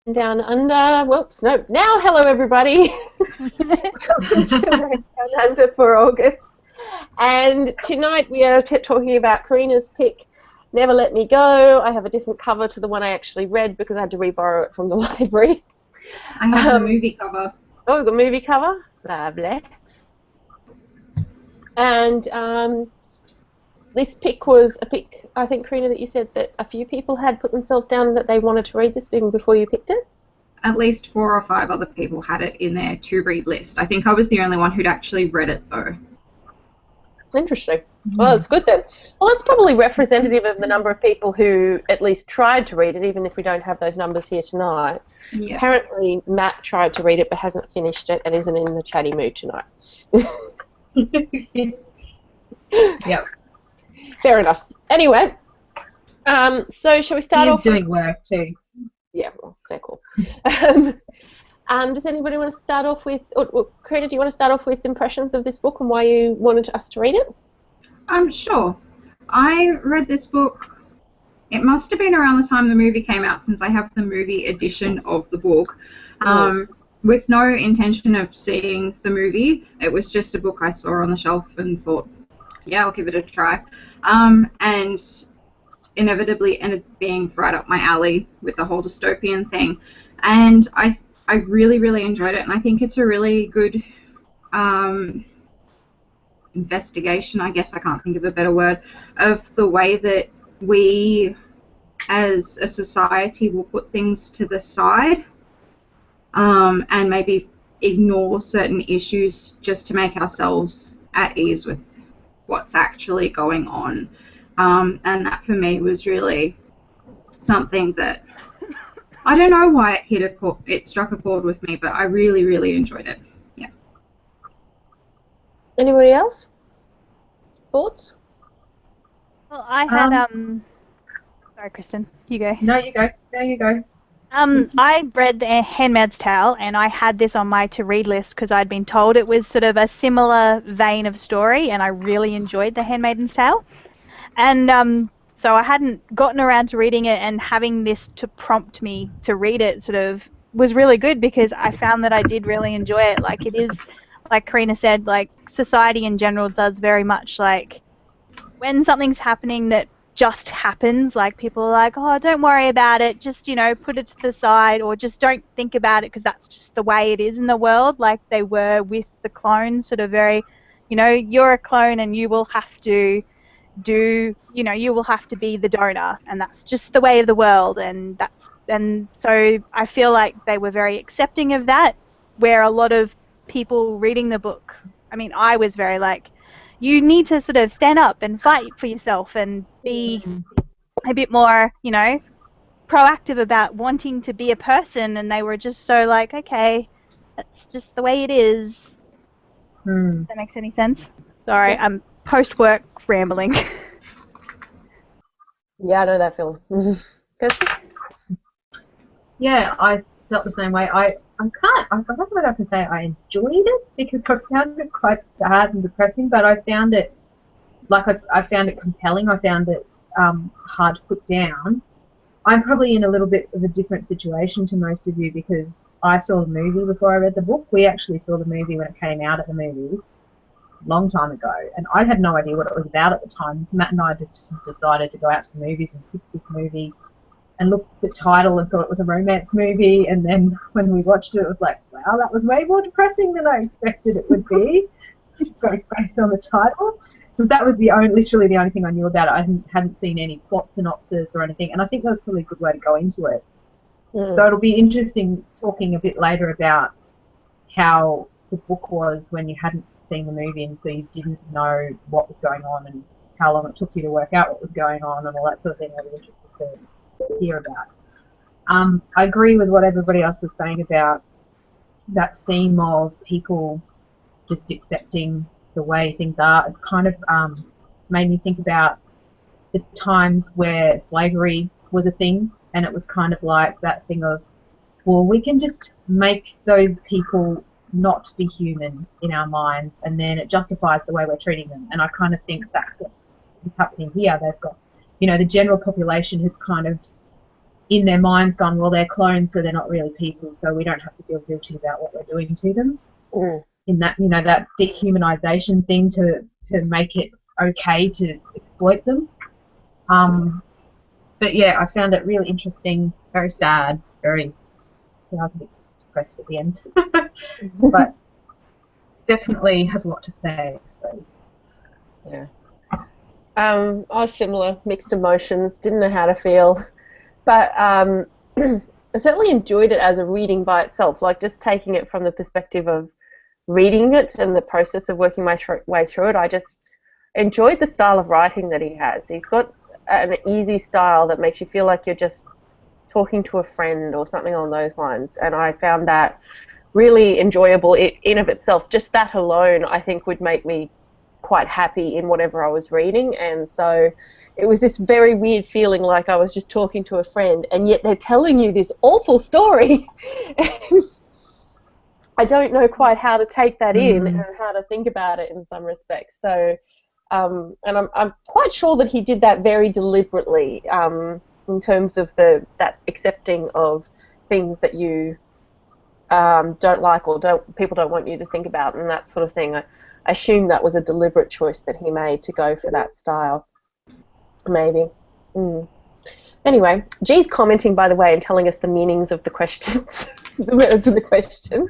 Down under. Whoops, nope. Now, hello everybody. Welcome to Rain Down Under for August. And tonight we are talking about Karina's pick, Never Let Me Go. I have a different cover to the one I actually read because I had to reborrow it from the library. I have the movie cover. Oh, the movie cover? Lovely. And this pick was a pick, I think, Karina, that you said that a few people had put themselves down that they wanted to read this even before you picked it? At least 4 or 5 other people had it in their to-read list. I think I was the only one who'd actually read it, though. Interesting. Well, it's good then. Well, it's probably representative of the number of people who at least tried to read it, even if we don't have those numbers here tonight. Yeah. Apparently, Matt tried to read it but hasn't finished it and isn't in the chatty mood tonight. Yep. Fair enough. Anyway, so shall we start off? He's doing work too. Yeah, well, they're cool. Does anybody want to start off with, or Karina, do you want to start off with impressions of this book and why you wanted us to read it? Sure. I read this book, it must have been around the time the movie came out, since I have the movie edition of the book, with no intention of seeing the movie. It was just a book I saw on the shelf and thought, yeah, I'll give it a try. And inevitably ended up being right up my alley with the whole dystopian thing. And I really, really enjoyed it, and I think it's a really good investigation, I guess I can't think of a better word, of the way that we as a society will put things to the side and maybe ignore certain issues just to make ourselves at ease with what's actually going on. And that for me was really something that, I don't know why it struck a chord with me, but I really, really enjoyed it. Yeah. Anybody else? Thoughts? Well, I had sorry, Kristen, you go. No, you go. No, you go. I read The Handmaid's Tale, and I had this on my to-read list because I'd been told it was sort of a similar vein of story, and I really enjoyed The Handmaid's Tale. And so I hadn't gotten around to reading it, and having this to prompt me to read it sort of was really good because I found that I did really enjoy it. Like, it is, like Karina said, like society in general does very much, like when something's happening that just happens, like people are like, oh, don't worry about it, just, you know, put it to the side, or just don't think about it because that's just the way it is in the world, like they were with the clones, sort of very, you know, you're a clone and you will have to you will have to be the donor, and that's just the way of the world, and so I feel like they were very accepting of that, where a lot of people reading the book, I mean, I was very like, you need to sort of stand up and fight for yourself and be a bit more, you know, proactive about wanting to be a person, and they were just so like, okay, that's just the way it is. If that makes any sense. Sorry, I'm post-work rambling. Yeah, I know that feeling. Kirsty? Yeah, I felt the same way. I don't know if I can say I enjoyed it because I found it quite sad and depressing, but I found it, like, I found it compelling. I found it hard to put down. I'm probably in a little bit of a different situation to most of you because I saw the movie before I read the book. We actually saw the movie when it came out at the movies a long time ago, and I had no idea what it was about at the time. Matt and I just decided to go out to the movies and pick this movie and looked at the title and thought it was a romance movie, and then when we watched it, it was like, wow, that was way more depressing than I expected it would be, based on the title. Because that was literally the only thing I knew about it. I hadn't seen any plot synopsis or anything, and I think that was probably a good way to go into it. So it'll be interesting talking a bit later about how the book was when you hadn't seen the movie and so you didn't know what was going on and how long it took you to work out what was going on and all that sort of thing. I'll be interested to hear about. I agree with what everybody else was saying about that theme of people just accepting the way things are. It kind of made me think about the times where slavery was a thing, and it was kind of like that thing of, well, we can just make those people not be human in our minds, and then it justifies the way we're treating them. And I kind of think that's what is happening here. They've got, you know, the general population has kind of in their minds gone, well, they're clones, so they're not really people, so we don't have to feel guilty about what we're doing to them. In that, that dehumanization thing to make it okay to exploit them. But yeah, I found it really interesting, very sad, I was a bit depressed at the end. But definitely has a lot to say, I suppose. Yeah. I was similar, mixed emotions, didn't know how to feel. But I certainly enjoyed it as a reading by itself, like just taking it from the perspective of reading it and the process of working my way through it. I just enjoyed the style of writing that he has. He's got an easy style that makes you feel like you're just talking to a friend or something along those lines, and I found that really enjoyable in of itself. Just that alone, I think, would make me quite happy in whatever I was reading. And so it was this very weird feeling like I was just talking to a friend, and yet they're telling you this awful story. And I don't know quite how to take that in and how to think about it in some respects. So, and I'm quite sure that he did that very deliberately in terms of that accepting of things that you don't like or people don't want you to think about and that sort of thing. I assume that was a deliberate choice that he made to go for that style. Maybe. Anyway, G's commenting, by the way, and telling us the meanings of the questions, the words of the question.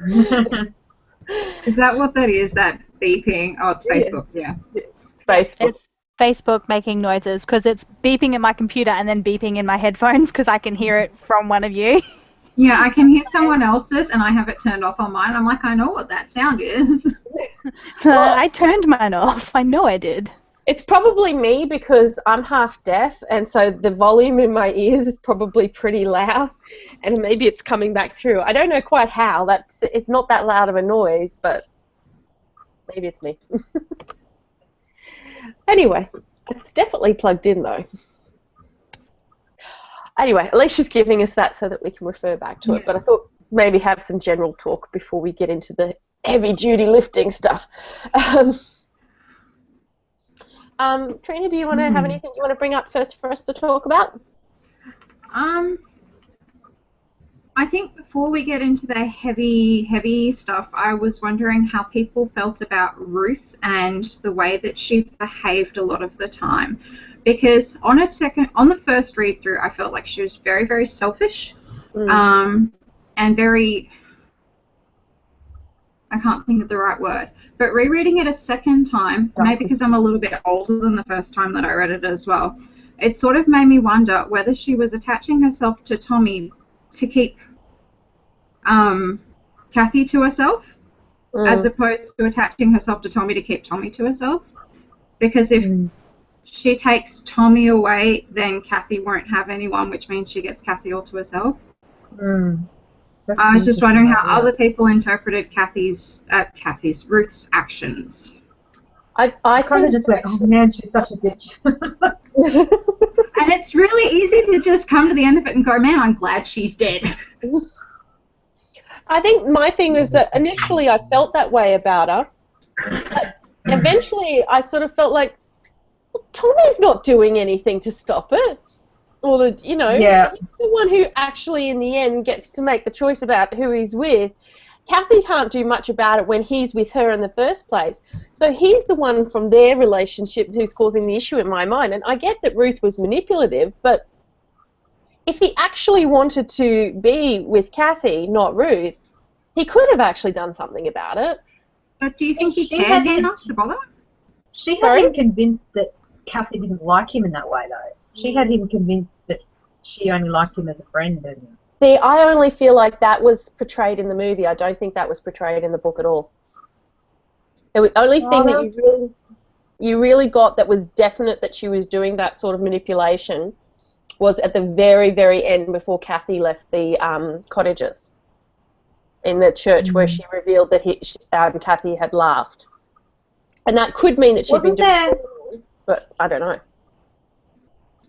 Is that what that is, that beeping? Oh, it's Facebook, yeah. It's Facebook. It's Facebook making noises because it's beeping at my computer and then beeping in my headphones because I can hear it from one of you. Yeah, I can hear someone else's and I have it turned off on mine. I'm like, I know what that sound is. I turned mine off. I know I did. It's probably me because I'm half deaf, and so the volume in my ears is probably pretty loud, and maybe it's coming back through. I don't know quite how. It's not that loud of a noise, but maybe it's me. Anyway, it's definitely plugged in though. Anyway, Alicia's giving us that so that we can refer back to it, but I thought maybe have some general talk before we get into the heavy-duty lifting stuff. Trina, do you want to have anything you want to bring up first for us to talk about? I think before we get into the heavy stuff, I was wondering how people felt about Ruth and the way that she behaved a lot of the time. Because on the first read through, I felt like she was very, very selfish, and very, I can't think of the right word, but rereading it a second time, maybe because I'm a little bit older than the first time that I read it as well, it sort of made me wonder whether she was attaching herself to Tommy to keep Kathy to herself, as opposed to attaching herself to Tommy to keep Tommy to herself. Because if she takes Tommy away, then Kathy won't have anyone, which means she gets Kathy all to herself. I was just wondering how other people interpreted Ruth's actions. I kind of just went, oh man, she's such a bitch. And it's really easy to just come to the end of it and go, man, I'm glad she's dead. I think my thing is that initially I felt that way about her, but eventually I sort of felt like, well, Tommy's not doing anything to stop it. Or, he's the one who actually in the end gets to make the choice about who he's with. Kathy can't do much about it when he's with her in the first place. So he's the one from their relationship who's causing the issue in my mind. And I get that Ruth was manipulative, but if he actually wanted to be with Kathy, not Ruth, he could have actually done something about it. But do you think he cared enough to bother? She had him convinced that Kathy didn't like him in that way, though. She had him convinced that she only liked him as a friend. See, I only feel like that was portrayed in the movie. I don't think that was portrayed in the book at all. The only thing that you really got that was definite that she was doing that sort of manipulation was at the very, very end before Kathy left the cottages in the church where she revealed that Kathy had laughed. And that could mean that she'd been doing it, but I don't know.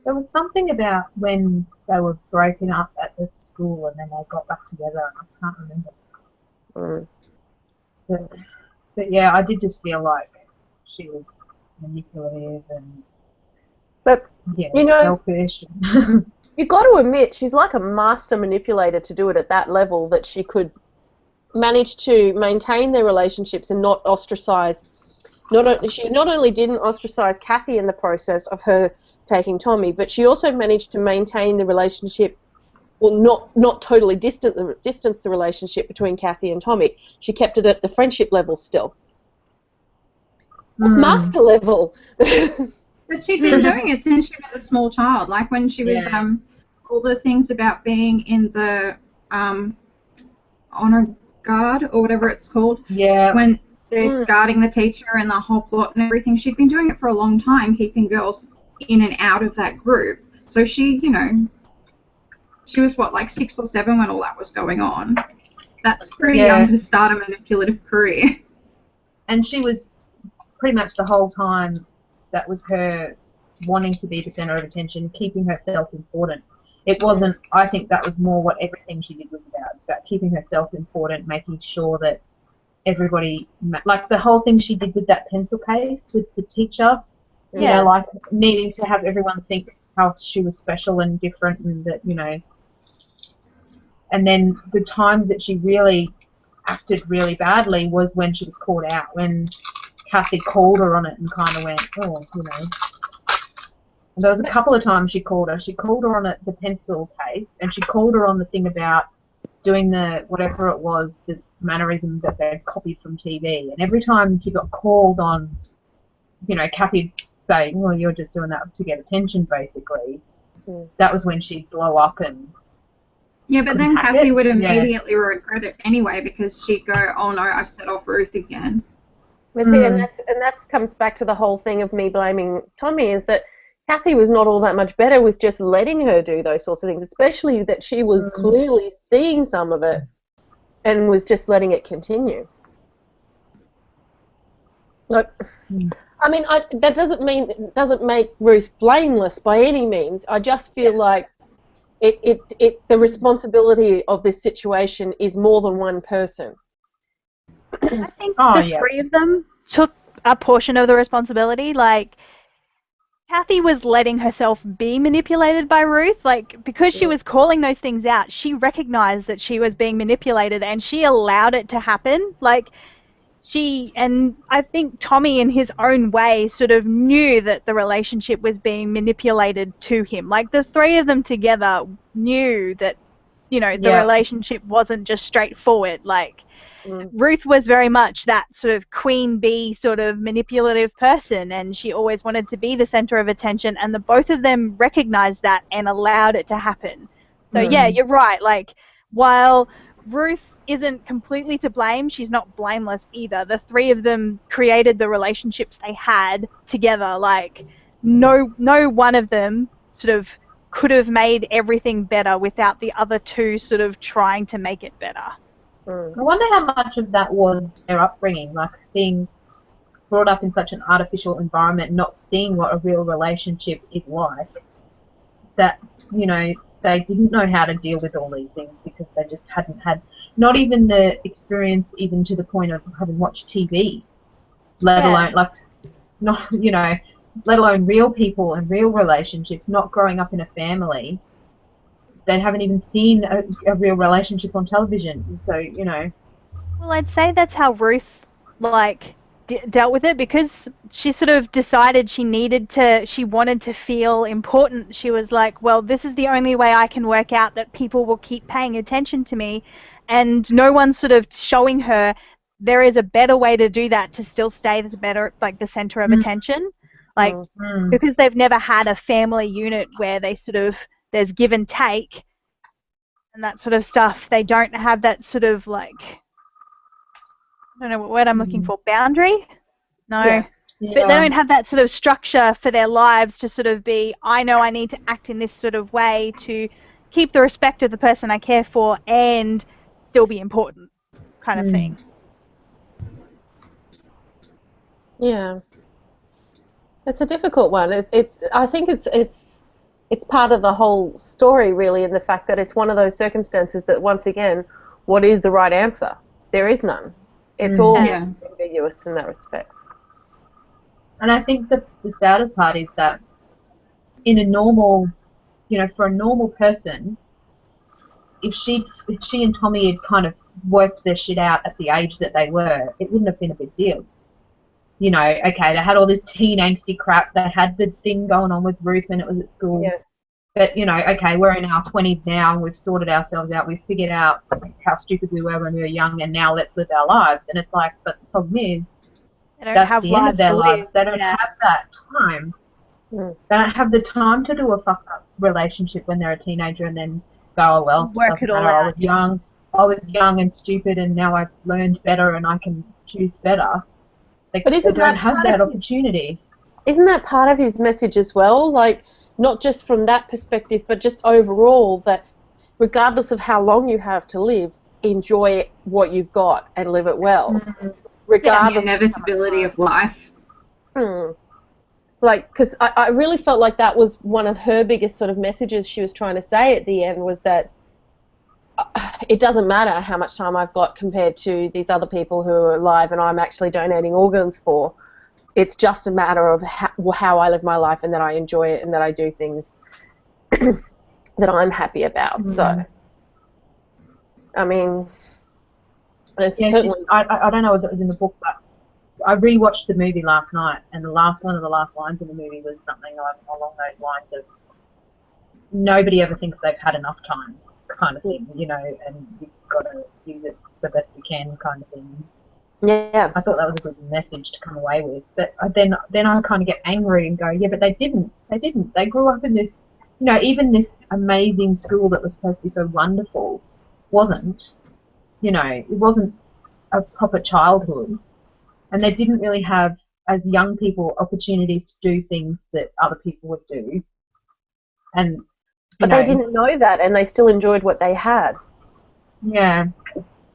There was something about when they were broken up at the school and then they got back together, and I can't remember. But yeah, I did just feel like she was manipulative and selfish. You've got to admit, she's like a master manipulator to do it at that level, that she could manage to maintain their relationships and not ostracize. She not only didn't ostracize Kathy in the process of her taking Tommy, but she also managed to maintain the relationship, well, not totally distance the relationship between Kathy and Tommy. She kept it at the friendship level still. That's master level. But she'd been doing it since she was a small child. Like when she was all the things about being in the honor guard or whatever it's called. Yeah. When they're guarding the teacher and the whole plot and everything, she'd been doing it for a long time, keeping girls in and out of that group. So she, you know, she was what, like 6 or 7 when all that was going on. That's pretty young to start a manipulative career. And she was pretty much the whole time, that was her wanting to be the centre of attention, keeping herself important. It wasn't, I think that was more what everything she did was about. It's about keeping herself important, making sure that everybody, like the whole thing she did with that pencil case with the teacher, you know, like needing to have everyone think how she was special and different, and that, you know, and then the times that she really acted really badly was when she was caught out, when Kathy called her on it and kind of went, oh, you know. And there was a couple of times she called her. She called her on the pencil case, and she called her on the thing about doing the, whatever it was, the mannerism that they'd copied from TV. And every time she got called on, you know, Kathy'd say, well, you're just doing that to get attention, basically. That was when she'd blow up and... Yeah, but then Kathy would immediately regret it anyway, because she'd go, oh no, I've set off Ruth again. But see, and that comes back to the whole thing of me blaming Tommy, is that Kathy was not all that much better with just letting her do those sorts of things, especially that she was clearly seeing some of it and was just letting it continue. Like, I mean, that doesn't make Ruth blameless by any means. I just feel like the responsibility of this situation is more than one person. I think the 3 of them took a portion of the responsibility. Like, Kathy was letting herself be manipulated by Ruth. Like, because she was calling those things out, she recognized that she was being manipulated and she allowed it to happen. Like, and I think Tommy in his own way sort of knew that the relationship was being manipulated to him. Like, the 3 of them together knew that, you know, the relationship wasn't just straightforward. Like, Ruth was very much that sort of queen bee sort of manipulative person, and she always wanted to be the center of attention, and the both of them recognized that and allowed it to happen. So yeah, you're right. Like, while Ruth isn't completely to blame, she's not blameless either. The 3 of them created the relationships they had together. Like, no one of them sort of could have made everything better without the other 2 sort of trying to make it better. I wonder how much of that was their upbringing, like being brought up in such an artificial environment, not seeing what a real relationship is like, that, you know, they didn't know how to deal with all these things because they just hadn't had, not even the experience even to the point of having watched TV, let alone, like, not, you know, let alone real people and real relationships, not growing up in a family. They haven't even seen a real relationship on television, so, you know. Well, I'd say that's how Ruth, like, dealt with it, because she sort of decided she wanted to feel important. She was like, well, this is the only way I can work out that people will keep paying attention to me, and no one's sort of showing her there is a better way to do that to still stay the center of attention. Like, because they've never had a family unit where they sort of, there's give and take and that sort of stuff. They don't have that sort of, like, I don't know what word I'm looking for, boundary? No. Yeah. But they don't have that sort of structure for their lives to sort of be, I know I need to act in this sort of way to keep the respect of the person I care for and still be important, kind of thing. Yeah. It's a difficult one. I think it's part of the whole story, really, in the fact that it's one of those circumstances that, once again, what is the right answer? There is none. It's all ambiguous in that respect. And I think the saddest part is that in a normal you know, for a normal person, if she and Tommy had kind of worked their shit out at the age that they were, it wouldn't have been a big deal. You know, okay, they had all this teen angsty crap. They had the thing going on with Ruth when it was at school. Yeah. But, you know, okay, we're in our 20s now and we've sorted ourselves out. We've figured out how stupid we were when we were young, and now let's live our lives. And it's like, but the problem is, that's the end of their lives. They don't have that time. Mm. They don't have the time to do a fuck-up relationship when they're a teenager and then go, oh, well, Work it all matter. out. I was young and stupid, and now I've learned better and I can choose better. They don't have that opportunity. Isn't that part of his message as well? Like, not just from that perspective, but just overall, that regardless of how long you have to live, enjoy what you've got and live it well. Mm-hmm. Regardless the inevitability of life. Like, because I really felt like that was one of her biggest sort of messages she was trying to say at the end, was that it doesn't matter how much time I've got compared to these other people who are alive and I'm actually donating organs for. It's just a matter of how I live my life, and that I enjoy it, and that I do things that I'm happy about. Mm-hmm. So, I mean, it's certainly... I don't know if it was in the book, but I rewatched the movie last night, and one of the last lines in the movie was something along those lines of, nobody ever thinks they've had enough time, kind of thing, you know, and you've got to use it the best you can, kind of thing. Yeah. I thought that was a good message to come away with. But then I kind of get angry and go, yeah, but they didn't. They grew up in this, you know, even this amazing school that was supposed to be so wonderful wasn't, you know, it wasn't a proper childhood. And they didn't really have, as young people, opportunities to do things that other people would do. And But they didn't know that, and they still enjoyed what they had. Yeah.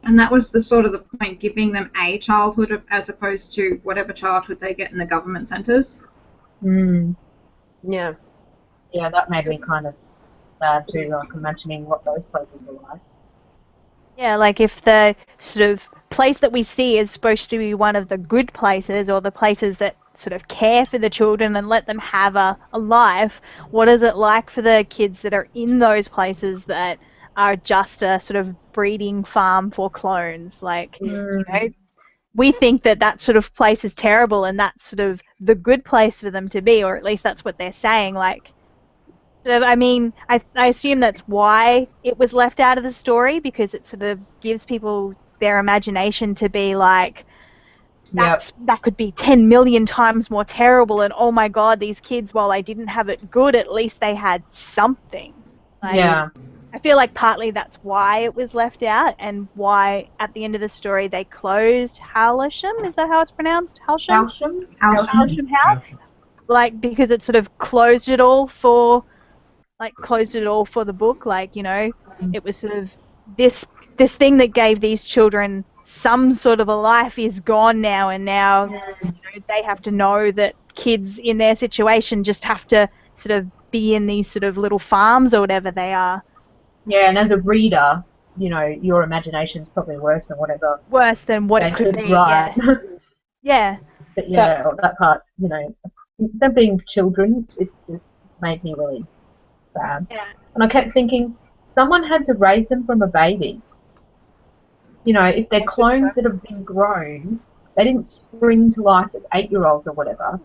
And that was the sort of the point, giving them a childhood as opposed to whatever childhood they get in the government centres. Mm. Yeah. Yeah, that made me kind of sad too, like imagining what those places were like. Yeah, like if the sort of place that we see is supposed to be one of the good places, or the places that sort of care for the children and let them have a life, what is it like for the kids that are in those places that are just a sort of breeding farm for clones? Like, you know, we think that sort of place is terrible, and that's sort of the good place for them to be, or at least that's what they're saying. Like, I mean, I assume that's why it was left out of the story, because it sort of gives people their imagination to be like, that could be 10 million times more terrible, and oh my god, these kids, while they didn't have it good, at least they had something. Like, yeah. I feel like partly that's why it was left out, and why at the end of the story they closed Halsham. Is that how it's pronounced? Halsham House? Like, because it sort of closed it all for the book. Like, you know, it was sort of this thing that gave these children some sort of a life is gone now, and now you know, they have to know that kids in their situation just have to sort of be in these sort of little farms or whatever they are. Yeah, and as a reader, you know, your imagination's probably worse than what it could be. Write. Yeah. But yeah, that part, you know, them being children, it just made me really sad. Yeah. And I kept thinking, someone had to raise them from a baby. You know, if they're clones that have been grown, they didn't spring to life as 8-year-olds or whatever.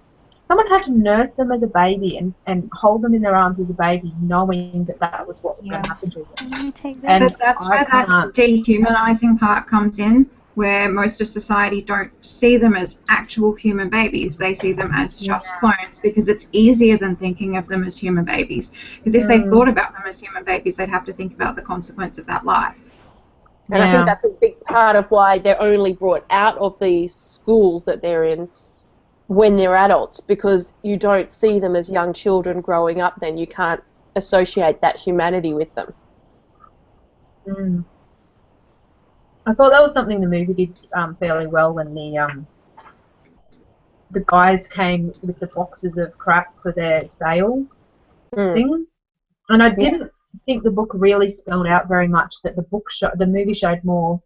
Someone had to nurse them as a baby and hold them in their arms as a baby, knowing that was what was going to happen to them. But that's where that dehumanizing part comes in, where most of society don't see them as actual human babies. They see them as just clones, because it's easier than thinking of them as human babies. Because if they thought about them as human babies, they'd have to think about the consequence of that life. And I think that's a big part of why they're only brought out of these schools that they're in when they're adults, because you don't see them as young children growing up then. You can't associate that humanity with them. I thought that was something the movie did fairly well when the guys came with the boxes of crap for their sale thing. And I didn't think the book really spelled out very much that the movie showed more,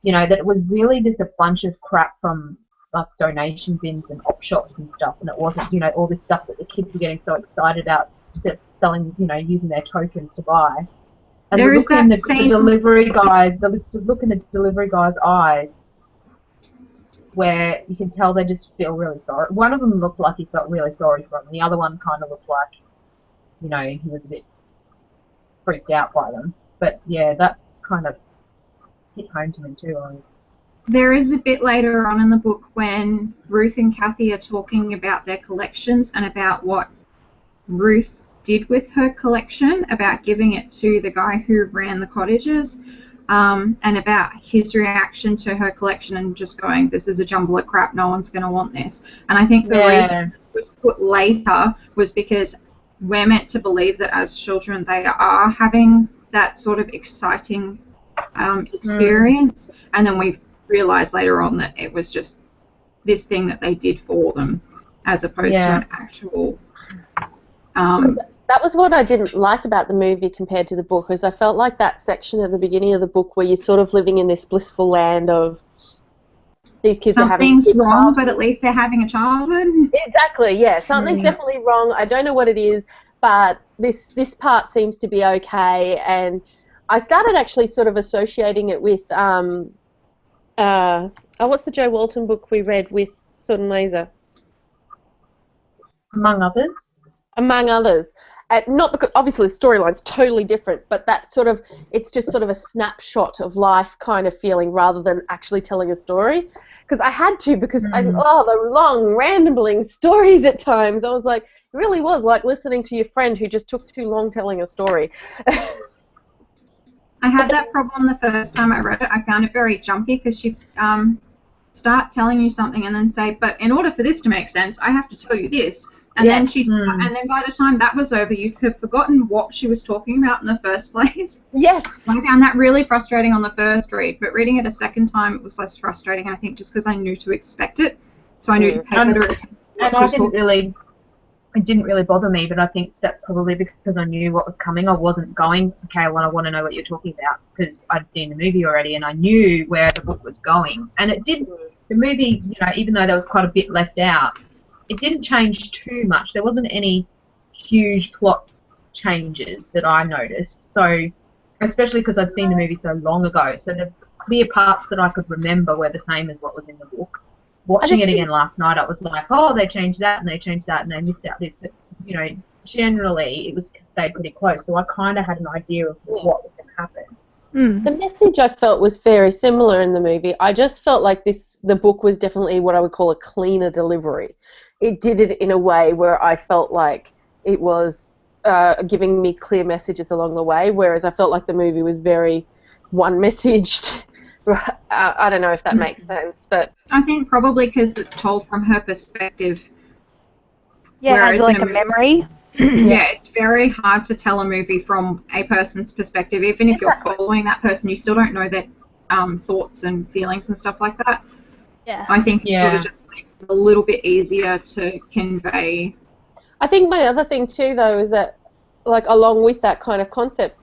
you know, that it was really just a bunch of crap from like donation bins and op shops and stuff, and it wasn't, you know, all this stuff that the kids were getting so excited about selling, using their tokens to buy. And There the is look in that the scene- delivery guys, the look in the delivery guy's eyes, where you can tell they just feel really sorry. One of them looked like he felt really sorry for him, and the other one kind of looked like, he was a bit freaked out by them. But yeah, that kind of hit home to me too. There is a bit later on in the book when Ruth and Kathy are talking about their collections and about what Ruth did with her collection, about giving it to the guy who ran the cottages, and about his reaction to her collection and just going, this is a jumble of crap, no one's going to want this. And I think the reason it was put later was because we're meant to believe that as children they are having that sort of exciting experience, and then we realised later on that it was just this thing that they did for them as opposed to an actual... That was what I didn't like about the movie compared to the book, is I felt like that section at the beginning of the book where you're sort of living in this blissful land of these kids are having... Something's wrong, but at least they're having a childhood. Exactly, yeah. Something's definitely wrong. I don't know what it is, but this part seems to be okay. And I started actually sort of associating it with, what's the Joe Walton book we read with Sword and Laser? Among Others. Among Others. Not because, obviously, the storyline's totally different, but that sort of, it's just sort of a snapshot of life kind of feeling rather than actually telling a story. Because I had to, because the long, rambling stories at times, I was like, it really was like listening to your friend who just took too long telling a story. I had that problem the first time I read it. I found it very jumpy because you start telling you something and then say, but in order for this to make sense, I have to tell you this. And then and then by the time that was over, you'd have forgotten what she was talking about in the first place. Yes. I found that really frustrating on the first read, but reading it a second time, it was less frustrating. I think just because I knew to expect it, so I knew to pay better attention. And it didn't really bother me, but I think that's probably because I knew what was coming. I wasn't going, okay, well, I want to know what you're talking about, because I'd seen the movie already and I knew where the book was going. And it didn't. The movie, even though there was quite a bit left out, it didn't change too much. There wasn't any huge plot changes that I noticed. So, especially because I'd seen the movie so long ago. So the clear parts that I could remember were the same as what was in the book. Watching it again last night, I was like, oh, they changed that and they changed that and they missed out this. But, generally it stayed pretty close. So I kind of had an idea of what was going to happen. The message I felt was very similar in the movie. I just felt like the book was definitely what I would call a cleaner delivery. It did it in a way where I felt like it was giving me clear messages along the way, whereas I felt like the movie was very one-messaged. I don't know if that makes sense, but... I think probably because it's told from her perspective. Yeah, as like a memory. Yeah, it's very hard to tell a movie from a person's perspective. Even if you're following that person, you still don't know their thoughts and feelings and stuff like that. Yeah. I think it would just make it a little bit easier to convey. I think my other thing too, though, is that, like, along with that kind of concept,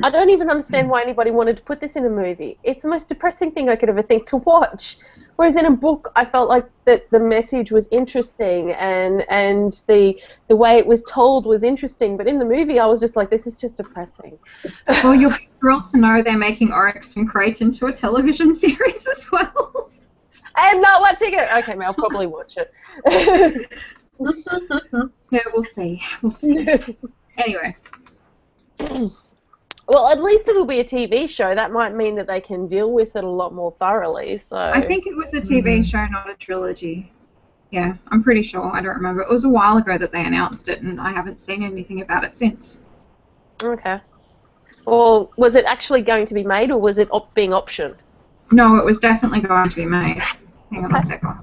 I don't even understand why anybody wanted to put this in a movie. It's the most depressing thing I could ever think to watch. Whereas in a book, I felt like that the message was interesting and the way it was told was interesting. But in the movie, I was just like, this is just depressing. Well, you'll be thrilled to know they're making Oryx and Crake into a television series as well. I am not watching it. Okay, I'll probably watch it. Yeah, we'll see. We'll see. Anyway. Well, at least it'll be a TV show. That might mean that they can deal with it a lot more thoroughly. So I think it was a TV show, not a trilogy. Yeah, I'm pretty sure. I don't remember. It was a while ago that they announced it, and I haven't seen anything about it since. Okay. Well, was it actually going to be made, or was it being optioned? No, it was definitely going to be made. Hang on a second.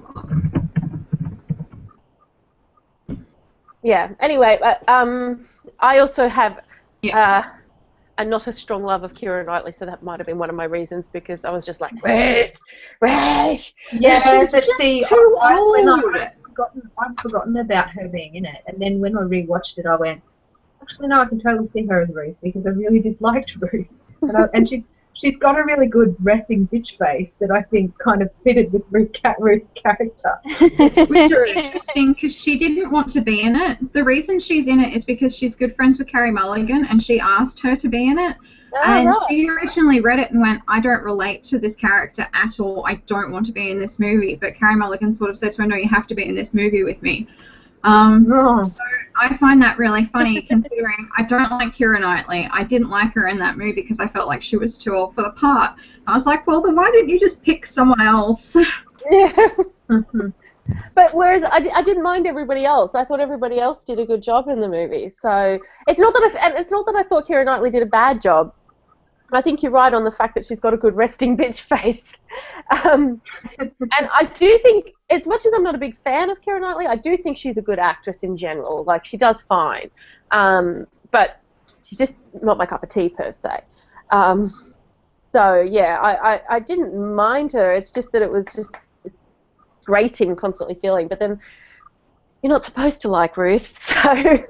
Yeah. Anyway, I also have not a strong love of Keira Knightley, so that might have been one of my reasons, because I was just like, Ruth. Yeah, but see, I'd forgotten about her being in it, and then when I rewatched it, I went, actually, no, I can totally see her as Ruth, because I really disliked Ruth, and she's she's got a really good resting bitch face that I think kind of fitted with Ruth's character. Which is interesting because she didn't want to be in it. The reason she's in it is because she's good friends with Carey Mulligan and she asked her to be in it. And right. she originally read it and went, I don't relate to this character at all. I don't want to be in this movie. But Carey Mulligan sort of said to her, no, you have to be in this movie with me. So I find that really funny considering I don't like Keira Knightley. I didn't like her in that movie because I felt like she was too old for the part. I was like, well, then why didn't you just pick someone else? Yeah. But whereas I didn't mind everybody else. I thought everybody else did a good job in the movie. So it's not that I thought Keira Knightley did a bad job. I think you're right on the fact that she's got a good resting bitch face. And I do think, as much as I'm not a big fan of Keira Knightley, I do think she's a good actress in general. Like, she does fine. But she's just not my cup of tea, per se. So, yeah, I didn't mind her. It's just that it was just grating, constantly feeling. But then you're not supposed to like Ruth, so...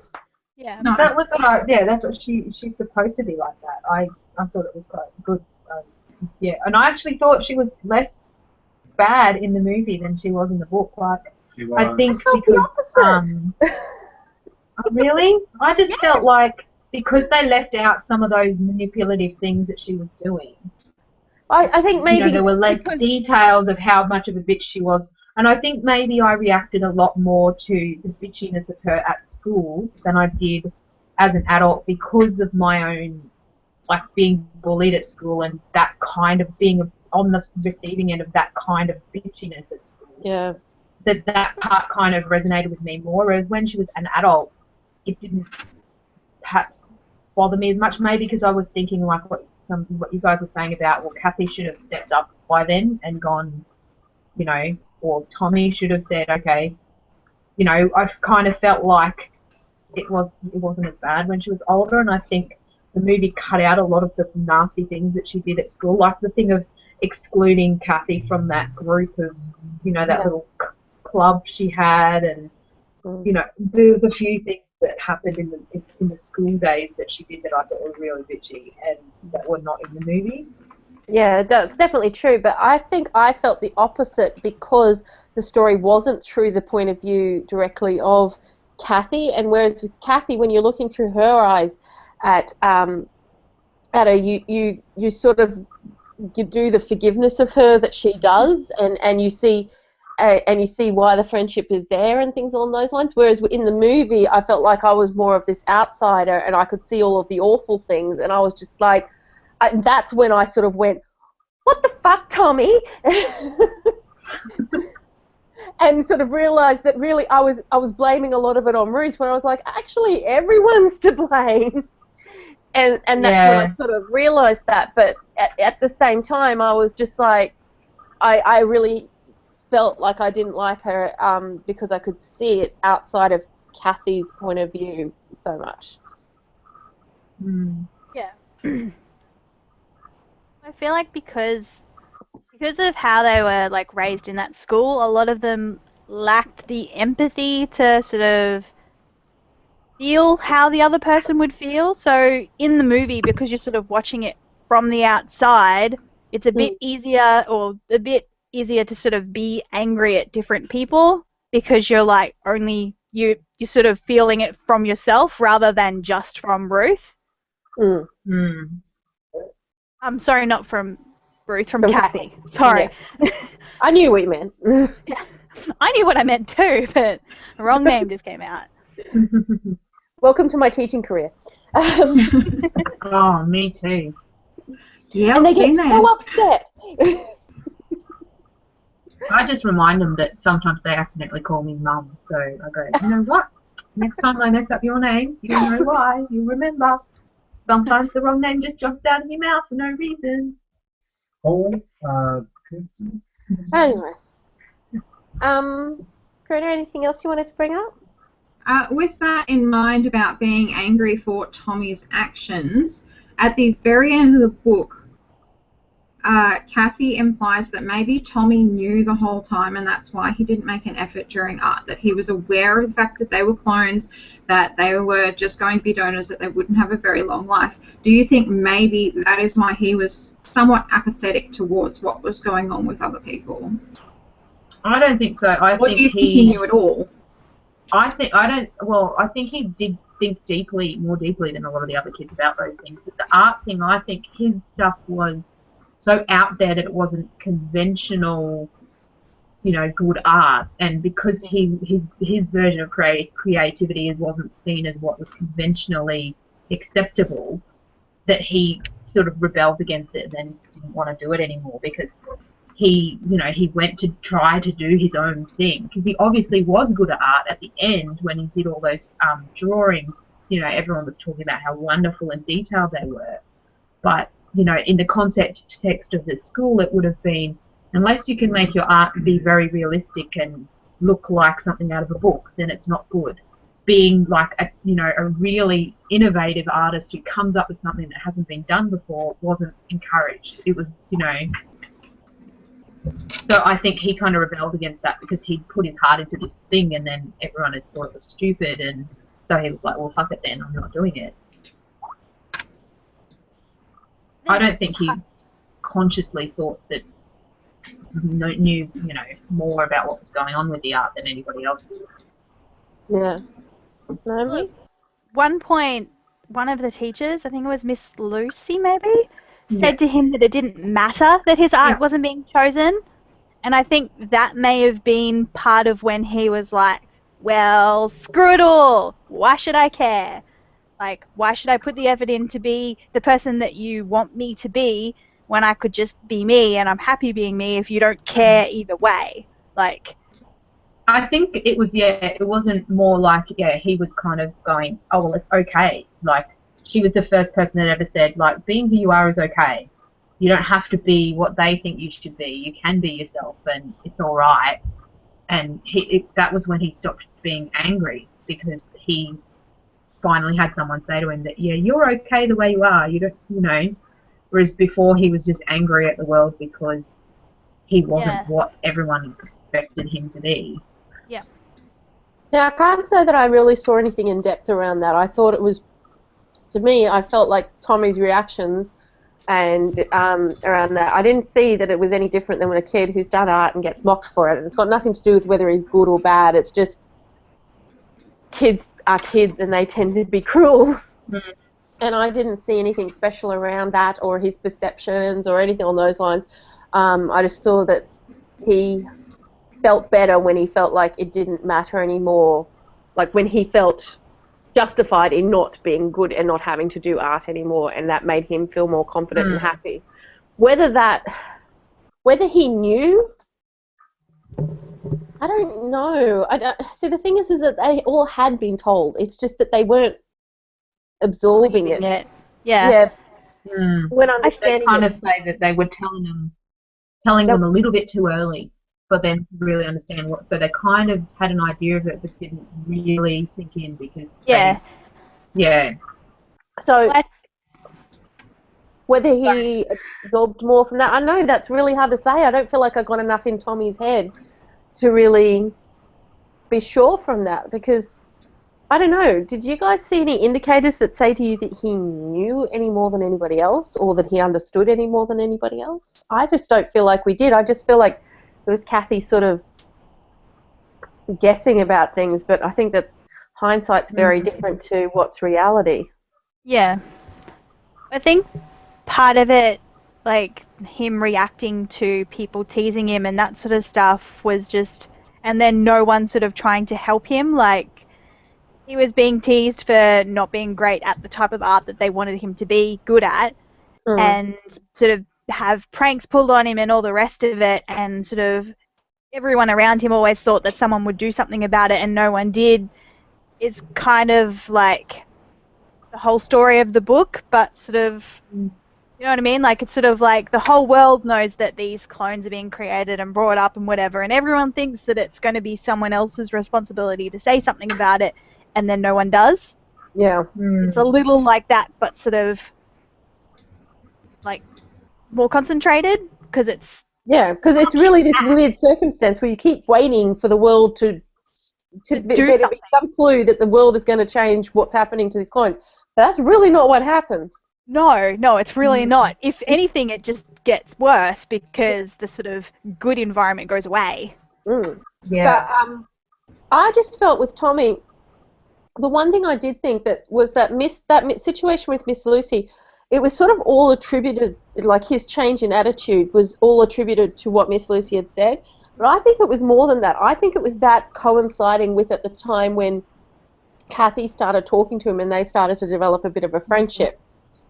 Yeah. No. That was that's what she's supposed to be like that. I thought it was quite good. Yeah, and I actually thought she was less bad in the movie than she was in the book. Like, I think because really, I just felt like because they left out some of those manipulative things that she was doing. I think maybe there were less details of how much of a bitch she was. And I think maybe I reacted a lot more to the bitchiness of her at school than I did as an adult because of my own, like, being bullied at school and that kind of being on the receiving end of that kind of bitchiness at school. Yeah. That part kind of resonated with me more, whereas when she was an adult, it didn't perhaps bother me as much, maybe because I was thinking, like, what you guys were saying about, well, Kathy should have stepped up by then and gone, or Tommy should have said, okay, I kind of felt like it wasn't as bad when she was older, and I think the movie cut out a lot of the nasty things that she did at school, like the thing of excluding Kathy from that group of, that little club she had, and there was a few things that happened in the school days that she did that I thought were really bitchy and that were not in the movie. Yeah, that's definitely true, but I think I felt the opposite because the story wasn't through the point of view directly of Kathy, and whereas with Kathy, when you're looking through her eyes at her, you sort of you do the forgiveness of her that she does, and you see why the friendship is there and things along those lines. Whereas in the movie, I felt like I was more of this outsider, and I could see all of the awful things, and I was just like. That's when I sort of went, what the fuck, Tommy? And sort of realised that really I was blaming a lot of it on Ruth when I was like, actually, everyone's to blame. And that's when I sort of realised that. But at the same time, I was just like, I really felt like I didn't like her because I could see it outside of Kathy's point of view so much. Yeah. I feel like because of how they were like raised in that school, a lot of them lacked the empathy to sort of feel how the other person would feel. So in the movie, because you're sort of watching it from the outside, it's a bit easier to sort of be angry at different people because you're like you're sort of feeling it from yourself rather than just from Ruth. I'm sorry, not from Ruth, from Kathy. Sorry. Yeah. I knew what you meant. Yeah. I knew what I meant too, but the wrong name just came out. Welcome to my teaching career. Oh, me too. Yeah, and they get so upset. I just remind them that sometimes they accidentally call me Mum, so I go, you know what? Next time I mess up your name, you know why, you remember. Sometimes the wrong name just drops out of your mouth for no reason. Anyway. Karina, anything else you wanted to bring up? With that in mind about being angry for Tommy's actions, at the very end of the book, Kathy implies that maybe Tommy knew the whole time and that's why he didn't make an effort during art, that he was aware of the fact that they were clones, that they were just going to be donors, that they wouldn't have a very long life. Do you think maybe that is why he was somewhat apathetic towards what was going on with other people? I don't think so. Or do you think he knew it all? I think he did think more deeply than a lot of the other kids about those things. But the art thing, I think his stuff was so out there that it wasn't conventional, good art. And because his version of creativity wasn't seen as what was conventionally acceptable, that he sort of rebelled against it and then didn't want to do it anymore because he went to try to do his own thing because he obviously was good at art at the end when he did all those drawings. Everyone was talking about how wonderful and detailed they were. But, in the context of the school, it would have been, unless you can make your art be very realistic and look like something out of a book, then it's not good. Being like a really innovative artist who comes up with something that hasn't been done before wasn't encouraged. It was, So I think he kind of rebelled against that because he'd put his heart into this thing and then everyone had thought it was stupid, and so he was like, well, fuck it then, I'm not doing it. I don't think he consciously thought that knew, more about what was going on with the art than anybody else did. Yeah. No, one point, one of the teachers, I think it was Miss Lucy maybe, said to him that it didn't matter that his art wasn't being chosen. And I think that may have been part of when he was like, well, screw it all. Why should I care? Like, why should I put the effort in to be the person that you want me to be when I could just be me and I'm happy being me if you don't care either way? Like, I think it was, it wasn't more like, he was kind of going, oh, well, it's okay. Like, she was the first person that ever said, like, being who you are is okay. You don't have to be what they think you should be. You can be yourself, and it's all right. And that was when he stopped being angry because he finally had someone say to him that, you're okay the way you are. You don't, Whereas before he was just angry at the world because he wasn't what everyone expected him to be. Yeah. Now, I can't say that I really saw anything in depth around that. I thought it was, to me, I felt like Tommy's reactions and around that, I didn't see that it was any different than when a kid who's done art and gets mocked for it. And it's got nothing to do with whether he's good or bad. It's just kids are kids and they tend to be cruel. Mm. And I didn't see anything special around that or his perceptions or anything on those lines. I just saw that he felt better when he felt like it didn't matter anymore, like when he felt justified in not being good and not having to do art anymore, and that made him feel more confident and happy. Whether he knew, I don't know. See, the thing is that they all had been told. It's just that they weren't absorbing it. Yeah. When understanding, they kind of say that they were telling them a little bit too early for them to really understand what. So they kind of had an idea of it, but didn't really sink in because. So whether he absorbed more from that, I know that's really hard to say. I don't feel like I got enough in Tommy's head to really be sure from that because I don't know. Did you guys see any indicators that say to you that he knew any more than anybody else or that he understood any more than anybody else? I just don't feel like we did. I just feel like it was Kathy sort of guessing about things, but I think that hindsight's very different to what's reality. Yeah. I think part of it, like him reacting to people teasing him and that sort of stuff was just, and then no one sort of trying to help him, like he was being teased for not being great at the type of art that they wanted him to be good at and sort of have pranks pulled on him and all the rest of it, and sort of everyone around him always thought that someone would do something about it and no one did, is kind of like the whole story of the book, but sort of, you know what I mean? Like it's sort of like the whole world knows that these clones are being created and brought up and whatever, and everyone thinks that it's going to be someone else's responsibility to say something about it, and then no one does. Yeah. It's a little like that, but sort of like more concentrated because it's Yeah, because it's really this weird circumstance where you keep waiting for the world to do there to be some clue that the world is going to change what's happening to these clones. But that's really not what happens. No, it's really not. If anything, it just gets worse because the sort of good environment goes away. Yeah. But I just felt with Tommy, the one thing I did think that was that situation with Miss Lucy, it was sort of all attributed, like his change in attitude was all attributed to what Miss Lucy had said. But I think it was more than that. I think it was that coinciding with at the time when Kathy started talking to him and they started to develop a bit of a friendship.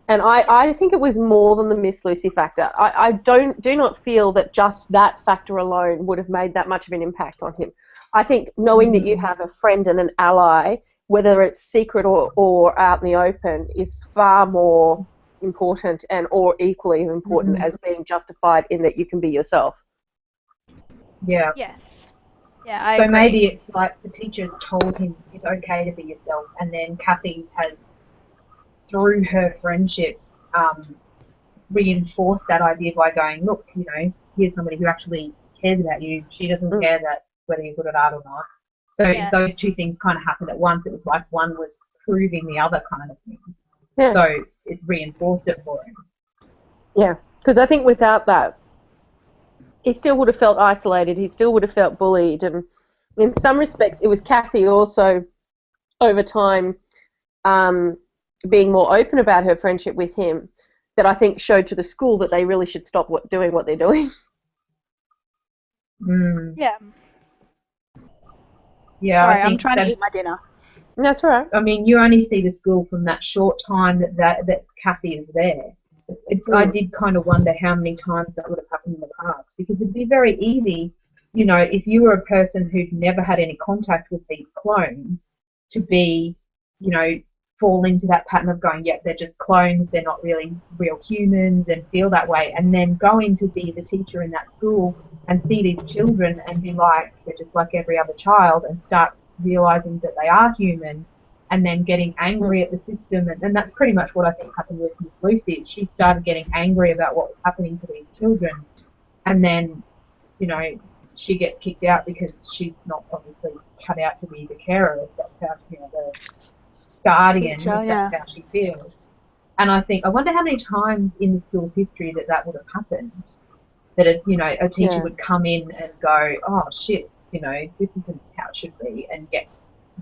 And I think it was more than the Miss Lucy factor. I do not feel that just that factor alone would have made that much of an impact on him. I think knowing that you have a friend and an ally, whether it's secret or out in the open, is far more important and or equally important as being justified in that you can be yourself. Yeah. Yes. Yeah, I So agree. maybe it's like the teachers told him it's okay to be yourself, and then Kathy has, through her friendship, reinforced that idea by going, look, you know, here's somebody who actually cares about you. She doesn't care that whether you're good at art or not. So if those two things kind of happened at once, it was like one was proving the other kind of thing. Yeah. So it reinforced it for him. Yeah, because I think without that, he still would have felt isolated. He still would have felt bullied. And in some respects, it was Kathy also, over time, being more open about her friendship with him, that I think showed to the school that they really should stop doing what they're doing. Yeah. Yeah, Sorry, I think I'm trying to eat my dinner. That's all right. I mean, you only see the school from that short time that Kathy is there. I did kind of wonder how many times that would have happened in the past, because it'd be very easy, you know, if you were a person who'd never had any contact with these clones, to be, you know, fall into that pattern of going, yep, they're just clones, they're not really real humans, and feel that way, and then going to be the teacher in that school and see these children and be like, they're just like every other child, and start realizing that they are human, and then getting angry at the system. And that's pretty much what I think happened with Miss Lucy. She started getting angry about what was happening to these children, and then, you know, she gets kicked out because she's not obviously cut out to be the carer, if that's how, you know, the guardian, Teacher, if that's how she feels. And I wonder how many times in the school's history that would have happened, that a teacher would come in and go, oh shit, you know, this isn't how it should be, and get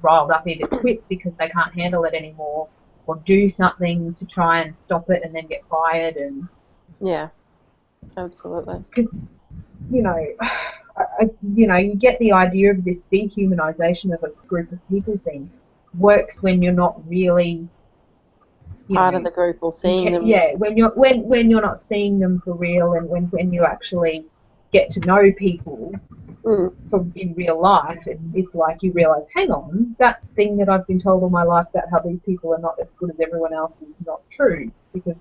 riled up, either quit because they can't handle it anymore, or do something to try and stop it and then get fired. And yeah, absolutely. because, you know, you get the idea of this dehumanization of a group of people thing works when you're not really part of the group or seeing them. Yeah, when you're not seeing them for real, and when you actually get to know people in real life, it's like you realise, hang on, that thing that I've been told all my life about how these people are not as good as everyone else is not true, because,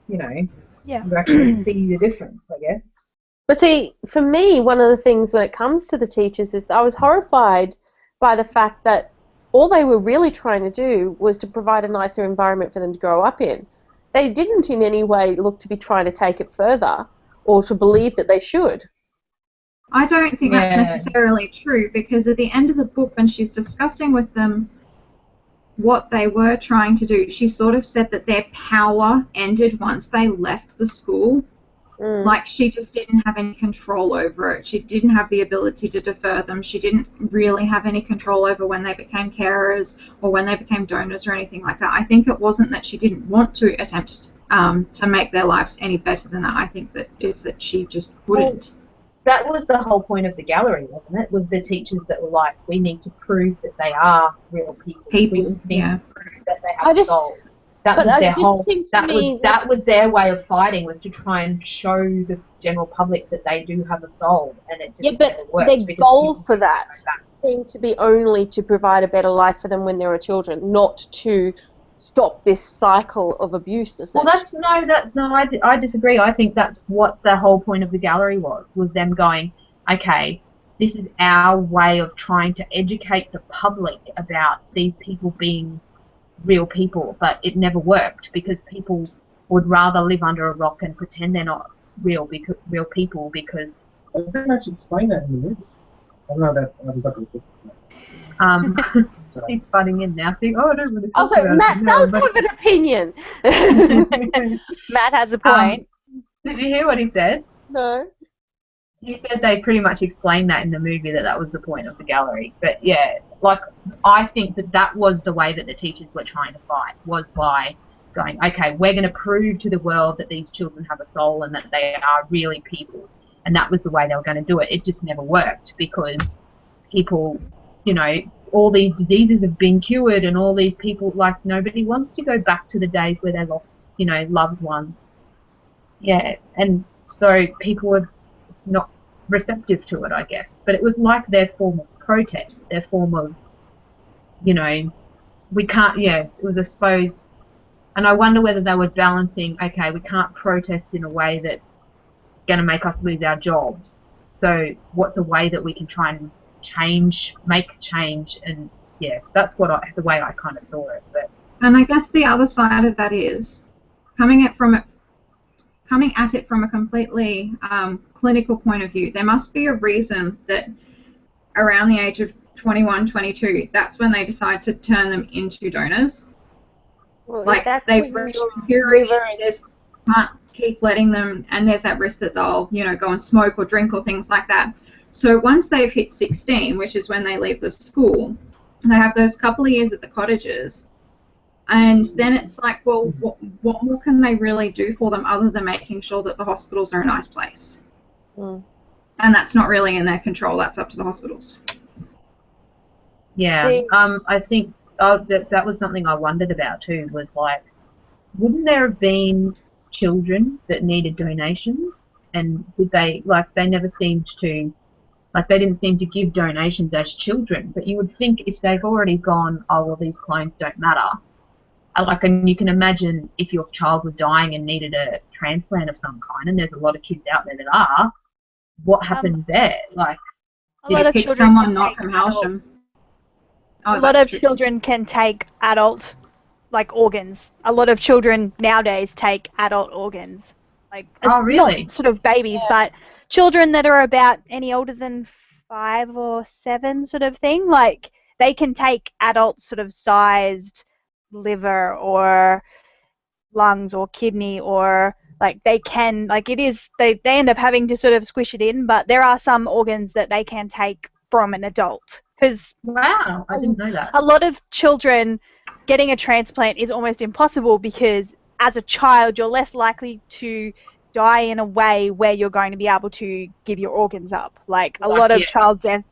you know, you actually see the difference, I guess. But see, for me, one of the things when it comes to the teachers is I was horrified by the fact that all they were really trying to do was to provide a nicer environment for them to grow up in. They didn't in any way look to be trying to take it further or to believe that they should. I don't think that's necessarily true, because at the end of the book, when she's discussing with them what they were trying to do, she sort of said that their power ended once they left the school. Like, she just didn't have any control over it. She didn't have the ability to defer them. She didn't really have any control over when they became carers or when they became donors or anything like that. I think it wasn't that she didn't want to attempt to make their lives any better than that. I think that it's that she just couldn't. That was the whole point of the gallery, wasn't it? Was the teachers that were like, we need to prove that they are real people. We need to prove that they have a soul. That was their whole. That was their way of fighting, was to try and show the general public that they do have a soul, and it just never worked. Their goal for that seemed to be only to provide a better life for them when they were children, not to stop this cycle of abuse. Well, I disagree. I think that's what the whole point of the gallery was them going, okay, this is our way of trying to educate the public about these people being real people, but it never worked because people would rather live under a rock and pretend they're not real people because I pretty much explain that in the movie. I don't know that he's butting in now saying, oh, I don't really talk Also, about Matt it. does have an opinion. Matt has a point. Did you hear what he said? No. He said they pretty much explained that in the movie, that was the point of the gallery. But yeah, like, I think that was the way that the teachers were trying to fight, was by going, okay, we're going to prove to the world that these children have a soul and that they are really people. And that was the way they were going to do it. It just never worked because people, you know, all these diseases have been cured and all these people, like, nobody wants to go back to the days where they lost, you know, loved ones. Yeah, and so people were not receptive to it, I guess. But it was like their form of protest, their form of, you know, we can't, yeah, it was, I suppose, and I wonder whether they were balancing, okay, we can't protest in a way that's going to make us lose our jobs. So what's a way that we can try and make change? And yeah, that's the way I kind of saw it. But And I guess the other side of that is coming at it from a completely clinical point of view. There must be a reason that around the age of 21, 22, that's when they decide to turn them into donors. Well, Like, they've reached purity, can't keep letting them, and there's that risk that they'll, you know, go and smoke or drink or things like that. So once they've hit 16, which is when they leave the school, they have those couple of years at the cottages, and then it's like, well, what more can they really do for them other than making sure that the hospitals are a nice place? Mm. And that's not really in their control. That's up to the hospitals. yeah, I think that was something I wondered about too, was like, wouldn't there have been children that needed donations? And did they, like, they never seemed to, like, they didn't seem to give donations as children. But you would think if they've already gone, oh, well, these clones don't matter. Like, and you can imagine if your child was dying and needed a transplant of some kind, and there's a lot of kids out there that are, what happened there? Like, A lot of pick children someone can not take from adult- Halsham. A lot of children can take adult, like, organs. A lot of children nowadays take adult organs. Like, oh, really? not sort of babies, but children that are about any older than 5 or 7 sort of thing. Like, they can take adult sort of sized liver or lungs or kidney, or like they can, like, it is, they end up having to sort of squish it in, but there are some organs that they can take from an adult. Because Wow, I didn't know that. a lot of children getting a transplant is almost impossible because as a child you're less likely to die in a way where you're going to be able to give your organs up. Like, a lot of child death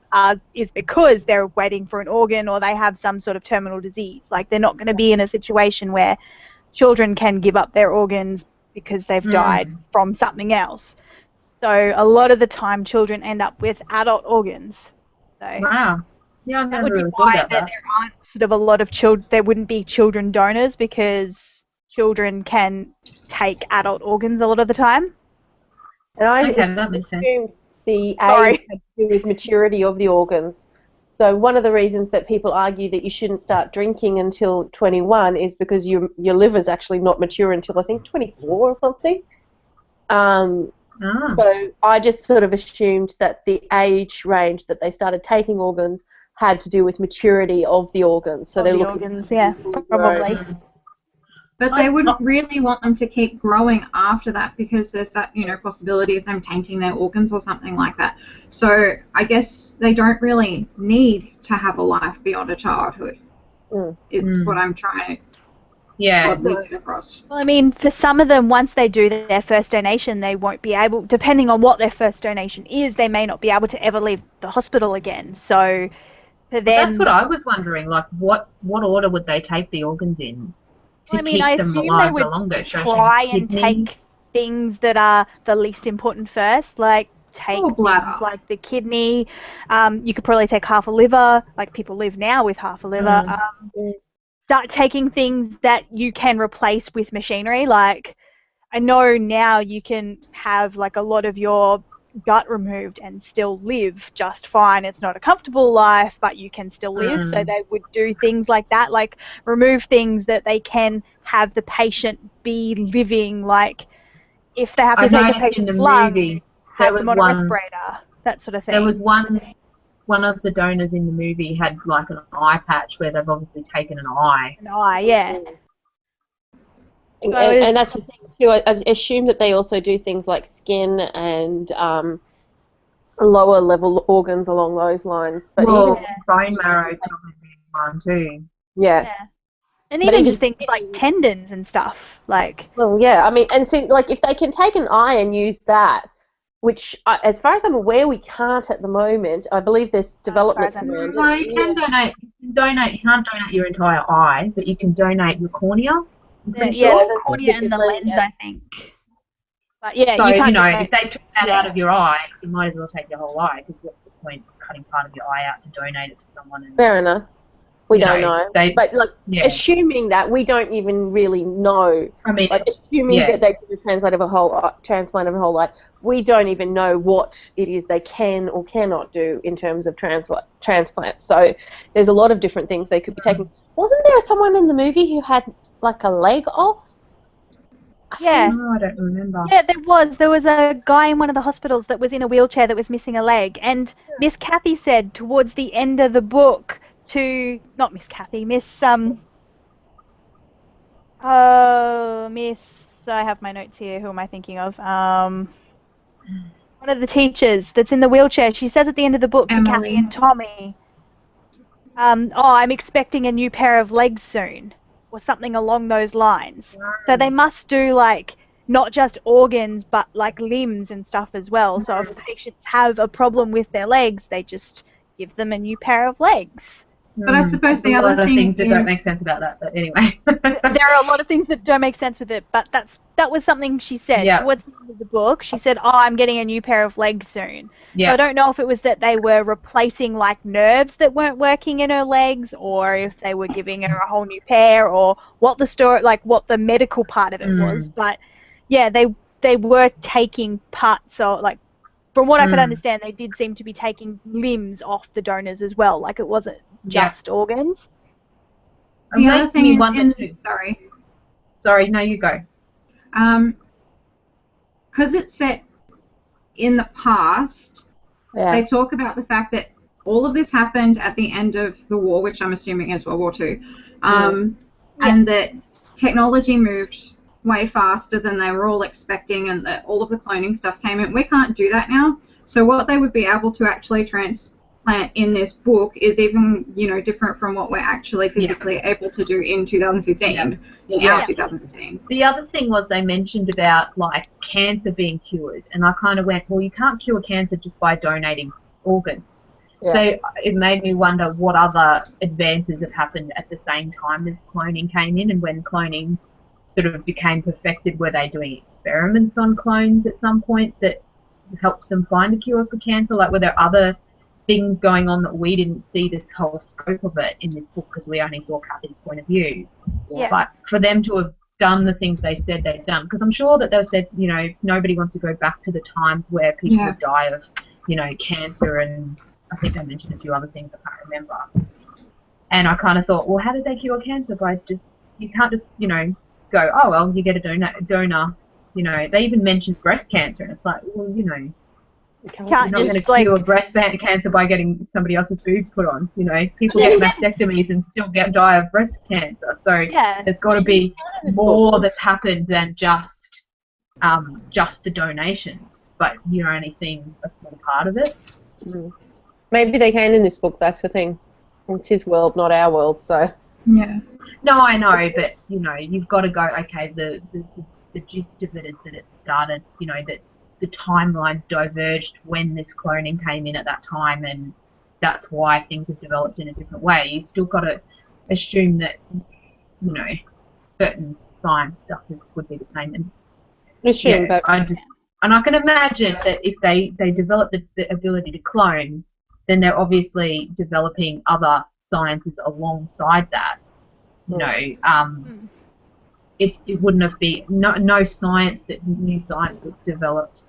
is because they're waiting for an organ or they have some sort of terminal disease. Like, they're not going to be in a situation where children can give up their organs because they've died from something else. So a lot of the time children end up with adult organs. So Wow. Yeah, I've that never would be really thought why about that. there aren't sort of a lot of children. There wouldn't be children donors because children can take adult organs a lot of the time. And I that makes sense. assumed the Sorry. age had to do with maturity of the organs. So one of the reasons that people argue that you shouldn't start drinking until 21 is because your liver's actually not mature until, I think, 24 or something. So I just sort of assumed that the age range that they started taking organs had to do with maturity of the organs. So they're looking organs, yeah, probably. But they wouldn't really want them to keep growing after that because there's that, you know, possibility of them tainting their organs or something like that. So I guess they don't really need to have a life beyond a childhood. It's what I'm trying to get across. Well, I mean, for some of them, once they do their first donation, they won't be able, depending on what their first donation is, they may not be able to ever leave the hospital again. So for them... That's what I was wondering, like, what order would they take the organs in? I mean, I assume they would try and take things that are the least important first, like take things like the kidney. You could probably take half a liver, like people live now with half a liver. Start taking things that you can replace with machinery. Like, I know now you can have, like, a lot of your gut removed and still live just fine. It's not a comfortable life, but you can still live. So they would do things like that, like remove things that they can have the patient be living, like if they have to I take a noticed in patient's the lungs, movie have there them was on a one. respirator, that sort of thing. There was one of the donors in the movie had like an eye patch where they've obviously taken an eye. An eye, yeah. And that's the thing too. I assume that they also do things like skin and lower level organs along those lines. But Well, even bone marrow could probably be one too. yeah. And But even just things like tendons and stuff, like. Well, yeah. I mean, and see, like if they can take an eye and use that, which, as far as I'm aware, we can't at the moment. I believe there's developments around it. Well, you can donate. You can't donate your entire eye, but you can donate your cornea. I'm pretty Yeah, sure. the cornea and the lens, I think. But yeah, So, you can't if they took that out of your eye, you might as well take your whole eye, because what's the point of cutting part of your eye out to donate it to someone? And, Fair enough. We don't know. But like, assuming that, we don't even really know. I mean, like, assuming that they did a transplant of a whole eye, we don't even know what it is they can or cannot do in terms of transplants. So there's a lot of different things they could be taking. Wasn't there someone in the movie who had like a leg off? Yeah. No, I don't remember. Yeah, there was a guy in one of the hospitals that was in a wheelchair that was missing a leg, and Miss Kathy said towards the end of the book to, not Miss Kathy, Miss I have my notes here, who am I thinking of? One of the teachers that's in the wheelchair, she says at the end of the book to Kathy and Tommy, I'm expecting a new pair of legs soon, or something along those lines. So they must do, like, not just organs, but, like, limbs and stuff as well. So if patients have a problem with their legs, they just give them a new pair of legs. But I suppose the other thing things that don't make sense about that, but anyway. There are a lot of things that don't make sense with it, but that was something she said towards the end of the book. She said, I'm getting a new pair of legs soon. So I don't know if it was that they were replacing, like, nerves that weren't working in her legs, or if they were giving her a whole new pair, or what the story, like, what the medical part of it was. But yeah, they were taking parts, or, like, from what I could understand, they did seem to be taking limbs off the donors as well. Like, it wasn't just organs. The other thing is, Sorry, no, you go. Because it's set in the past, they talk about the fact that all of this happened at the end of the war, which I'm assuming is World War II, and that technology moved way faster than they were all expecting, and that all of the cloning stuff came in. We can't do that now. So what they would be able to actually transplant in this book is even, different from what we're actually physically able to do in 2015. In our 2015. The other thing was they mentioned about, like, cancer being cured, and I kind of went, well, you can't cure cancer just by donating organs. So it made me wonder what other advances have happened at the same time as cloning came in, and when cloning sort of became perfected, were they doing experiments on clones at some point that helps them find a cure for cancer? Like, were there other things going on that we didn't see this whole scope of it in this book because we only saw Kathy's point of view? But for them to have done the things they said they've done, because I'm sure that they said, nobody wants to go back to the times where people would die of, cancer, and I think they mentioned a few other things I can't remember. And I kind of thought, well, how did they cure cancer? You can't just, go, oh, well, you get a donor. They even mentioned breast cancer, and it's like, well, you're not going to cure breast cancer by getting somebody else's boobs put on. People get mastectomies and still die of breast cancer. So there's got to be more that's happened than just the donations. But you're only seeing a small part of it. Maybe they can in this book. That's the thing. It's his world, not our world. So no, I know, but you've got to go. Okay, the gist of it is that it started. That the timelines diverged when this cloning came in at that time, and that's why things have developed in a different way. You still got to assume that certain science stuff would be the same. And but I can imagine that if they develop the ability to clone, then they're obviously developing other sciences alongside that. It wouldn't have been no science new science that's developed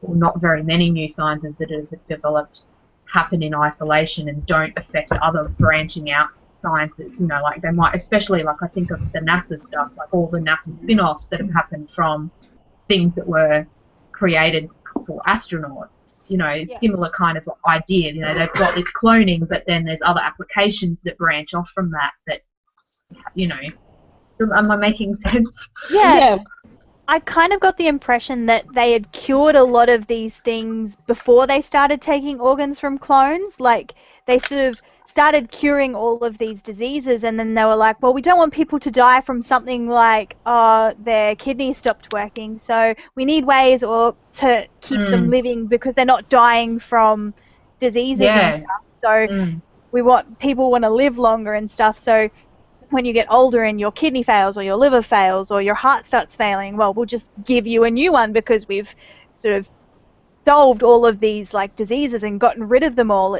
or not very many new sciences that have developed happen in isolation and don't affect other branching out sciences. You know, like they might, especially like I think of the NASA stuff, like all the NASA spin-offs that have happened from things that were created for astronauts. You know, similar kind of idea. You know, they've got this cloning, but then there's other applications that branch off from that, you know, am I making sense? Yeah. I kind of got the impression that they had cured a lot of these things before they started taking organs from clones. Like, they sort of started curing all of these diseases, and then they were like, well, we don't want people to die from something like their kidneys stopped working, so we need ways to keep them living because they're not dying from diseases and stuff. So people want to live longer and stuff, so when you get older and your kidney fails or your liver fails or your heart starts failing, well, we'll just give you a new one because we've sort of solved all of these like diseases and gotten rid of them all.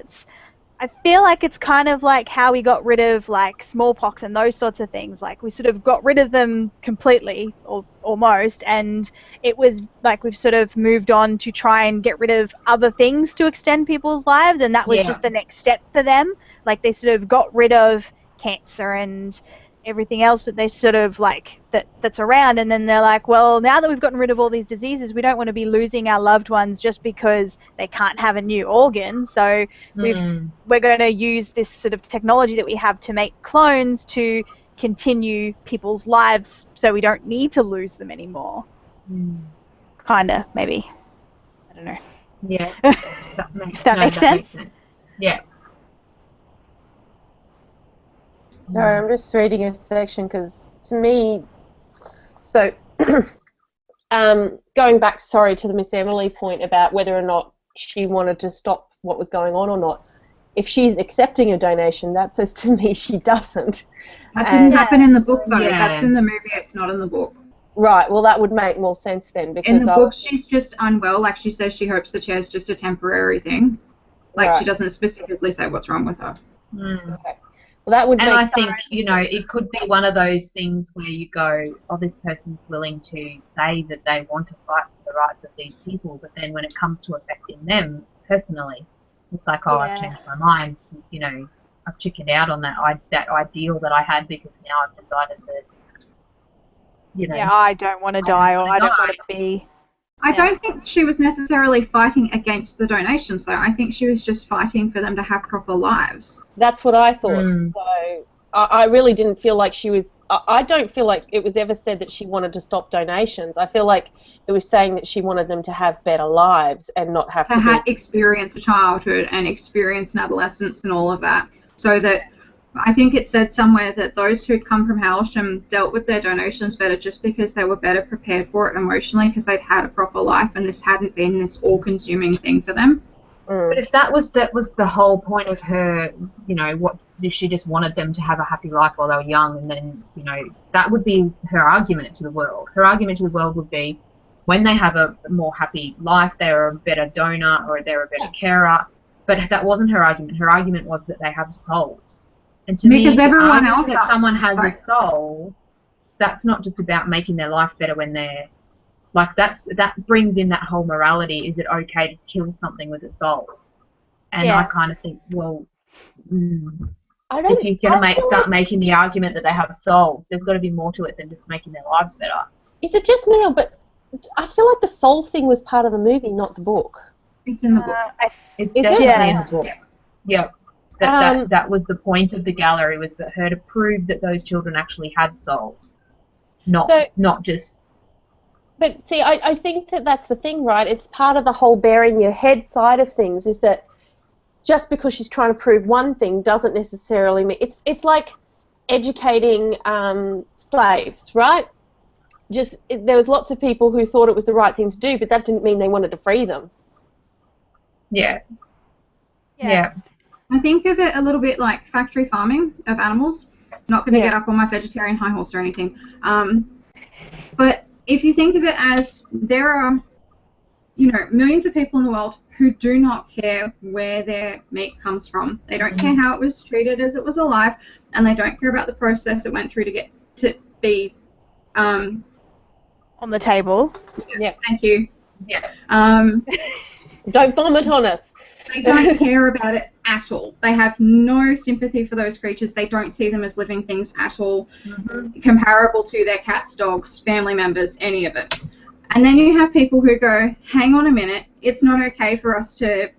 I feel like it's kind of like how we got rid of like smallpox and those sorts of things. Like we sort of got rid of them completely or almost, and it was like we've sort of moved on to try and get rid of other things to extend people's lives, and that was just the next step for them. Like they sort of got rid of cancer and everything else that they sort of like that's around, and then they're like, well, now that we've gotten rid of all these diseases, we don't want to be losing our loved ones just because they can't have a new organ, so we're going to use this sort of technology that we have to make clones to continue people's lives so we don't need to lose them anymore. Kinda, maybe. I don't know. Yeah. That makes sense. Yeah. Sorry, I'm just reading a section because to me, so going back, to the Miss Emily point about whether or not she wanted to stop what was going on or not, if she's accepting a donation, that says to me she doesn't. That didn't happen in the book though. That's in the movie, it's not in the book. Right, well that would make more sense then, because in the book she's just unwell, like she says she hopes the chair's just a temporary thing. Like she doesn't specifically say what's wrong with her. Okay. Well, that would and I think, you know, it could be one of those things where you go, oh, this person's willing to say that they want to fight for the rights of these people, but then when it comes to affecting them personally, it's like, oh, I've changed my mind, you know, I've chickened out on that ideal that I had because now I've decided that, you know. Yeah, I don't want to die, or I don't want to be. I don't think she was necessarily fighting against the donations, though. I think she was just fighting for them to have proper lives. That's what I thought. So I really didn't feel like she was... I don't feel like it was ever said that she wanted to stop donations. I feel like it was saying that she wanted them to have better lives and not have to experience a childhood and experience an adolescence and all of that. So that... I think it said somewhere that those who'd come from Hailsham dealt with their donations better just because they were better prepared for it emotionally because they'd had a proper life and this hadn't been this all-consuming thing for them. But if that was the whole point of her, you know, what if she just wanted them to have a happy life while they were young, and then, you know, that would be her argument to the world. Her argument to the world would be when they have a more happy life, they're a better donor or they're a better carer. But that wasn't her argument. Her argument was that they have souls. And to me, everyone else that someone has a soul, that's not just about making their life better when they're like that brings in that whole morality. Is it okay to kill something with a soul? And I kind of think, well, if you're going to start making the argument that they have souls, there's got to be more to it than just making their lives better. Is it just me, but I feel like the soul thing was part of the movie, not the book. It's in the book. It's definitely in the book. Yeah. That was the point of the gallery, was for her to prove that those children actually had souls, not just... But see, I think that's the thing, right? It's part of the whole bearing your head side of things, is that just because she's trying to prove one thing doesn't necessarily mean... It's like educating slaves, right? There was lots of people who thought it was the right thing to do, but that didn't mean they wanted to free them. Yeah. I think of it a little bit like factory farming of animals. Not going to get up on my vegetarian high horse or anything. But if you think of it as there are, you know, millions of people in the world who do not care where their meat comes from. They don't care how it was treated as it was alive, and they don't care about the process it went through to get to be on the table. Yeah. Thank you. Yeah. Don't vomit on us. They don't care about it at all. They have no sympathy for those creatures. They don't see them as living things at all, comparable to their cats, dogs, family members, any of it. And then you have people who go, hang on a minute, it's not okay for us to,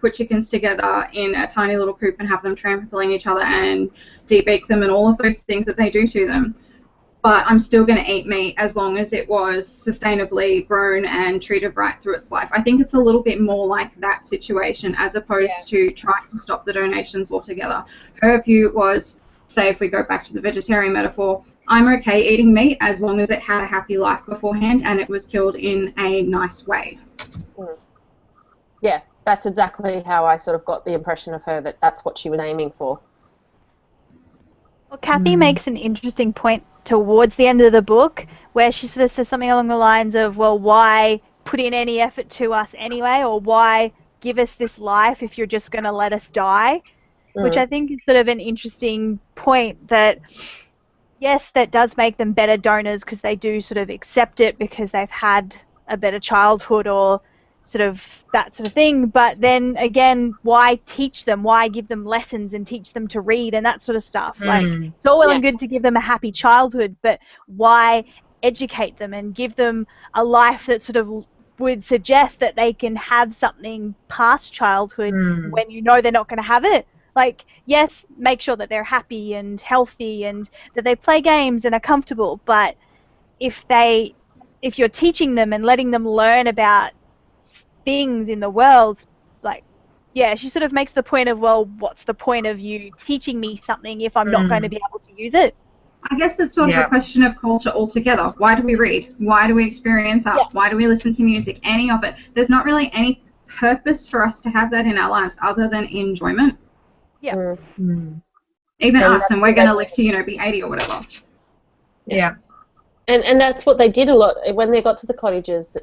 put chickens together in a tiny little coop and have them trampling each other and debake them and all of those things that they do to them. But I'm still going to eat meat as long as it was sustainably grown and treated right through its life. I think it's a little bit more like that situation as opposed to trying to stop the donations altogether. Her view was, say if we go back to the vegetarian metaphor, I'm okay eating meat as long as it had a happy life beforehand and it was killed in a nice way. Yeah, that's exactly how I sort of got the impression of her, that that's what she was aiming for. Well, Kathy makes an interesting point towards the end of the book where she sort of says something along the lines of, well, why put in any effort to us anyway, or why give us this life if you're just going to let us die, which I think is sort of an interesting point that, yes, that does make them better donors because they do sort of accept it because they've had a better childhood or sort of that sort of thing. But then again, why teach them? Why give them lessons and teach them to read and that sort of stuff? Like, it's all well and good to give them a happy childhood, but why educate them and give them a life that sort of would suggest that they can have something past childhood when you know they're not going to have it? Like, yes, make sure that they're happy and healthy and that they play games and are comfortable, but if you're teaching them and letting them learn about things in the world, like, yeah, she sort of makes the point of, well, what's the point of you teaching me something if I'm not going to be able to use it? I guess it's sort of a question of culture altogether. Why do we read? Why do we experience art? Why do we listen to music? Any of it. There's not really any purpose for us to have that in our lives other than enjoyment. Yeah. Even us, and we're going to live to, be 80 or whatever. Yeah. And that's what they did a lot when they got to the cottages.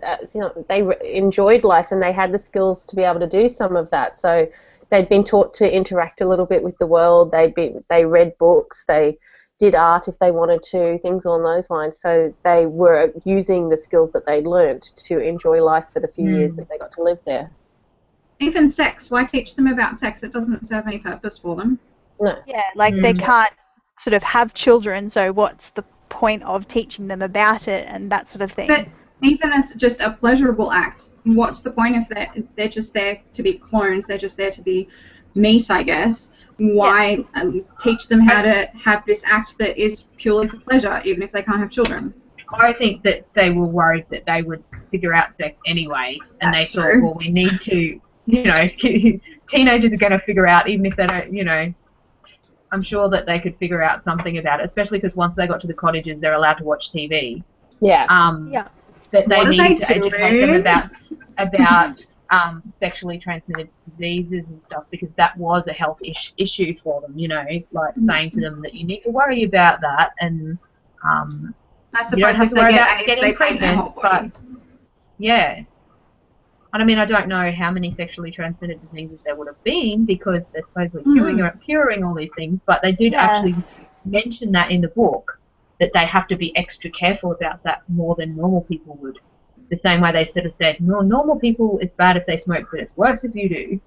They enjoyed life and they had the skills to be able to do some of that. So they'd been taught to interact a little bit with the world. They read books. They did art if they wanted to, things along those lines. So they were using the skills that they'd learned to enjoy life for the few years that they got to live there. Even sex. Why teach them about sex? It doesn't serve any purpose for them. No. Yeah, like they can't sort of have children, so what's the point of teaching them about it and that sort of thing? But even as just a pleasurable act, what's the point if they're just there to be clones? They're just there to be meat, I guess. Why teach them how to have this act that is purely for pleasure, even if they can't have children? I think that they were worried that they would figure out sex anyway, and they thought, well, we need to, teenagers are going to figure out, even if they don't, I'm sure that they could figure out something about it, especially because once they got to the cottages, they're allowed to watch TV. Yeah. That they needed to educate them about sexually transmitted diseases and stuff, because that was a health issue for them, like saying to them that you need to worry about that, and I suppose you don't have if to they worry get about AIDS, getting they paint their whole pregnant, body. but yeah. And I mean, I don't know how many sexually transmitted diseases there would have been, because they're supposedly curing all these things, but they did actually mention that in the book, that they have to be extra careful about that more than normal people would. The same way they sort of said, no, normal people, it's bad if they smoke, but it's worse if you do.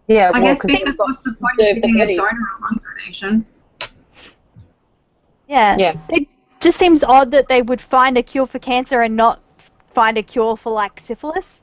Yeah, I guess because what's the point of giving a donor a lung donation? Yeah. It just seems odd that they would find a cure for cancer and not find a cure for, like, syphilis.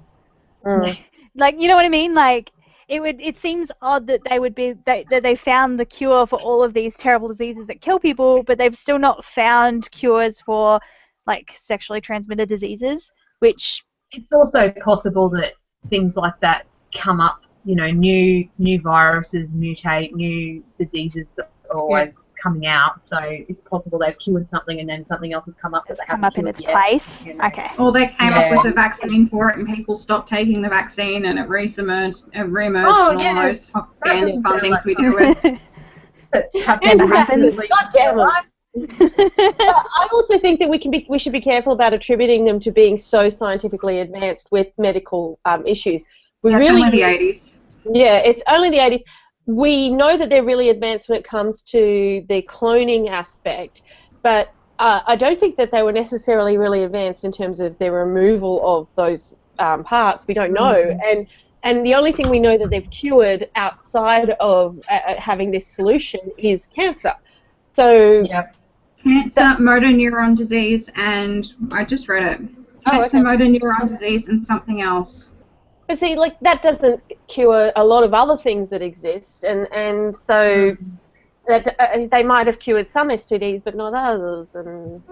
Like, you know what I mean? Like, it seems odd that that they found the cure for all of these terrible diseases that kill people, but they've still not found cures for, like, sexually transmitted diseases, which... It's also possible that things like that come up, new viruses mutate, new diseases are always coming out, so it's possible they've cured something and then something else has come up that they haven't in its yet. place. Okay. Or they came up with a vaccine for it and people stopped taking the vaccine and it re-emerged and all those fun things we do with. God damn it. I also think that we should be careful about attributing them to being so scientifically advanced with medical issues. It's only the 80s. Yeah, it's only the 80s. We know that they're really advanced when it comes to the cloning aspect, but I don't think that they were necessarily really advanced in terms of their removal of those parts. We don't know, and the only thing we know that they've cured outside of having this solution is cancer. So cancer, motor neuron disease, and I just read it. Cancer, motor neuron disease, and something else. But see, like that doesn't cure a lot of other things that exist, and so. That they might have cured some STDs, but not others. And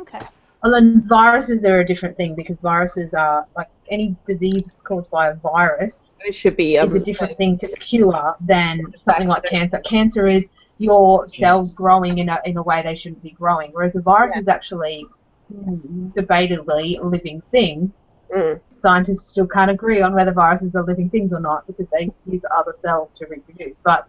Well, then viruses are a different thing because viruses are like any disease caused by a virus. It should be is a different thing to cure than something like cancer. Cancer is your cells growing in a way they shouldn't be growing, whereas a virus is actually debatably a living thing. Scientists still can't agree on whether viruses are living things or not because they use other cells to reproduce. But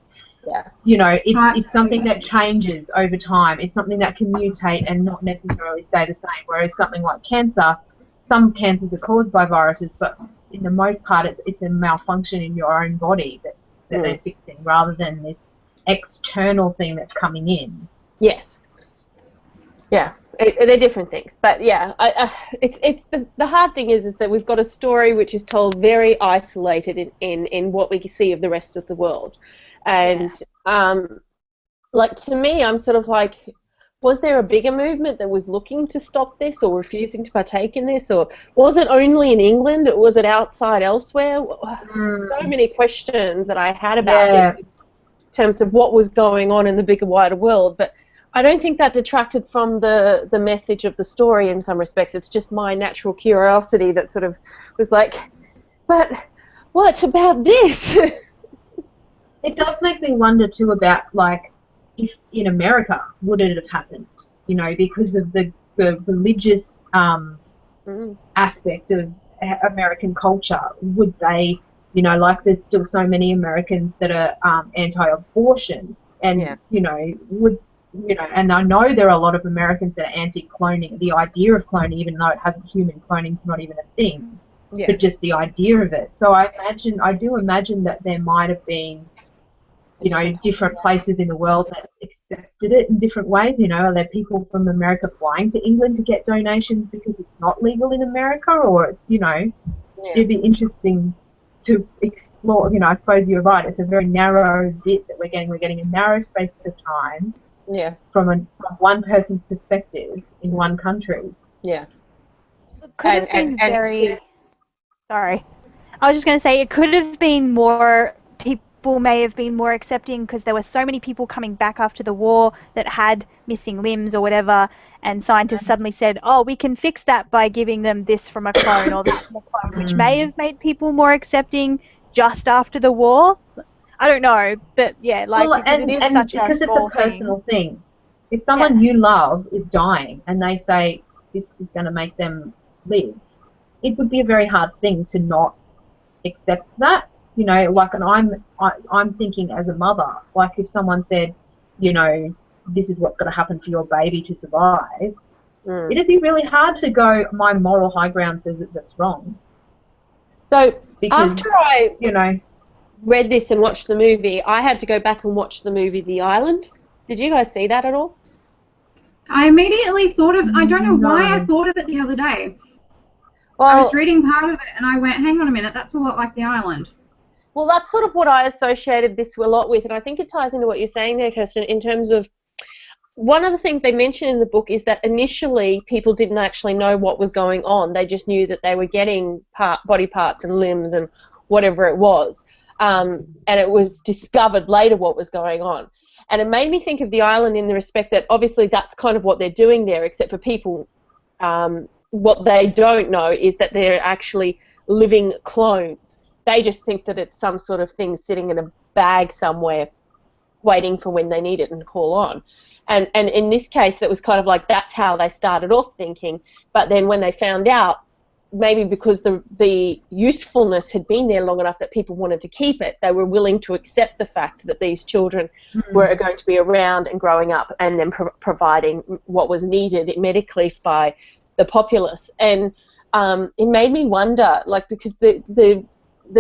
you know, it's something that changes over time. It's something that can mutate and not necessarily stay the same. Whereas something like cancer, some cancers are caused by viruses, but in the most part, it's a malfunction in your own body that they're fixing, rather than this external thing that's coming in. Yes. Yeah, they're different things, but yeah, it's the hard thing is that we've got a story which is told very isolated in what we see of the rest of the world. And like to me, I'm sort of like, was there a bigger movement that was looking to stop this or refusing to partake in this, or was it only in England? Or was it outside elsewhere? So many questions that I had about this in terms of what was going on in the bigger, wider world. But I don't think that detracted from the message of the story in some respects. It's just my natural curiosity that sort of was like, but what about this? It does make me wonder too about, like, if in America would it have happened, you know, because of the religious aspect of American culture. Would they, you know, like there's still so many Americans that are anti-abortion, and you know, and I know there are a lot of Americans that are anti-cloning, the idea of cloning, even though it hasn't, human cloning's not even a thing, but just the idea of it. So I do imagine that there might have been, you know, different places in the world that accepted it in different ways. You know, are there people from America flying to England to get donations because it's not legal in America, or it's, you know, it'd be interesting to explore. You know, I suppose you're right. It's a very narrow bit that we're getting. We're getting a narrow space of time. From one person's perspective in one country. It could have been very. Sorry, I was just going to say it could have been more. People may have been more accepting because there were so many people coming back after the war that had missing limbs or whatever, and scientists suddenly said, oh, we can fix that by giving them this from a clone or that from a clone, which may have made people more accepting just after the war. I don't know, but yeah, like, because it is such a small personal thing. If someone you love is dying and they say this is going to make them live, it would be a very hard thing to not accept that. You know, like, and I'm thinking as a mother, like if someone said, you know, this is what's going to happen for your baby to survive, it'd be really hard to go, my moral high ground says that that's wrong. So because, after I, you know, read this and watched the movie, I had to go back and watch the movie The Island. Did you guys see that at all? I immediately thought of, I don't know why I thought of it the other day. Well, I was reading part of it and I went, hang on a minute, that's a lot like The Island. Well, that's sort of what I associated this a lot with, and I think it ties into what you're saying there, Kirsten, in terms of one of the things they mention in the book is that initially people didn't actually know what was going on. They just knew that they were getting body parts and limbs and whatever it was, and it was discovered later what was going on. And it made me think of The Island in the respect that obviously that's kind of what they're doing there, except for people, what they don't know is that they're actually living clones. They just think that it's some sort of thing sitting in a bag somewhere waiting for when they need it and call on. And in this case, that was kind of like that's how they started off thinking. But then when they found out, maybe because the usefulness had been there long enough that people wanted to keep it, they were willing to accept the fact that these children were going to be around and growing up and then providing what was needed medically by the populace. And it made me wonder, like, because the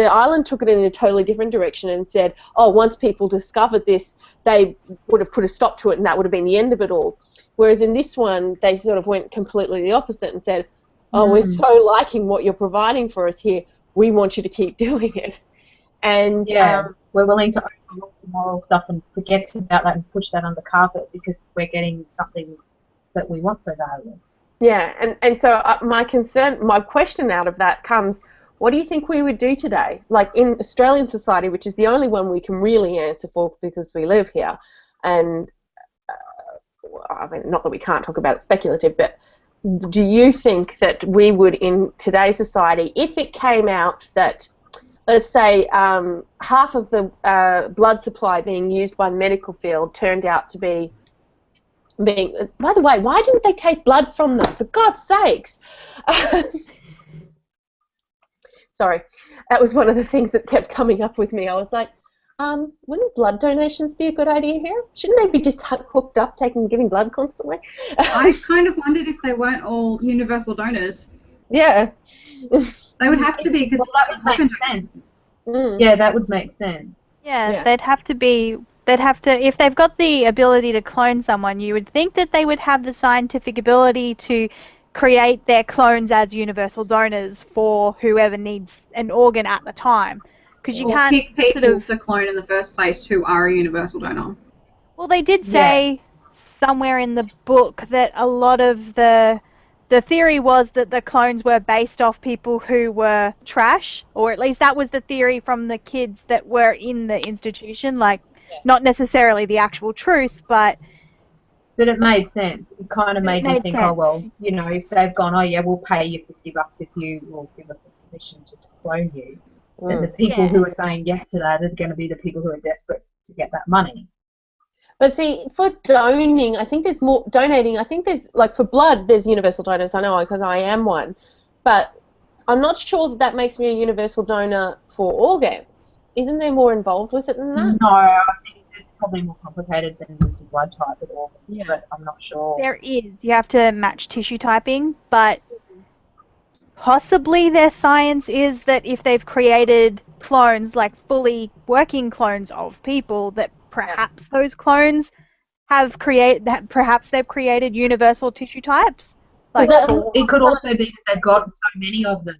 island took it in a totally different direction and said, oh, once people discovered this, they would have put a stop to it and that would have been the end of it all. Whereas in this one, they sort of went completely the opposite and said, oh, we're so liking what you're providing for us here, we want you to keep doing it. And we're willing to overlook the moral stuff and forget about that and push that under the carpet because we're getting something that we want so badly. Yeah, and so my question out of that comes, what do you think we would do today? Like in Australian society, which is the only one we can really answer for because we live here, and I mean, not that we can't talk about it speculative, but do you think that we would, in today's society, if it came out that, let's say, half of the blood supply being used by the medical field turned out to be being... By the way, why didn't they take blood from them? For God's sakes! Sorry, that was one of the things that kept coming up with me. I was like, wouldn't blood donations be a good idea here? Shouldn't they be just hooked up, giving blood constantly? I kind of wondered if they weren't all universal donors. Yeah. They would have to be, because that would make sense. Yeah, that would make sense. Yeah, they'd have to, if they've got the ability to clone someone, you would think that they would have the scientific ability to create their clones as universal donors for whoever needs an organ at the time. Because you can't pick people to clone in the first place who are a universal donor. Well, they did say somewhere in the book that a lot of the theory was that the clones were based off people who were trash, or at least that was the theory from the kids that were in the institution. Like, not necessarily the actual truth, but it made sense. It kind of made me think, oh, well, you know, if they've gone, oh, yeah, we'll pay you $50 if you will give us the permission to clone you. And the people who are saying yes to that are going to be the people who are desperate to get that money. But see, for donating, I think there's, like for blood, there's universal donors, I know, because I am one. But I'm not sure that makes me a universal donor for organs. Isn't there more involved with it than that? No, I think it's probably more complicated than just a blood type at all. Yeah. But I'm not sure. There is. You have to match tissue typing, but possibly their science is that if they've created clones, like fully working clones of people, that perhaps those clones have perhaps they've created universal tissue types. Like, it could also be that they've got so many of them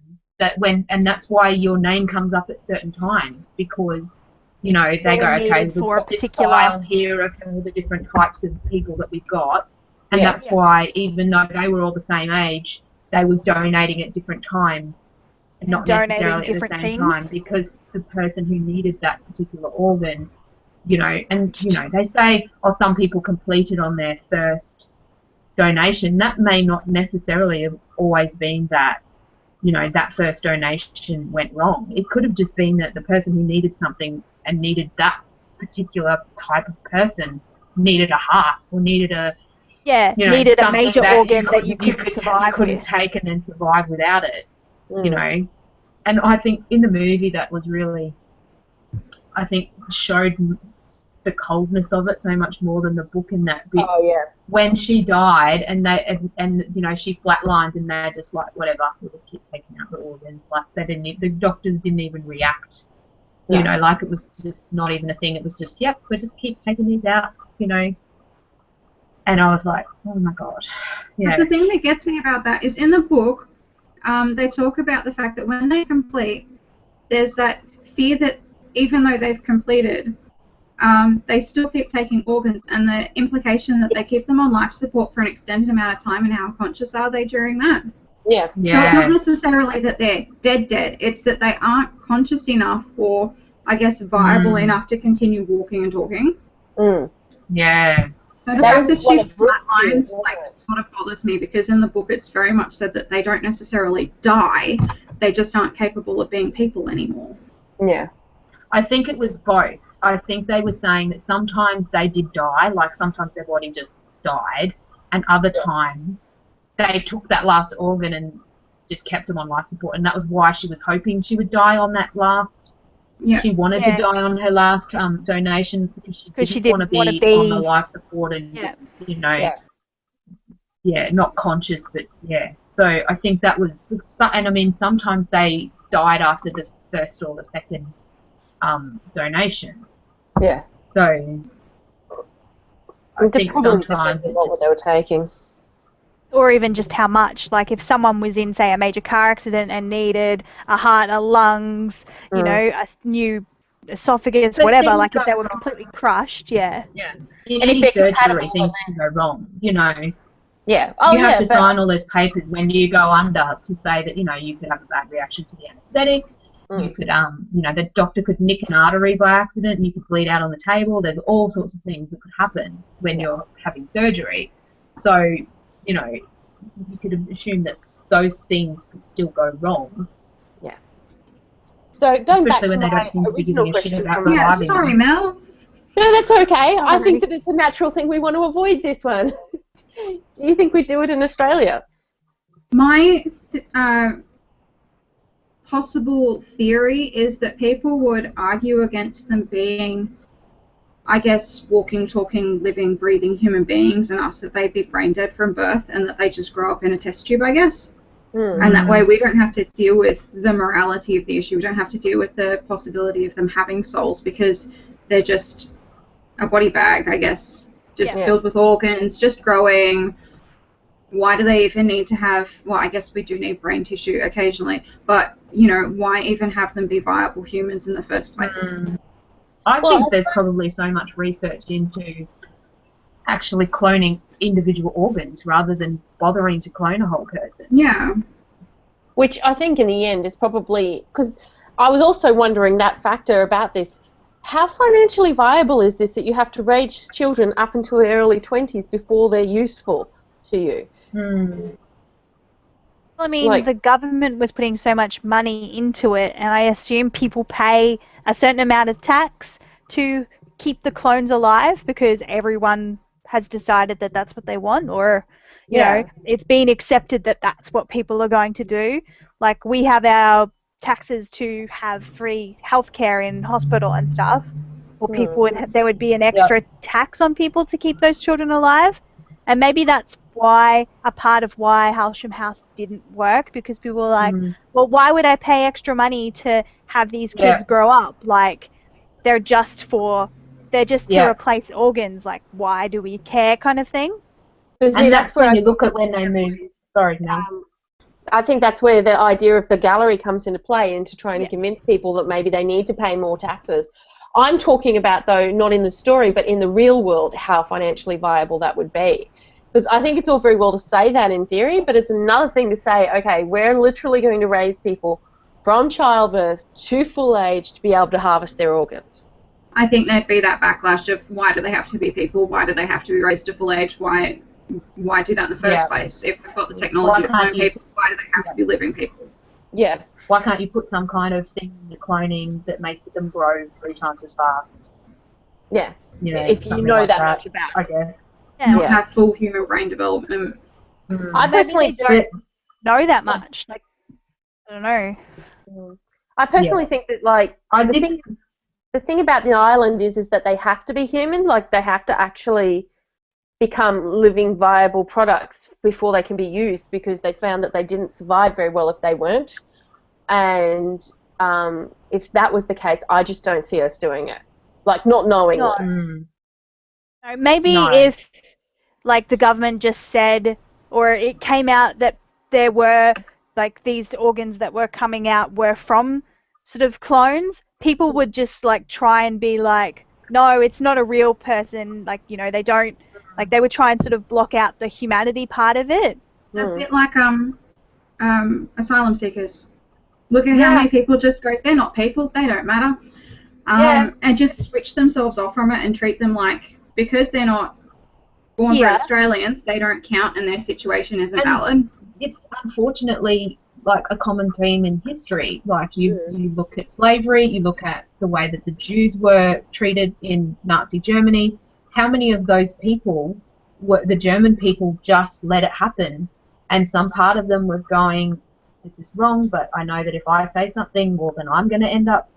and that's why your name comes up at certain times, because, you know, they go, okay, we've got this file here of all the different types of people that we've got, and that's why, even though they were all the same age, they were donating at different times, and not necessarily at the same time, because the person who needed that particular organ, you know, and, you know, they say, oh, some people completed on their first donation. That may not necessarily have always been that, you know, that first donation went wrong. It could have just been that the person who needed something and needed that particular type of person needed a heart or needed a needed a major organ that you couldn't survive you couldn't take and then survive without it, you know. And I think in the movie that was really, I think, showed the coldness of it so much more than the book in that bit. Oh, yeah. When she died and you know, she flatlined and they're just like, whatever, we'll just keep taking out the organs. Like, the doctors didn't even react. No. You know, like it was just not even a thing. It was just, yep, we'll just keep taking these out, you know. And I was like, oh my God. Yeah. But the thing that gets me about that is in the book, they talk about the fact that when they complete, there's that fear that even though they've completed, they still keep taking organs, and the implication that they keep them on life support for an extended amount of time, and how conscious are they during that? Yeah. So it's not necessarily that they're dead. It's that they aren't conscious enough or, I guess, viable enough to continue walking and talking. Yeah. So the fact that she flatlined sort of bothers me, because in the book it's very much said that they don't necessarily die, they just aren't capable of being people anymore. Yeah. I think it was both. I think they were saying that sometimes they did die, like sometimes their body just died, and other times they took that last organ and just kept them on life support, and that was why she was hoping she would die on that last. Yeah. She wanted to die on her last donation because she didn't want to be on the life support and just, you know, not conscious, but So I think that was, and I mean, sometimes they died after the first or the second donation. Yeah. So I It think probably sometimes depends on it what just they were taking. Or even just how much. Like if someone was in, say, a major car accident and needed a heart, a lungs, you know, a new esophagus, But whatever, things like if go they were wrong. completely crushed, yeah. Yeah. In And if any they're surgery, compatible, things can go wrong. You know, yeah. Oh, you have yeah, to but sign all those papers when you go under to say that, you know, you could have a bad reaction to the anaesthetic. You could, you know, the doctor could nick an artery by accident and you could bleed out on the table. There's all sorts of things that could happen when you're having surgery. So, you know, you could assume that those things could still go wrong. yeah. So going back Especially to when they my don't seem to be original giving a shit question about from Yeah, reviving sorry, them. Mel. No, that's okay. I Sorry. think that it's a natural thing. We want to avoid this one. Do you think we'd do it in Australia? My possible theory is that people would argue against them being, I guess, walking, talking, living, breathing human beings, and us that they'd be brain dead from birth and that they just grow up in a test tube, I guess. And that way we don't have to deal with the morality of the issue. We don't have to deal with the possibility of them having souls because they're just a body bag, I guess, just filled with organs, just growing. Why do they even need to have, well, I guess we do need brain tissue occasionally, but, you know, why even have them be viable humans in the first place? I think there's probably so much research into actually cloning individual organs rather than bothering to clone a whole person. Yeah. Which I think in the end is probably, because I was also wondering that factor about this. How financially viable is this that you have to raise children up until their early 20s before they're useful to you? I mean, the government was putting so much money into it, and I assume people pay a certain amount of tax to keep the clones alive because everyone has decided that that's what they want, or, you know, it's been accepted that that's what people are going to do. Like, we have our taxes to have free healthcare in hospital and stuff. Or people there would be an extra tax on people to keep those children alive. And maybe that's why, a part of why Halsham House didn't work, because people were like, well, why would I pay extra money to have these kids grow up? Like, they're just to replace organs. Like, why do we care, kind of thing? And that's when you look at when they move. Sorry, Mel. I think that's where the idea of the gallery comes into play, into trying to convince people that maybe they need to pay more taxes. I'm talking about, though, not in the story, but in the real world, how financially viable that would be. Because I think it's all very well to say that in theory, but it's another thing to say, okay, we're literally going to raise people from childbirth to full age to be able to harvest their organs. I think there'd be that backlash of why do they have to be people? Why do they have to be raised to full age? Why do that in the first place? If we've got the technology to clone people, why do they have to be living people? Yeah. Why can't you put some kind of thing in the cloning that makes them grow 3 times as fast? Yeah. You know, if you know like that much about it. I guess. Not have full human brain development. I personally don't know that much. Like, I don't know. I personally think that, like, the thing about the island is that they have to be human. Like, they have to actually become living, viable products before they can be used, because they found that they didn't survive very well if they weren't. And if that was the case, I just don't see us doing it. Like, not knowingly. No, maybe if, like, the government just said, or it came out that there were, like, these organs that were coming out were from sort of clones, people would just, like, try and be like, no, it's not a real person. Like, you know, they don't, like, they would try and sort of block out the humanity part of it. A bit like asylum seekers. Look at how many people just go, they're not people, they don't matter. And just switch themselves off from it and treat them like, because they're not born-bred Australians, they don't count and their situation isn't valid. It's unfortunately like a common theme in history. Like you look at slavery, you look at the way that the Jews were treated in Nazi Germany. How many of those people, the German people, just let it happen? And some part of them was going, this is wrong, but I know that if I say something, well, then I'm going to end up,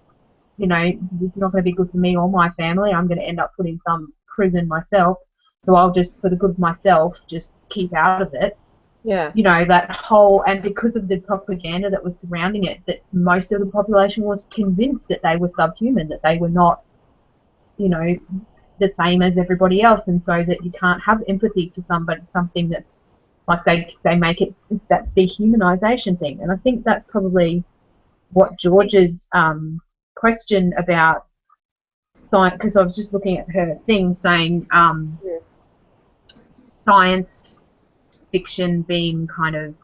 you know, this is not going to be good for me or my family. I'm going to end up putting some prison myself. So I'll just, for the good of myself, just keep out of it. Yeah. You know, that whole, and because of the propaganda that was surrounding it, that most of the population was convinced that they were subhuman, that they were not, you know, the same as everybody else, and so that you can't have empathy for something that's like they make it, it's that dehumanization thing. And I think that's probably what George's question about science, because I was just looking at her thing saying science fiction being kind of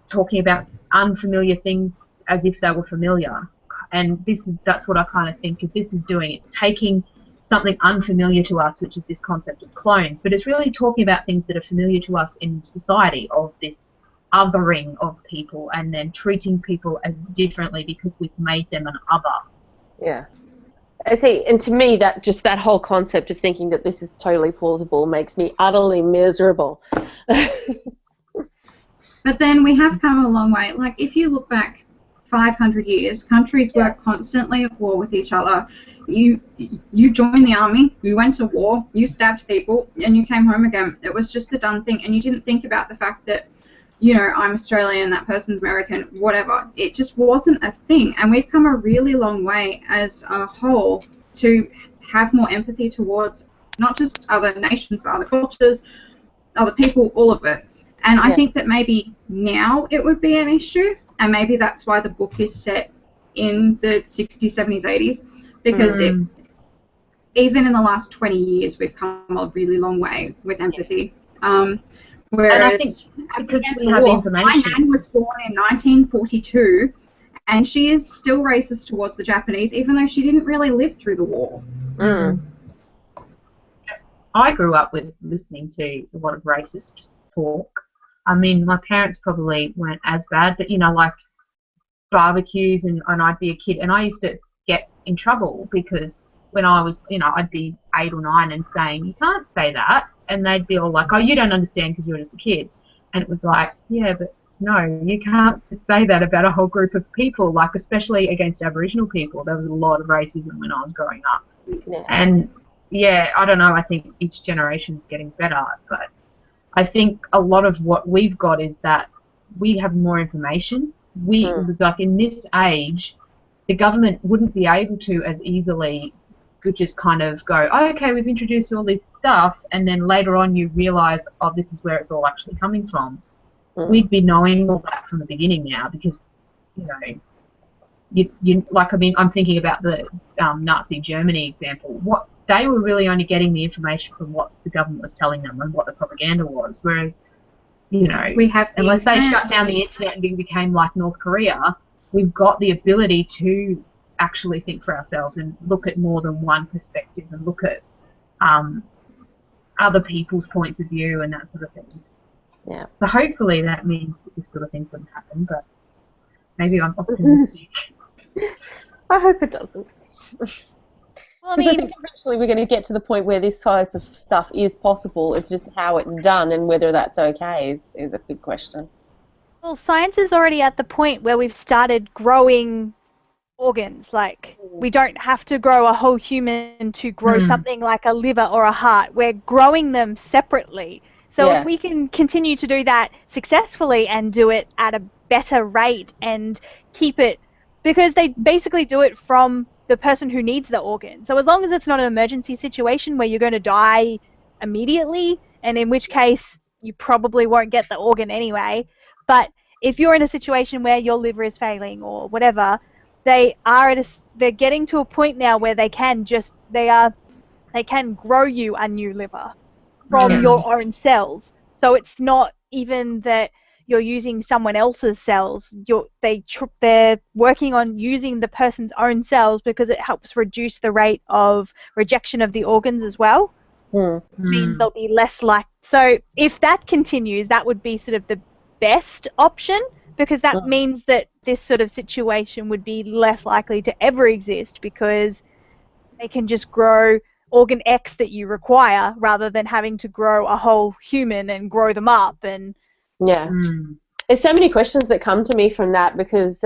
talking about unfamiliar things as if they were familiar. And that's what I kind of think if this is doing. It's taking something unfamiliar to us, which is this concept of clones, but it's really talking about things that are familiar to us in society, of this othering of people and then treating people as differently because we've made them an other. Yeah. I see, and to me, that whole concept of thinking that this is totally plausible makes me utterly miserable. But then we have come a long way. Like, if you look back 500 years, countries were constantly at war with each other. You joined the army, you went to war, you stabbed people, and you came home again. It was just the done thing, and you didn't think about the fact that, you know, I'm Australian, that person's American, whatever. It just wasn't a thing, and we've come a really long way as a whole to have more empathy towards not just other nations, but other cultures, other people, all of it. And I think that maybe now it would be an issue, and maybe that's why the book is set in the 60s, 70s, 80s, because even in the last 20 years, we've come a really long way with empathy. Whereas, and I think because we have information. My nan was born in 1942, and she is still racist towards the Japanese, even though she didn't really live through the war. I grew up with listening to a lot of racist talk. I mean, my parents probably weren't as bad, but, you know, like barbecues, and I'd be a kid, and I used to get in trouble because when I was, you know, I'd be 8 or 9 and saying, you can't say that, and they'd be all like, oh, you don't understand because you're just a kid. And it was like, yeah, but no, you can't just say that about a whole group of people, like especially against Aboriginal people. There was a lot of racism when I was growing up. Yeah. And, yeah, I don't know, I think each generation's getting better, but I think a lot of what we've got is that we have more information. Like in this age, the government wouldn't be able to as easily just kind of go, oh, okay, we've introduced all this stuff, and then later on you realise, oh, this is where it's all actually coming from. We'd be knowing all that from the beginning now because, you know, you like, I mean, I'm thinking about the Nazi Germany example. What they were really only getting the information from what the government was telling them and what the propaganda was, whereas, you know, unless they shut down the internet and we became like North Korea, we've got the ability to actually think for ourselves and look at more than one perspective and look at other people's points of view and that sort of thing. Yeah. So hopefully that means that this sort of thing wouldn't happen, but maybe I'm optimistic. I hope it doesn't. Well, I I mean, think eventually we're going to get to the point where this type of stuff is possible. It's just how it's done and whether that's okay is a big question. well, science is already at the point where we've started growing organs. Like, we don't have to grow a whole human to grow something like a liver or a heart. We're growing them separately. So if we can continue to do that successfully and do it at a better rate and keep it, because they basically do it from the person who needs the organ. So as long as it's not an emergency situation where you're going to die immediately, and in which case you probably won't get the organ anyway, but if you're in a situation where your liver is failing or whatever, they're getting to a point now where they can grow you a new liver from your own cells. So it's not even that you're using someone else's cells. They're working on using the person's own cells because it helps reduce the rate of rejection of the organs as well. Means they'll be less so if that continues, that would be sort of the best option, because that means that this sort of situation would be less likely to ever exist, because they can just grow organ X that you require rather than having to grow a whole human and grow them up. And there's so many questions that come to me from that, because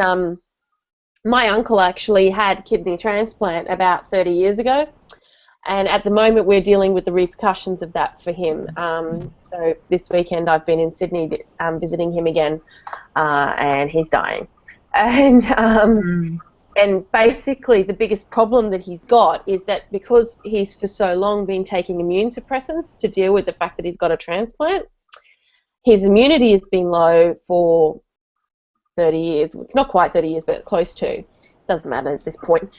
my uncle actually had kidney transplant about 30 years ago, and at the moment we're dealing with the repercussions of that for him. So this weekend I've been in Sydney visiting him again, and he's dying. And And basically the biggest problem that he's got is that because he's for so long been taking immune suppressants to deal with the fact that he's got a transplant, his immunity has been low for 30 years. It's not quite 30 years, but close to. Doesn't matter at this point.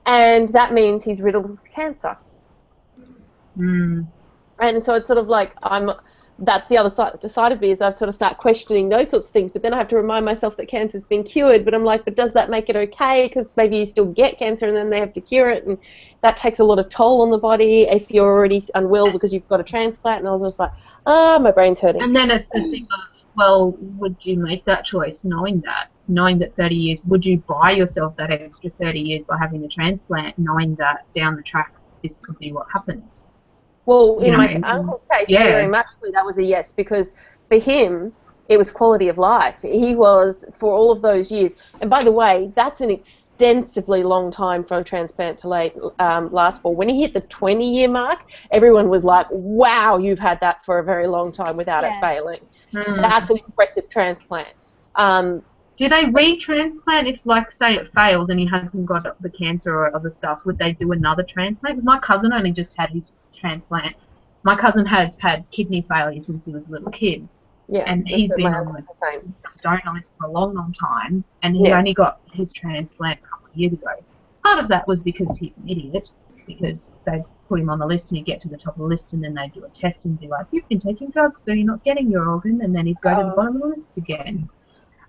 And that means he's riddled with cancer. Mm. And so it's sort of like that's the other side of me, is I sort of start questioning those sorts of things, but then I have to remind myself that cancer's been cured, but I'm like, but does that make it okay? Because maybe you still get cancer and then they have to cure it, and that takes a lot of toll on the body if you're already unwell because you've got a transplant. And I was just like, my brain's hurting. And then it's the thing of, well, would you make that choice knowing that 30 years, would you buy yourself that extra 30 years by having the transplant, knowing that down the track this could be what happens? Well, in my uncle's case, very much that was a yes, because for him, it was quality of life. He was, for all of those years, and by the way, that's an extensively long time for a transplant to last for. When he hit the 20-year mark, everyone was like, wow, you've had that for a very long time without it failing. Mm. That's an impressive transplant. Do they retransplant if, like, say it fails and he hasn't got the cancer or other stuff? Would they do another transplant? Because my cousin only just had his transplant. My cousin has had kidney failure since he was a little kid. Yeah, and he's been on the donor list for a long, long time, and he only got his transplant a couple of years ago. Part of that was because he's an idiot, because they put him on the list and he'd get to the top of the list and then they do a test and be like, you've been taking drugs, so you're not getting your organ, and then he'd go to the bottom of the list again.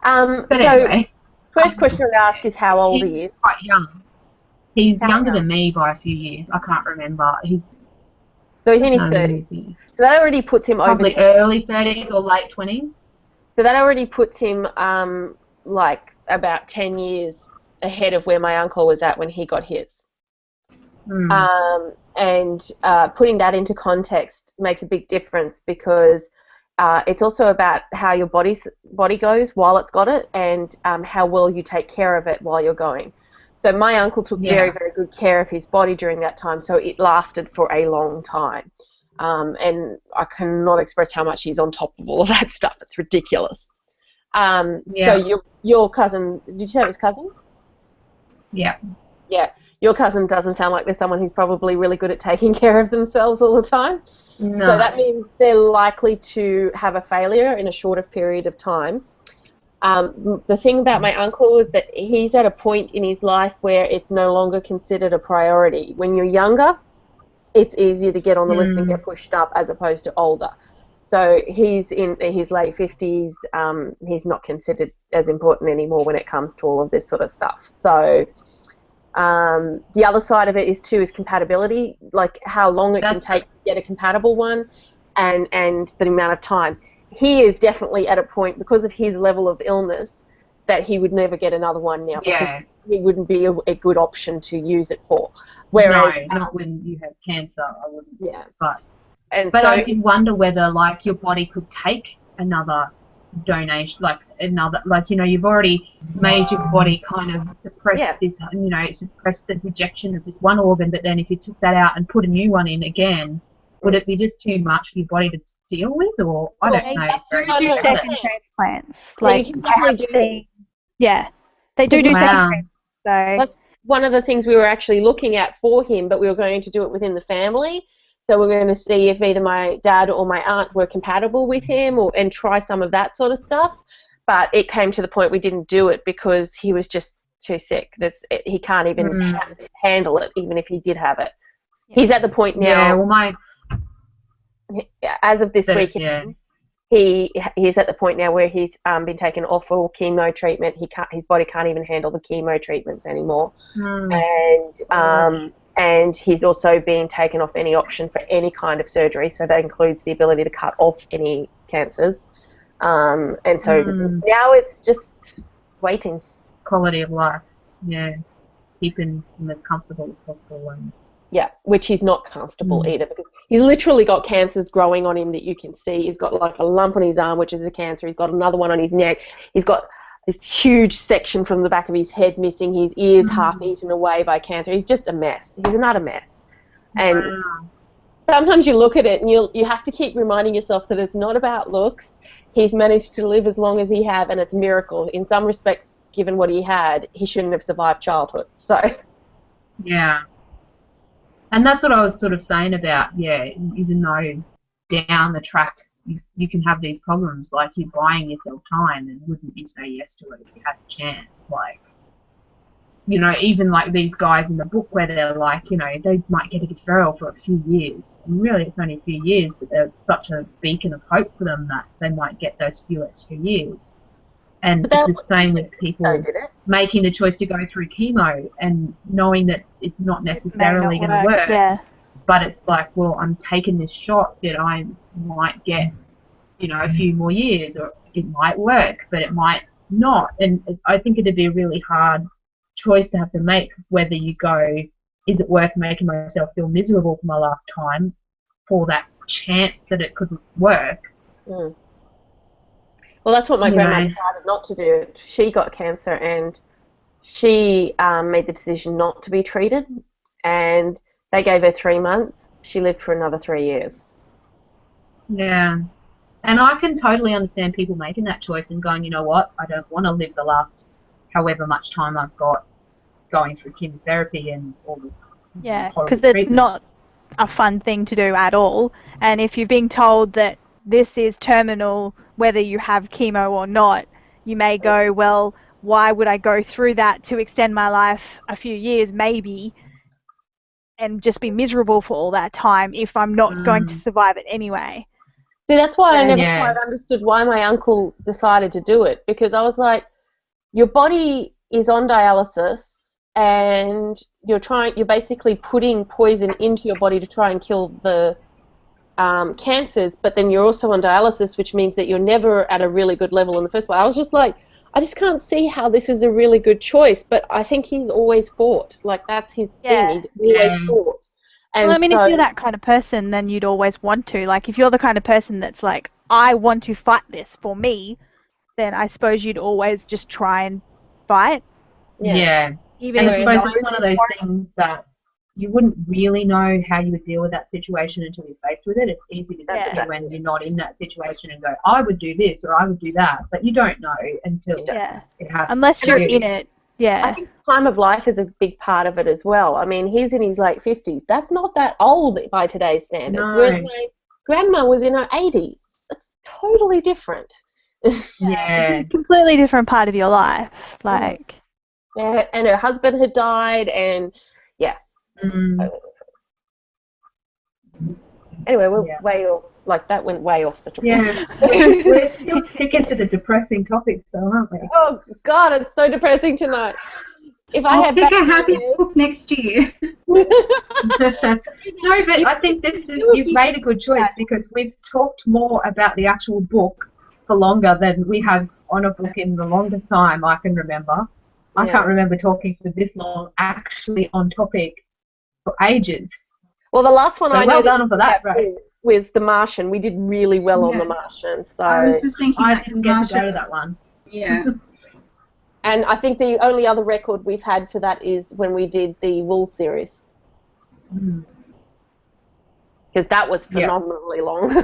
But anyway, first question I'd ask is how old he is. He's quite young. He's younger than me by a few years. I can't remember. So he's in his 30s. So that already puts him probably early 30s or late 20s. So that already puts him like about 10 years ahead of where my uncle was at when he got his. And putting that into context makes a big difference, because it's also about how your body goes while it's got it, and how well you take care of it while you're going. So my uncle took very, very good care of his body during that time, so it lasted for a long time. And I cannot express how much he's on top of all of that stuff. It's ridiculous. So your cousin, did you say it was cousin? Yeah. Yeah. Your cousin doesn't sound like there's someone who's probably really good at taking care of themselves all the time. No. So that means they're likely to have a failure in a shorter period of time. The thing about my uncle is that he's at a point in his life where it's no longer considered a priority. When you're younger, it's easier to get on the list and get pushed up as opposed to older. So he's in his late 50s. He's not considered as important anymore when it comes to all of this sort of stuff. So the other side of it is compatibility, like how long it can take to get a compatible one, and the amount of time. He is definitely at a point, because of his level of illness, that he would never get another one now, because he wouldn't be a good option to use it for. Whereas, no, not when you have cancer, I wouldn't. Yeah. But so, I did wonder whether, like, your body could take another donation, you've already made your body kind of suppress this, suppress the rejection of this one organ, but then if you took that out and put a new one in again, would it be just too much for your body to deal with? Or I don't know. They do second transplants. Like, they do second transplants. So that's one of the things we were actually looking at for him, but we were going to do it within the family. So we're going to see if either my dad or my aunt were compatible with him, and try some of that sort of stuff. But it came to the point we didn't do it because he was just too sick. He can't even handle it, even if he did have it. Yeah. He's at the point now. As of this weekend, he's at the point now where he's been taken off all chemo treatment. His body can't even handle the chemo treatments anymore, and he's also being taken off any option for any kind of surgery. So that includes the ability to cut off any cancers. And so now it's just waiting. Quality of life, keeping him as comfortable as possible. Yeah, which he's not comfortable either, because he's literally got cancers growing on him that you can see. He's got like a lump on his arm, which is a cancer. He's got another one on his neck. He's got this huge section from the back of his head missing. His ears half eaten away by cancer. He's just a mess. He's another mess. And sometimes you look at it and you have to keep reminding yourself that it's not about looks. He's managed to live as long as he has, and it's a miracle. In some respects, given what he had, he shouldn't have survived childhood. So. Yeah. And that's what I was sort of saying about, yeah, even though down the track you can have these problems, like you're buying yourself time, and wouldn't you say yes to it if you had the chance? Like, you know, even like these guys in the book where they're like, you know, they might get a deferral for a few years. And really it's only a few years, but they're such a beacon of hope for them that they might get those few extra years. And it's the same with people making the choice to go through chemo and knowing that it's not necessarily going to work. Yeah. But it's like, well, I'm taking this shot that I might get, you know, a few more years, or it might work, but it might not. And I think it'd be a really hard choice to have to make, whether you go, is it worth making myself feel miserable for my last time for that chance that it could work? Mm. Well, that's what my grandma decided not to do. She got cancer and she made the decision not to be treated, and they gave her 3 months. She lived for another 3 years. Yeah. And I can totally understand people making that choice and going, you know what, I don't want to live the last however much time I've got going through chemotherapy and all this. Yeah, because it's not a fun thing to do at all. And if you're being told that this is terminal, whether you have chemo or not, you may go, well, why would I go through that to extend my life a few years maybe and just be miserable for all that time if I'm not going to survive it anyway? See, that's why I never quite understood why my uncle decided to do it, because I was like, your body is on dialysis and you're basically putting poison into your body to try and kill the cancers, but then you're also on dialysis, which means that you're never at a really good level in the first place. I was just like, I just can't see how this is a really good choice, but I think he's always fought. Like, that's his thing. He's always fought. And well, I mean, if you're that kind of person, then you'd always want to. Like, if you're the kind of person that's like, I want to fight this for me, then I suppose you'd always just try and fight. Yeah. Even and I if suppose it's one of those things that you wouldn't really know how you would deal with that situation until you're faced with it. It's easy to say when you're not in that situation and go, I would do this or I would do that, but you don't know until it happens. Unless you're in it. Yeah. I think time of life is a big part of it as well. I mean, he's in his late 50s. That's not that old by today's standards. No. Whereas my grandma was in her 80s. That's totally different. It's a completely different part of your life. Like. Yeah, and her husband had died, and Anyway, we're way off. Like, that went way off the track. Yeah, we're still sticking to the depressing topics, though, aren't we? Oh God, it's so depressing tonight. If I'll I had pick a happy book next year. No, but I think you've made a good choice, because we've talked more about the actual book for longer than we have on a book in the longest time I can remember. I can't remember talking for this long actually on topic for ages. Well, the last one I know done for that, was The Martian. We did really well on The Martian. So I was just thinking I didn't get to go to that one. Yeah. And I think the only other record we've had for that is when we did the Wool series. Because that was phenomenally long.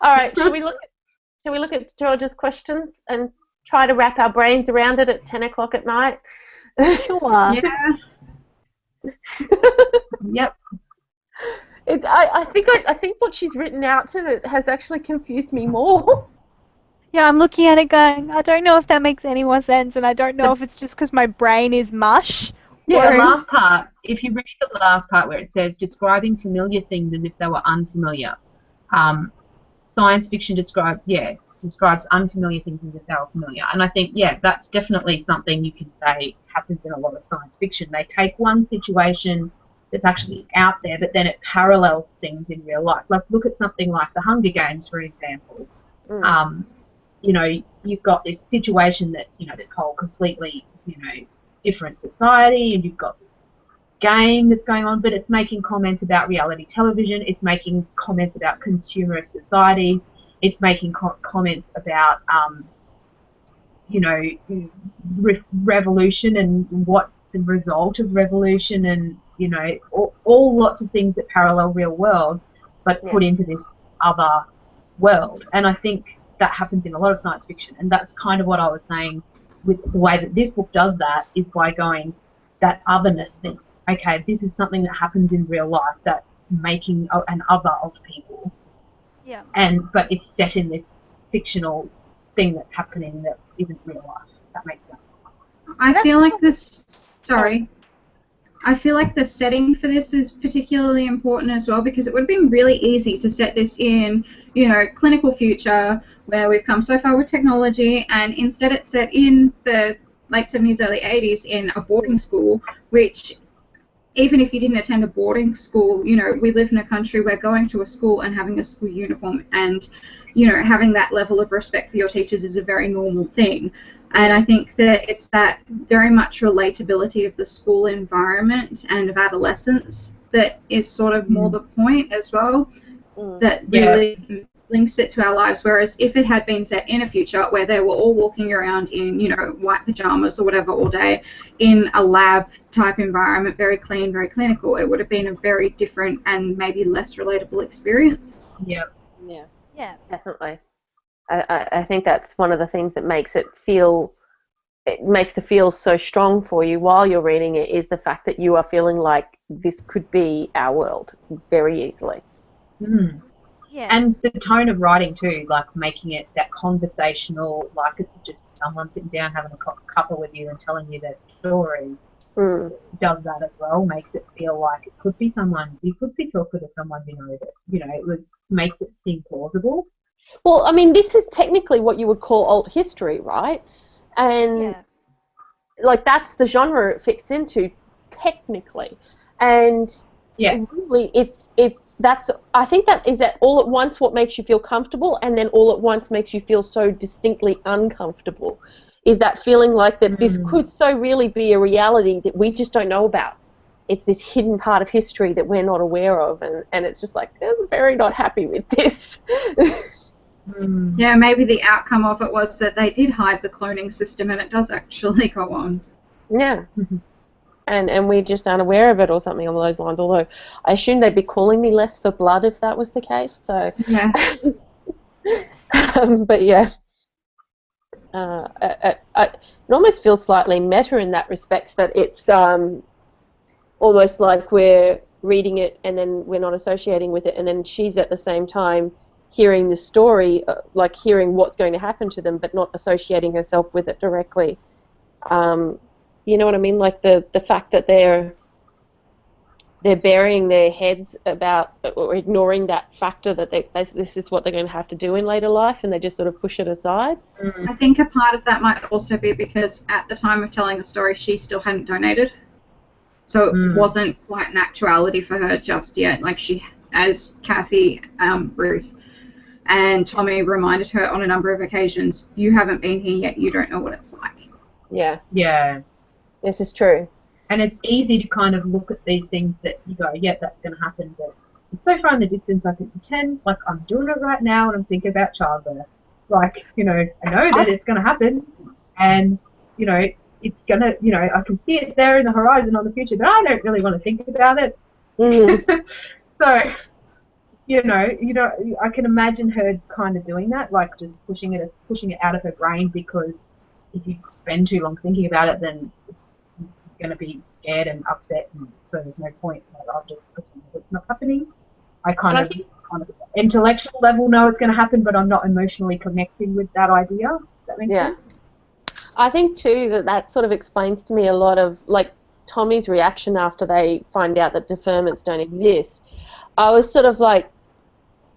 All right, shall we look at George's questions and try to wrap our brains around it at 10 o'clock at night? Sure. Yep. I think what she's written out to it has actually confused me more. Yeah, I'm looking at it going, I don't know if that makes any more sense, and I don't know if it's just because my brain is mush. Yeah, the last part, if you read the last part where it says describing familiar things as if they were unfamiliar, science fiction describes unfamiliar things as if they were familiar. And I think, that's definitely something you can say happens in a lot of science fiction. They take one situation that's actually out there, but then it parallels things in real life. Like, look at something like The Hunger Games, for example. You know, you've got this situation that's, you know, this whole completely, you know, different society, and you've got this game that's going on, but it's making comments about reality television, it's making comments about consumerist society, it's making comments about, you know, revolution and what's the result of revolution, and, you know, all lots of things that parallel real world, but put into this other world. And I think that happens in a lot of science fiction, and that's kind of what I was saying with the way that this book does that is by going that otherness thing. Okay, this is something that happens in real life, that making an other of people. Yeah. But it's set in this fictional thing that's happening that isn't real life. If that makes sense. I feel like this. Sorry. I feel like the setting for this is particularly important as well, because it would have been really easy to set this in, clinical future where we've come so far with technology, and instead it's set in the late 70s, early 80s in a boarding school, which even if you didn't attend a boarding school, we live in a country where going to a school and having a school uniform and, having that level of respect for your teachers is a very normal thing. And I think that it's that very much relatability of the school environment and of adolescence that is sort of more the point as well, that really links it to our lives. Whereas if it had been set in a future where they were all walking around in, white pajamas or whatever all day in a lab type environment, very clean, very clinical, it would have been a very different and maybe less relatable experience. Yeah. Yeah. Definitely. I think that's one of the things that makes the feel so strong for you while you're reading it, is the fact that you are feeling like this could be our world very easily. Mm. Yeah. And the tone of writing too, like making it that conversational, like it's just someone sitting down having a cuppa with you and telling you their story. Does that as well, makes it feel like it could be someone, you could be talking to someone that, makes it seem plausible. Well, I mean, this is technically what you would call alt history, right? And that's the genre it fits into technically. And really I think that is that all at once what makes you feel comfortable, and then all at once makes you feel so distinctly uncomfortable, is that feeling like that this could so really be a reality that we just don't know about. It's this hidden part of history that we're not aware of, and it's just like, I'm very not happy with this. Yeah, maybe the outcome of it was that they did hide the cloning system and it does actually go on. Yeah. And we're just unaware of it or something along those lines, although I assume they'd be calling me less for blood if that was the case. So yeah. But yeah. It almost feels slightly meta in that respect, that it's almost like we're reading it and then we're not associating with it, and then she's at the same time hearing the story, like hearing what's going to happen to them, but not associating herself with it directly. You know what I mean? Like the fact that they're burying their heads about or ignoring that factor that this is what they're going to have to do in later life, and they just sort of push it aside. I think a part of that might also be because at the time of telling the story, she still hadn't donated. So it wasn't quite an actuality for her just yet. Like as Kathy, Ruth, and Tommy reminded her on a number of occasions, you haven't been here yet, you don't know what it's like. Yeah. Yeah. This is true. And it's easy to kind of look at these things that you go, yeah, that's going to happen, but it's so far in the distance I can pretend like I'm doing it right now and I'm thinking about childbirth. Like, I know that it's going to happen, and, it's going to, I can see it there in the horizon on the future, but I don't really want to think about it. So, I can imagine her kind of doing that, like just pushing it out of her brain, because if you spend too long thinking about it, then you're going to be scared and upset, and so there's no point. Like, I'll just pretend that it's not happening. I kind of intellectual level know it's going to happen, but I'm not emotionally connecting with that idea. Does that make sense? I think too that sort of explains to me a lot of like Tommy's reaction after they find out that deferments don't exist. I was sort of like,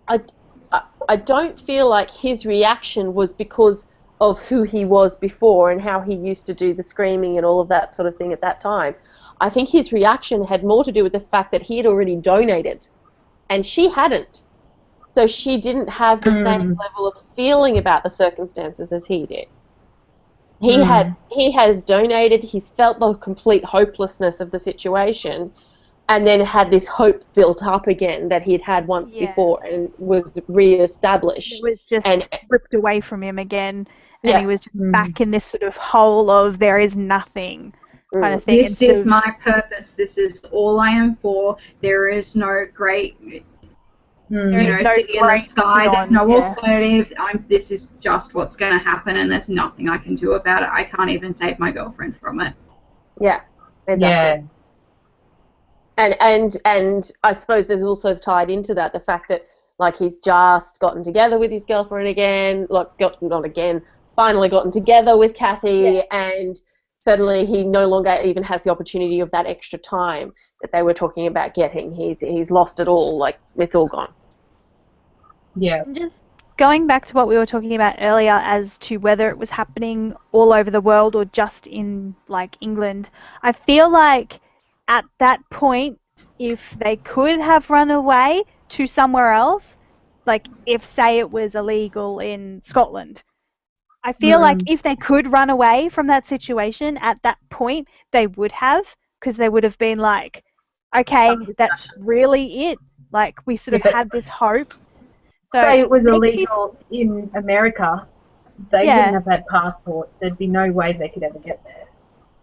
I don't feel like his reaction was because of who he was before and how he used to do the screaming and all of that sort of thing at that time. I think his reaction had more to do with the fact that he had already donated and she hadn't. So she didn't have the same level of feeling about the circumstances as he did. He has donated, he's felt the complete hopelessness of the situation, and then had this hope built up again that he'd had once before and was re-established. It was just ripped away from him again, and he was just back in this sort of hole of there is nothing kind of thing. This is my purpose. This is all I am for. There is no great There You is know, no city in the break sky. There's no beyond, yeah. alternative. This is just what's going to happen, and there's nothing I can do about it. I can't even save my girlfriend from it. Yeah, exactly. Yeah. And I suppose there's also tied into that the fact that like he's just gotten together with his girlfriend again, finally gotten together with Kathy, and suddenly he no longer even has the opportunity of that extra time that they were talking about getting. He's lost it all. Like it's all gone. Yeah. And just going back to what we were talking about earlier as to whether it was happening all over the world or just in like England, I feel like at that point, if they could have run away to somewhere else, like if say it was illegal in Scotland, I feel like if they could run away from that situation at that point, they would have, because they would have been like, okay, that's really it. Like we sort of had this hope. So Say it was makes me, illegal in America, they wouldn't have had passports. There'd be no way they could ever get there.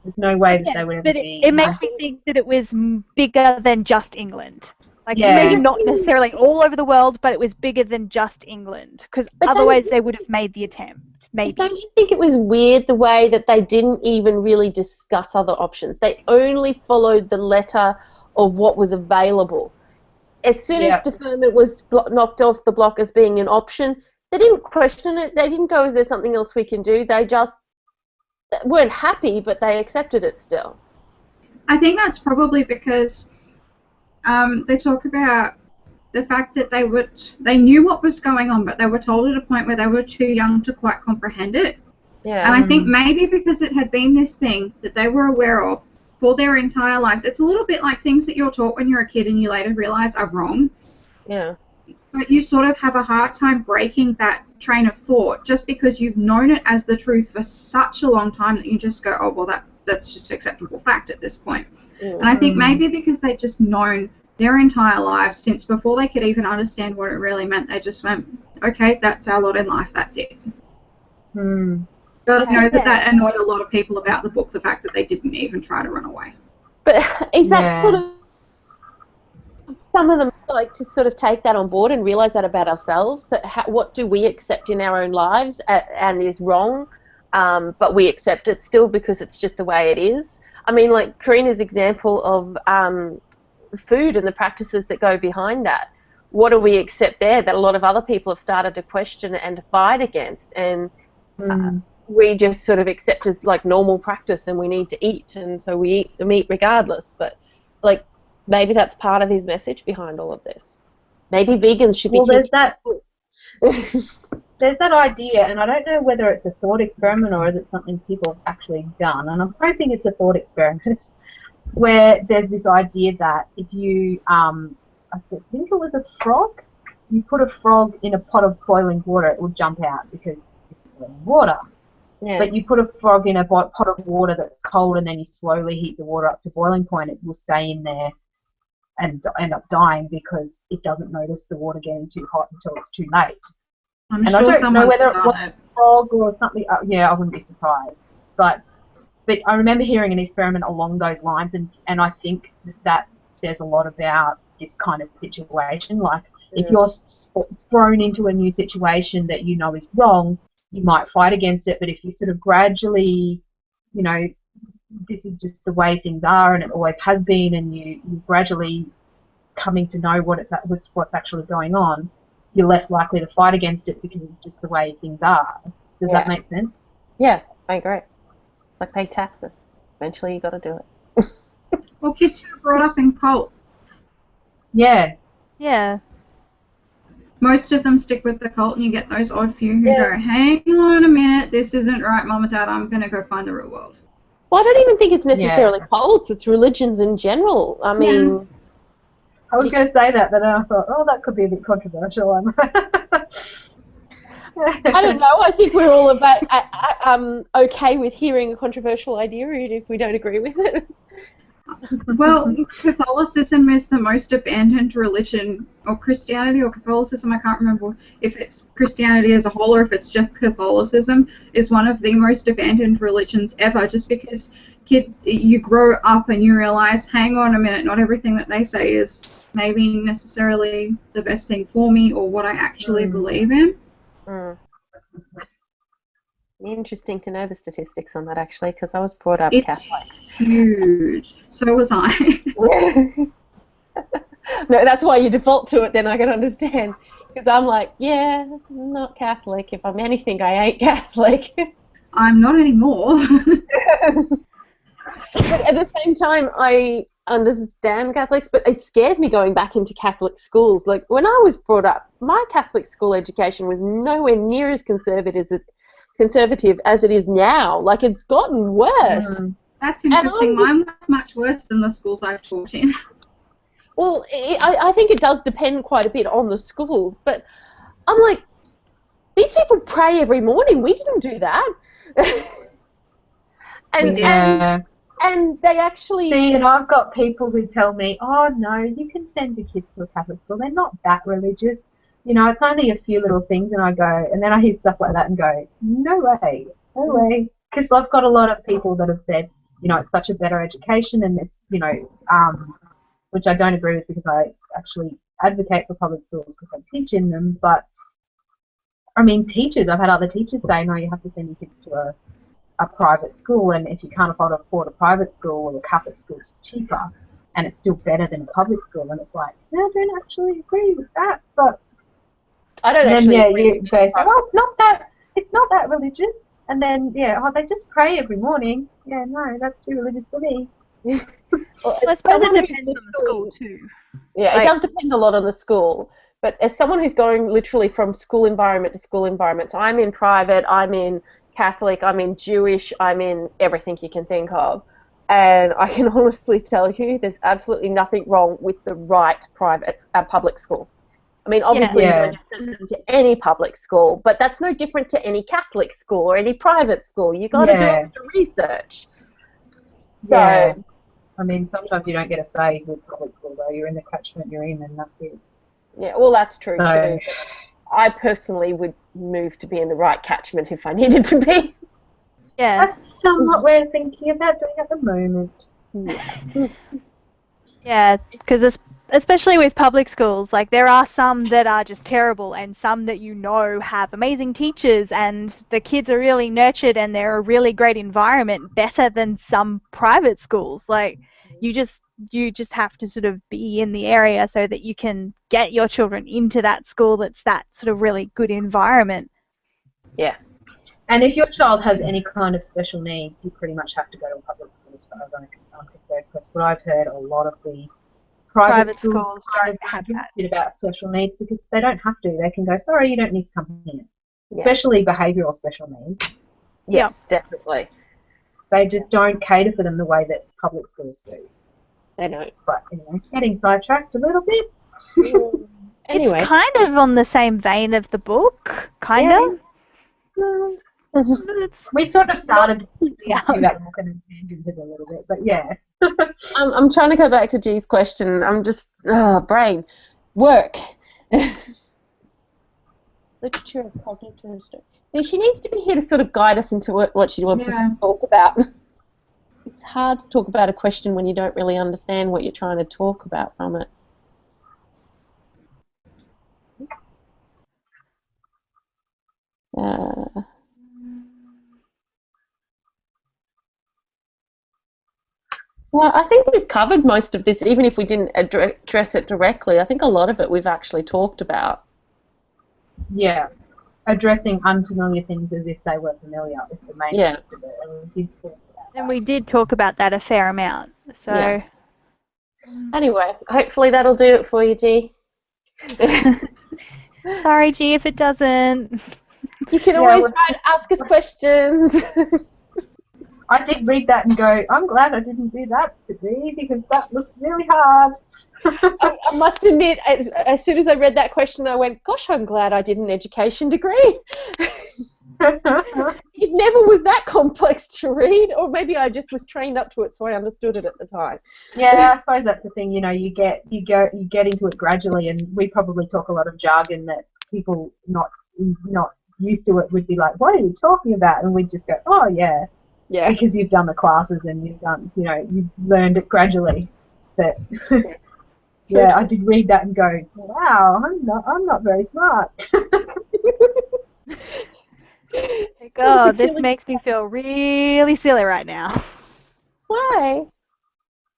There's no way that they would ever but be. it makes me think that it was bigger than just England. Like Yeah. maybe not necessarily all over the world, but it was bigger than just England, because otherwise they would have made the attempt. Maybe. But don't you think it was weird the way that they didn't even really discuss other options? They only followed the letter of what was available. As soon as deferment was knocked off the block as being an option, they didn't question it. They didn't go, is there something else we can do? They just weren't happy, but they accepted it still. I think that's probably because they talk about the fact that they knew what was going on, but they were told at a point where they were too young to quite comprehend it. Yeah. And I think maybe because it had been this thing that they were aware of for their entire lives, it's a little bit like things that you're taught when you're a kid and you later realize are wrong. Yeah. But you sort of have a hard time breaking that train of thought just because you've known it as the truth for such a long time that you just go, oh, well, that's just acceptable fact at this point. And I think maybe because they'd just known their entire lives since before they could even understand what it really meant, they just went, okay, that's our lot in life, that's it. But I know that annoyed a lot of people about the book, the fact that they didn't even try to run away. But is that sort of some of them like to sort of take that on board and realise that about ourselves, that what do we accept in our own lives and is wrong, but we accept it still because it's just the way it is. I mean, like Karina's example of food and the practices that go behind that. What do we accept there that a lot of other people have started to question and to fight against? And we just sort of accept as like normal practice, and we need to eat, and so we eat the meat regardless. But like maybe that's part of his message behind all of this. Maybe vegans should be there's that there's that idea, and I don't know whether it's a thought experiment or is it something people have actually done, and I'm hoping it's a thought experiment, where there's this idea that if you, I think it was a frog, you put a frog in a pot of boiling water, it will jump out because it's boiling water. Yeah. But you put a frog in a pot of water that's cold and then you slowly heat the water up to boiling point, it will stay in there and end up dying because it doesn't notice the water getting too hot until it's too late. I'm sure I don't know whether it was a frog or something. Yeah, I wouldn't be surprised. But I remember hearing an experiment along those lines, and I think that says a lot about this kind of situation. Like, if you're thrown into a new situation that you know is wrong, you might fight against it, but if you sort of gradually, you know, this is just the way things are and it always has been, and you gradually coming to know what's actually going on, you're less likely to fight against it because it's just the way things are. Does that make sense? Yeah, I agree. Like pay taxes. Eventually you got to do it. Well, kids who are brought up in cults. Yeah. Yeah. Most of them stick with the cult, and you get those odd few who go, hang on a minute, this isn't right, Mum and Dad, I'm going to go find the real world. Well, I don't even think it's necessarily cults, it's religions in general. I mean... I was going to say that, but then I thought, that could be a bit controversial. I don't know, I think we're all about okay with hearing a controversial idea, even if we don't agree with it. Well, Catholicism is the most abandoned religion, or Christianity or Catholicism, I can't remember if it's Christianity as a whole or if it's just Catholicism, is one of the most abandoned religions ever, just because you grow up and you realize, hang on a minute, not everything that they say is maybe necessarily the best thing for me or what I actually believe in. Mm. Interesting to know the statistics on that, actually, because I was brought up It's Catholic. huge. So was I. No, that's why you default to it, then I can understand. Because I'm like, yeah, I'm not Catholic. If I'm anything, I ain't Catholic. I'm not anymore. But at the same time, I understand Catholics, but it scares me going back into Catholic schools. Like, when I was brought up, my Catholic school education was nowhere near as conservative as it is now. Like, it's gotten worse. That's interesting. Mine was much worse than the schools I've taught in. Well, I think it does depend quite a bit on the schools, but I'm like, these people pray every morning. We didn't do that. And they actually... See, and I've got people who tell me, oh, no, you can send your kids to a Catholic school. They're not that religious. You know, it's only a few little things, and I go, and then I hear stuff like that and go, no way, no way. Because I've got a lot of people that have said, you know, it's such a better education, and it's, you know, which I don't agree with because I actually advocate for public schools because I teach in them. But, I mean, I've had other teachers say, no, you have to send your kids to a private school, and if you can't afford a private school, well, a Catholic school's cheaper, and it's still better than a public school. And it's like, no, I don't actually agree with that. But I don't actually agree. You say, well, it's not that religious. And then, they just pray every morning. Yeah, no, that's too religious for me. Well, I suppose it depends on the school too. Yeah, it does depend a lot on the school. But as someone who's going literally from school environment to school environment, so I'm in private, I'm in Catholic, I'm in Jewish, I'm in everything you can think of. And I can honestly tell you there's absolutely nothing wrong with the right public school. I mean, obviously you don't just send them to any public school, but that's no different to any Catholic school or any private school. You've got to do extra research. Yeah. So, I mean, sometimes you don't get a say with public school, though. You're in the catchment you're in, and that's it. Yeah, well, that's true, too. I personally would move to be in the right catchment if I needed to be. Yeah. That's somewhat what we're thinking about doing at the moment. Yeah, because especially with public schools, like there are some that are just terrible and some that you know have amazing teachers and the kids are really nurtured and they're a really great environment, better than some private schools. Like you just have to sort of be in the area so that you can get your children into that school that's that sort of really good environment. Yeah. And if your child has any kind of special needs, you pretty much have to go to a public school as far as I'm concerned, because what I've heard, a lot of the private schools don't have that about special needs because they don't have to. They can go, sorry, you don't need to come here. Yeah. Especially behavioural special needs. Yes, definitely. They just don't cater for them the way that public schools do. They don't. But, getting sidetracked a little bit. Anyway. It's kind of on the same vein of the book, kind of. We sort of started talking about book and tangents a little bit, but yeah. I'm trying to go back to G's question. I'm just, brain. Work. Literature of cognitive history. See, she needs to be here to sort of guide us into what she wants us to talk about. It's hard to talk about a question when you don't really understand what you're trying to talk about from it. Well, I think we've covered most of this, even if we didn't address it directly. I think a lot of it we've actually talked about. Yeah, addressing unfamiliar things as if they were familiar is the main gist of it. And we did talk about that a fair amount. So, anyway, hopefully that'll do it for you, G. Sorry, G, if it doesn't. You can always ask us questions. I did read that and go, I'm glad I didn't do that today because that looks really hard. I must admit, as soon as I read that question, I went, gosh, I'm glad I did an education degree. It never was that complex to read, or maybe I just was trained up to it, so I understood it at the time. Yeah, I suppose that's the thing. You know, you get into it gradually, and we probably talk a lot of jargon that people not used to it would be like, "What are you talking about?" And we'd just go, "Oh yeah." Yeah. Because you've done the classes and you've learned it gradually. But yeah, I did read that and go, wow, I'm not very smart. Oh, this makes me feel really silly right now. Why?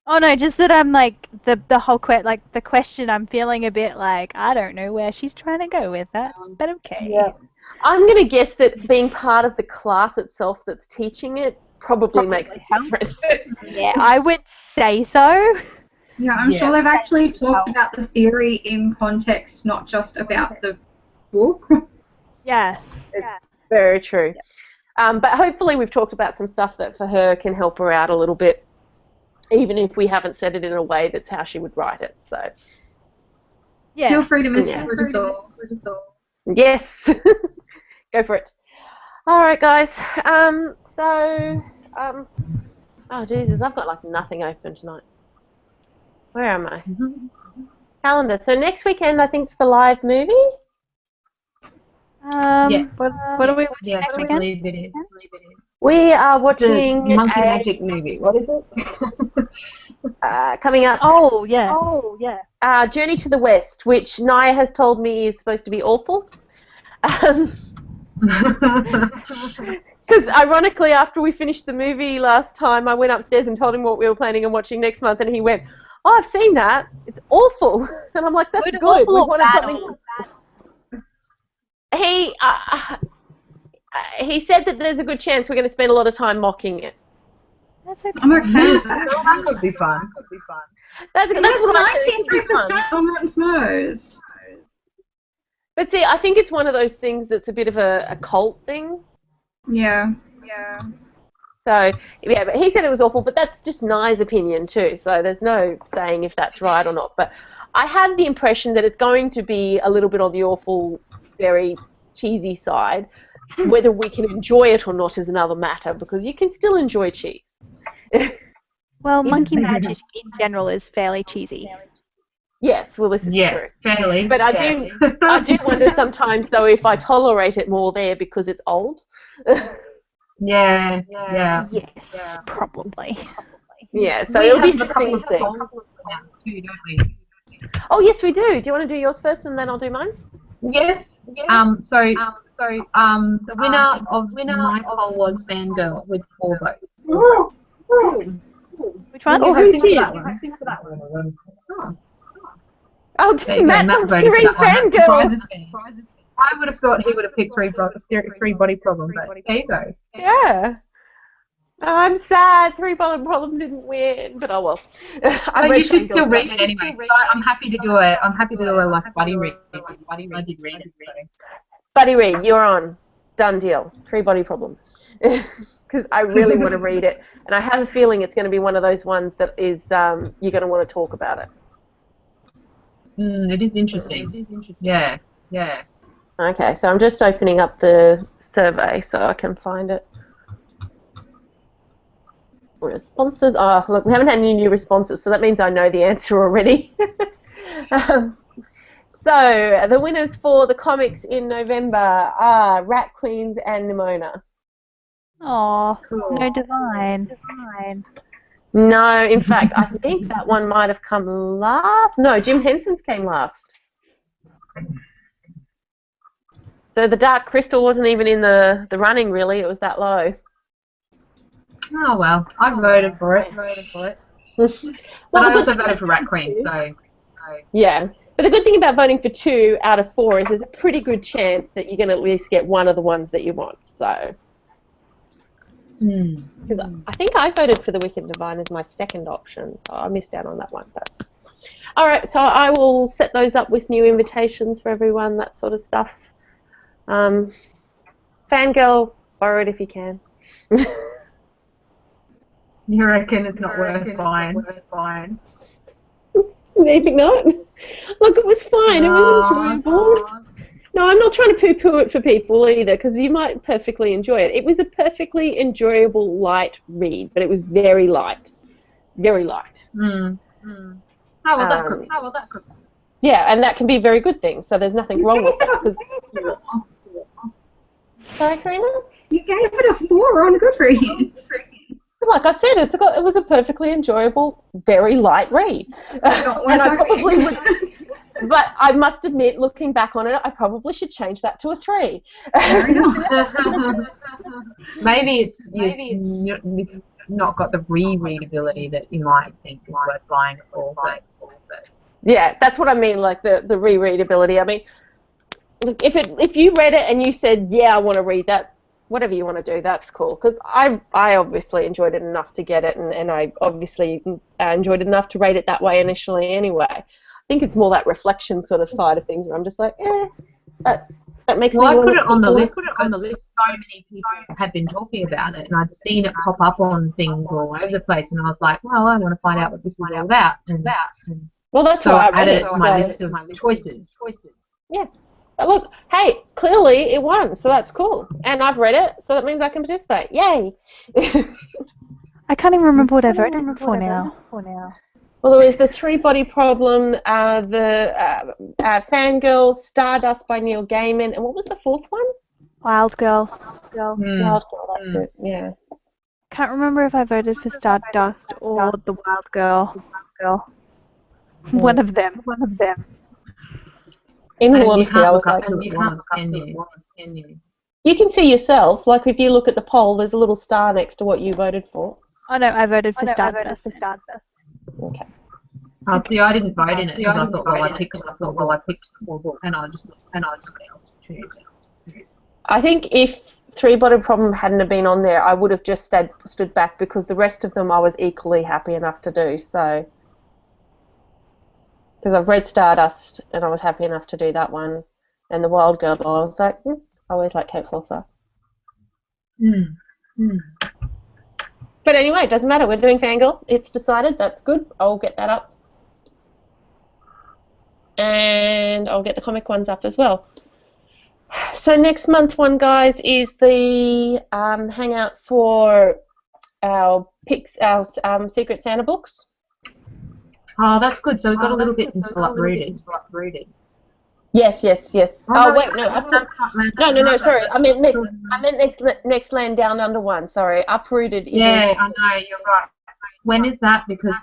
Oh no, just that I'm like the whole the question. I'm feeling a bit like I don't know where she's trying to go with that, but okay. Yeah. I'm going to guess that being part of the class itself that's teaching it probably makes a difference. Yeah, I would say so. Yeah, I'm sure they've actually talked about the theory in context, not just about the book. Yeah. Very true. But hopefully we've talked about some stuff that for her can help her out a little bit, even if we haven't said it in a way that's how she would write it. So yeah. Feel free to misquote us all. Yes. Go for it. All right, guys. Oh, Jesus, I've got like nothing open tonight. Where am I? Calendar. So next weekend, I think it's the live movie. Yes. What are we watching Yes, next I weekend? believe it is. We are The watching Monkey Magic movie. What is it? coming up. Oh yeah. Journey to the West, which Naya has told me is supposed to be awful. Because ironically, after we finished the movie last time, I went upstairs and told him what we were planning on watching next month, and he went, "Oh, I've seen that. It's awful." And I'm like, "That's good. We wanted something." He said that there's a good chance we're going to spend a lot of time mocking it. That's okay. I'm okay with that. That could be fun. That's what I think would be fun. 93% on Rotten Tomatoes. But see, I think it's one of those things that's a bit of a cult thing. Yeah. So, yeah, but he said it was awful, but that's just Nye's opinion too, so there's no saying if that's right or not. But I have the impression that it's going to be a little bit on the awful, very cheesy side. Whether we can enjoy it or not is another matter, because you can still enjoy cheese. Well, Monkey Magic in general is fairly cheesy. Yes, well, this is true. Yes, fairly. But I do wonder sometimes, though, if I tolerate it more there because it's old. Yeah. Yes, probably. Yeah, so it'll be interesting to see. Too, don't we? Oh, yes, we do. Do you want to do yours first and then I'll do mine? Yes. The winner of my poll was Fangirl with 4 votes. Which one? Oh, who did? Oh, Matt voted three for that one. Fangirl. I would have thought he would have picked three body problem, but there you go. Yeah. Oh, I'm sad. Three problem didn't win, but oh well. So you should still read it anyway. So I'm happy to do a like buddy read. I did read it. Buddy read, you're on. Done deal. Three body problem. Because I really want to read it, and I have a feeling it's going to be one of those ones that is you're going to want to talk about it. It is interesting. Yeah. Okay, so I'm just opening up the survey so I can find it. Responses. Oh, look, we haven't had any new responses, so that means I know the answer already. So, the winners for the comics in November are Rat Queens and Nimona. Oh, no Divine. No, in fact, I think that one might have come last. No, Jim Henson's came last. So the Dark Crystal wasn't even in the running, really. It was that low. Oh, well. I voted for it. But I also voted for Rat Queen, so... Yeah. But the good thing about voting for 2 out of 4 is there's a pretty good chance that you're going to at least get one of the ones that you want. So... Because I think I voted for the Wicked Divine as my second option, so I missed out on that one. But all right, so I will set those up with new invitations for everyone, that sort of stuff. Fangirl, borrow it if you can. You reckon it's not worth buying? Maybe not. Look, it was fine. It was enjoyable. No, I'm not trying to poo-poo it for people either, because you might perfectly enjoy it. It was a perfectly enjoyable, light read, but it was very light. Very light. How will that cook? Yeah, and that can be a very good thing, so there's nothing wrong with that. Sorry, Karina? You gave it a 4 on Goodreads. Like I said, it was a perfectly enjoyable, very light read. And I probably would... But I must admit, looking back on it, I probably should change that to a 3. Maybe it's not got the rereadability that you might think is worth buying it for. But yeah, that's what I mean, like the rereadability. I mean, look, if you read it and you said, yeah, I want to read that, whatever you want to do, that's cool. Because I obviously enjoyed it enough to get it, and I obviously enjoyed it enough to rate it that way initially anyway. I think it's more that reflection sort of side of things where I'm just like, that makes me want to... I put it on the list. So many people had been talking about it, and I'd seen it pop up on things all over the place, and I was like, well, I want to find out what this is all about. Well, that's so why I added it to my list of choices. Yeah. But look, hey, clearly it won, so that's cool. And I've read it, so that means I can participate. Yay! I can't even remember what I voted for now. Well, there was the 3-Body Problem, the Fangirl, Stardust by Neil Gaiman, and what was the 4th one? Wild Girl. Wild Girl, that's it, yeah. Can't remember if I voted for Stardust or the Wild Girl. One of them. In all honesty, I was like, you can see yourself, like if you look at the poll, there's a little star next to what you voted for. Oh no, I voted for Stardust. Okay. Oh, see, I didn't vote in it because I thought, well, I picked, and I just I think if 3-Body Problem hadn't have been on there, I would have just stood back because the rest of them I was equally happy enough to do, so... Because I've read Stardust and I was happy enough to do that one, and the Wild Girl, I was like, I always like Kate Forsyth. But anyway, it doesn't matter. We're doing Fangirl. It's decided. That's good. I'll get that up. And I'll get the comic ones up as well. So next month one, guys, is the hangout for our Secret Santa books. Oh, that's good. So we've got a little bit until uprooted. Yes. Oh wait, no. No. Sorry, I meant next Land Down Under one. Sorry, uprooted. Yeah, I know. You're right. When is that? Because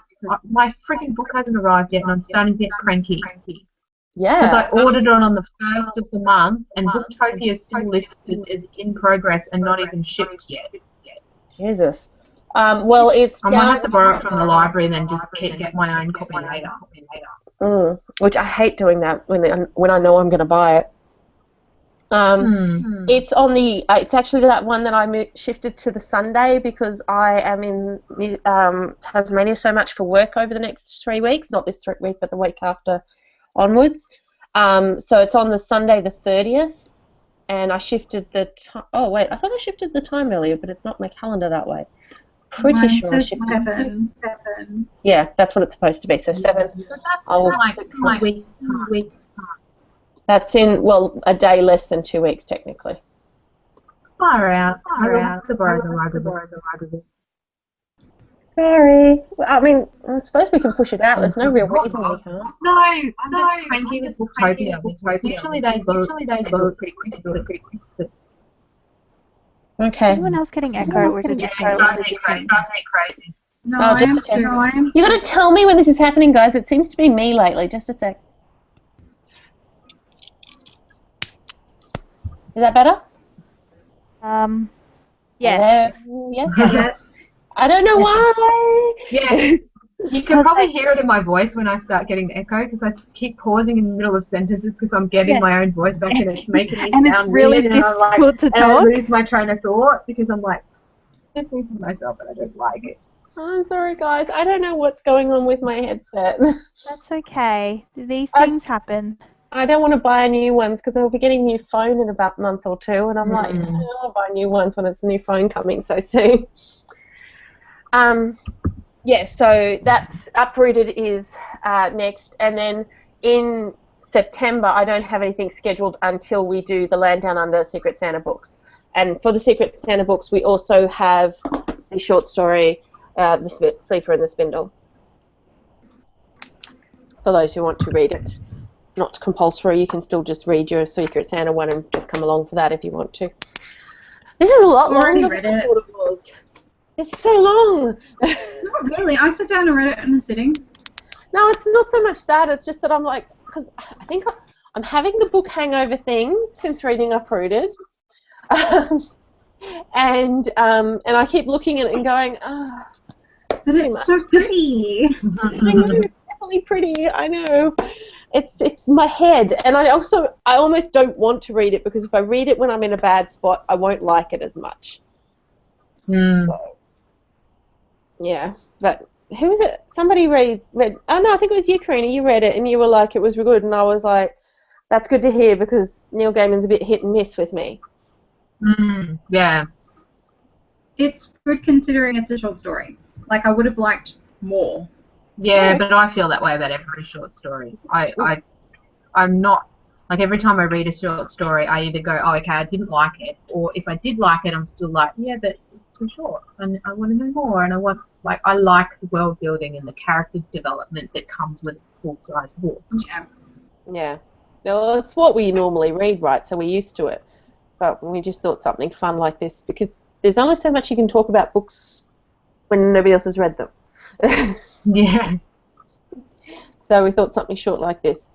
my freaking book hasn't arrived yet, and I'm starting to get cranky. Yeah. Because I ordered it on the 1st of the month, and Booktopia is still listed as in progress and not even shipped yet. Jesus. Well, it's. I might have to borrow it from the library and then just get my own copy later. Which I hate doing that when I know I'm going to buy it. It's on the. It's actually that one that I shifted to the Sunday because I am in Tasmania so much for work over the next 3 weeks. Not this week, but the week after onwards. So it's on the Sunday the 30th, and I shifted the time. Oh wait, I thought I shifted the time earlier, but it's not my calendar that way. Pretty Mine sure says 7. Yeah, that's what it's supposed to be. So 7. Like 2 weeks. That's in a day less than 2 weeks technically. Far out. To borrow the library. Sorry. I mean, I suppose we can push it out. There's no real reason we can't. No, I'm just cranky with Booktopia. Usually they vote pretty quick. Okay. Anyone else getting echo, or is it just crazy? No, just a sec. You got to tell me when this is happening, guys. It seems to be me lately. Just a sec. Is that better? Yes. Yes. I don't know why. Yeah. You can probably hear it in my voice when I start getting the echo because I keep pausing in the middle of sentences because I'm getting my own voice back and it's making me and sound it's really weird difficult to and I talk. lose my train of thought because I'm like listening to myself and I don't like it. I'm sorry, guys. I don't know what's going on with my headset. That's okay. These things happen. I don't want to buy new ones because I'll be getting a new phone in about a month or two, and I'm like, I'll buy new ones when it's a new phone coming so soon. Yeah, so that's Uprooted is next, and then in September, I don't have anything scheduled until we do the Land Down Under Secret Santa books. And for the Secret Santa books, we also have the short story, The Sleeper and the Spindle, for those who want to read it. Not compulsory, you can still just read your Secret Santa one and just come along for that if you want to. This is a lot longer than I thought it was. It's so long. Not really. I sat down and read it in a sitting. No, it's not so much that. It's just that I'm like, because I think I'm having the book hangover thing since reading Uprooted. And I keep looking at it and going, but it's so pretty. I know, it's definitely pretty. I know. It's my head, and I almost don't want to read it because if I read it when I'm in a bad spot, I won't like it as much. So, yeah, but who was it? Somebody read. Oh no, I think it was you, Karina. You read it, and you were like, it was good, and I was like, that's good to hear because Neil Gaiman's a bit hit and miss with me. Yeah. It's good considering it's a short story. Like, I would have liked more. Yeah, but I feel that way about every short story. I'm not, like, every time I read a short story, I either go, oh, okay, I didn't like it, or if I did like it, I'm still like, yeah, but it's too short, and I want to know more, and I like the world building and the character development that comes with a full-size book. Yeah. Yeah. Well, it's what we normally read, right, so we're used to it. But we just thought something fun like this because there's only so much you can talk about books when nobody else has read them. Yeah. So we thought something short like this.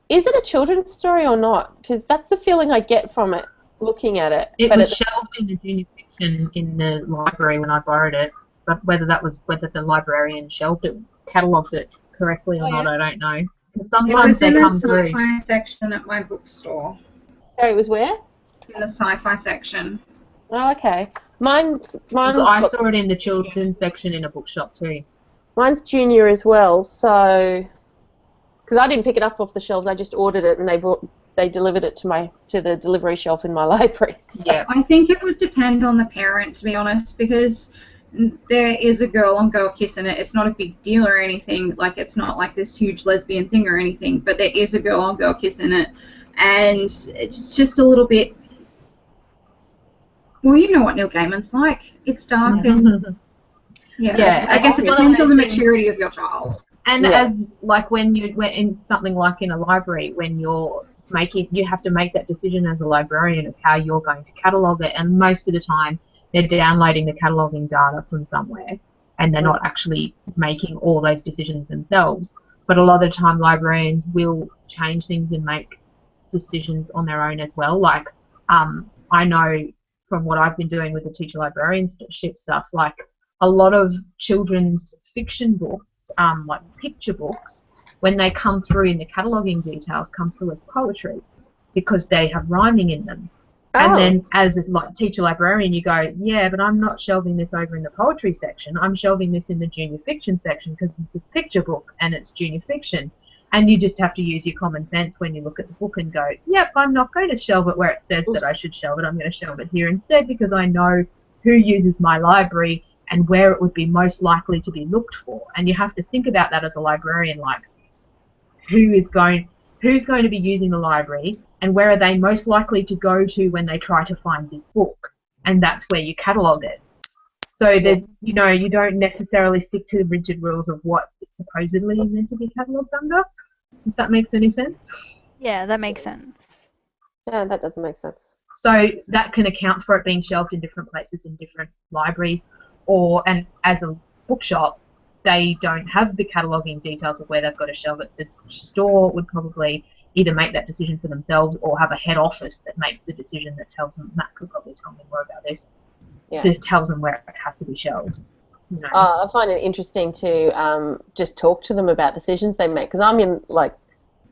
Is it a children's story or not? Because that's the feeling I get from it, looking at it. It was shelved in the junior fiction in the library when I borrowed it, but whether the librarian shelved it, catalogued it correctly or not, I don't know. Because sometimes they come through. It was in the sci-fi section at my bookstore. So it was where? In the sci-fi section. Oh, okay. Mine's I saw it in the children's section in a bookshop too. Mine's junior as well, so because I didn't pick it up off the shelves, I just ordered it and they delivered it to the delivery shelf in my library. So. Yeah. I think it would depend on the parent, to be honest, because there is a girl-on-girl kiss in it. It's not a big deal or anything. Like, it's not like this huge lesbian thing or anything, but there is a girl-on-girl kiss in it. And it's just a little bit, well, you know what Neil Gaiman's like. It's dark and, yeah, I guess it depends on the maturity of your child. And as, like, when you're in something like in a library, when you have to make that decision as a librarian of how you're going to catalogue it, and most of the time they're downloading the cataloguing data from somewhere, and they're not actually making all those decisions themselves. But a lot of the time librarians will change things and make decisions on their own as well. Like, I know from what I've been doing with the teacher librarianship stuff, like a lot of children's fiction books, like picture books, when they come through in the cataloguing details, come through as poetry because they have rhyming in them. Oh. And then as a teacher librarian, you go, yeah, but I'm not shelving this over in the poetry section. I'm shelving this in the junior fiction section because it's a picture book and it's junior fiction. And you just have to use your common sense when you look at the book and go, yep, I'm not going to shelve it where it says that I should shelve it. I'm going to shelve it here instead because I know who uses my library and where it would be most likely to be looked for. And you have to think about that as a librarian, like who's going to be using the library and where are they most likely to go to when they try to find this book. And that's where you catalogue it. So that, you know, you don't necessarily stick to the rigid rules of what it's supposedly meant to be catalogued under, if that makes any sense. Yeah, that makes sense. Yeah, that doesn't make sense. So that can account for it being shelved in different places in different libraries, and as a bookshop, they don't have the cataloguing details of where they've got to shelve it. The store would probably either make that decision for themselves or have a head office that makes the decision that tells them, Matt could probably tell me more about this, just tells them where it has to be shelved. You know? I find it interesting to just talk to them about decisions they make, because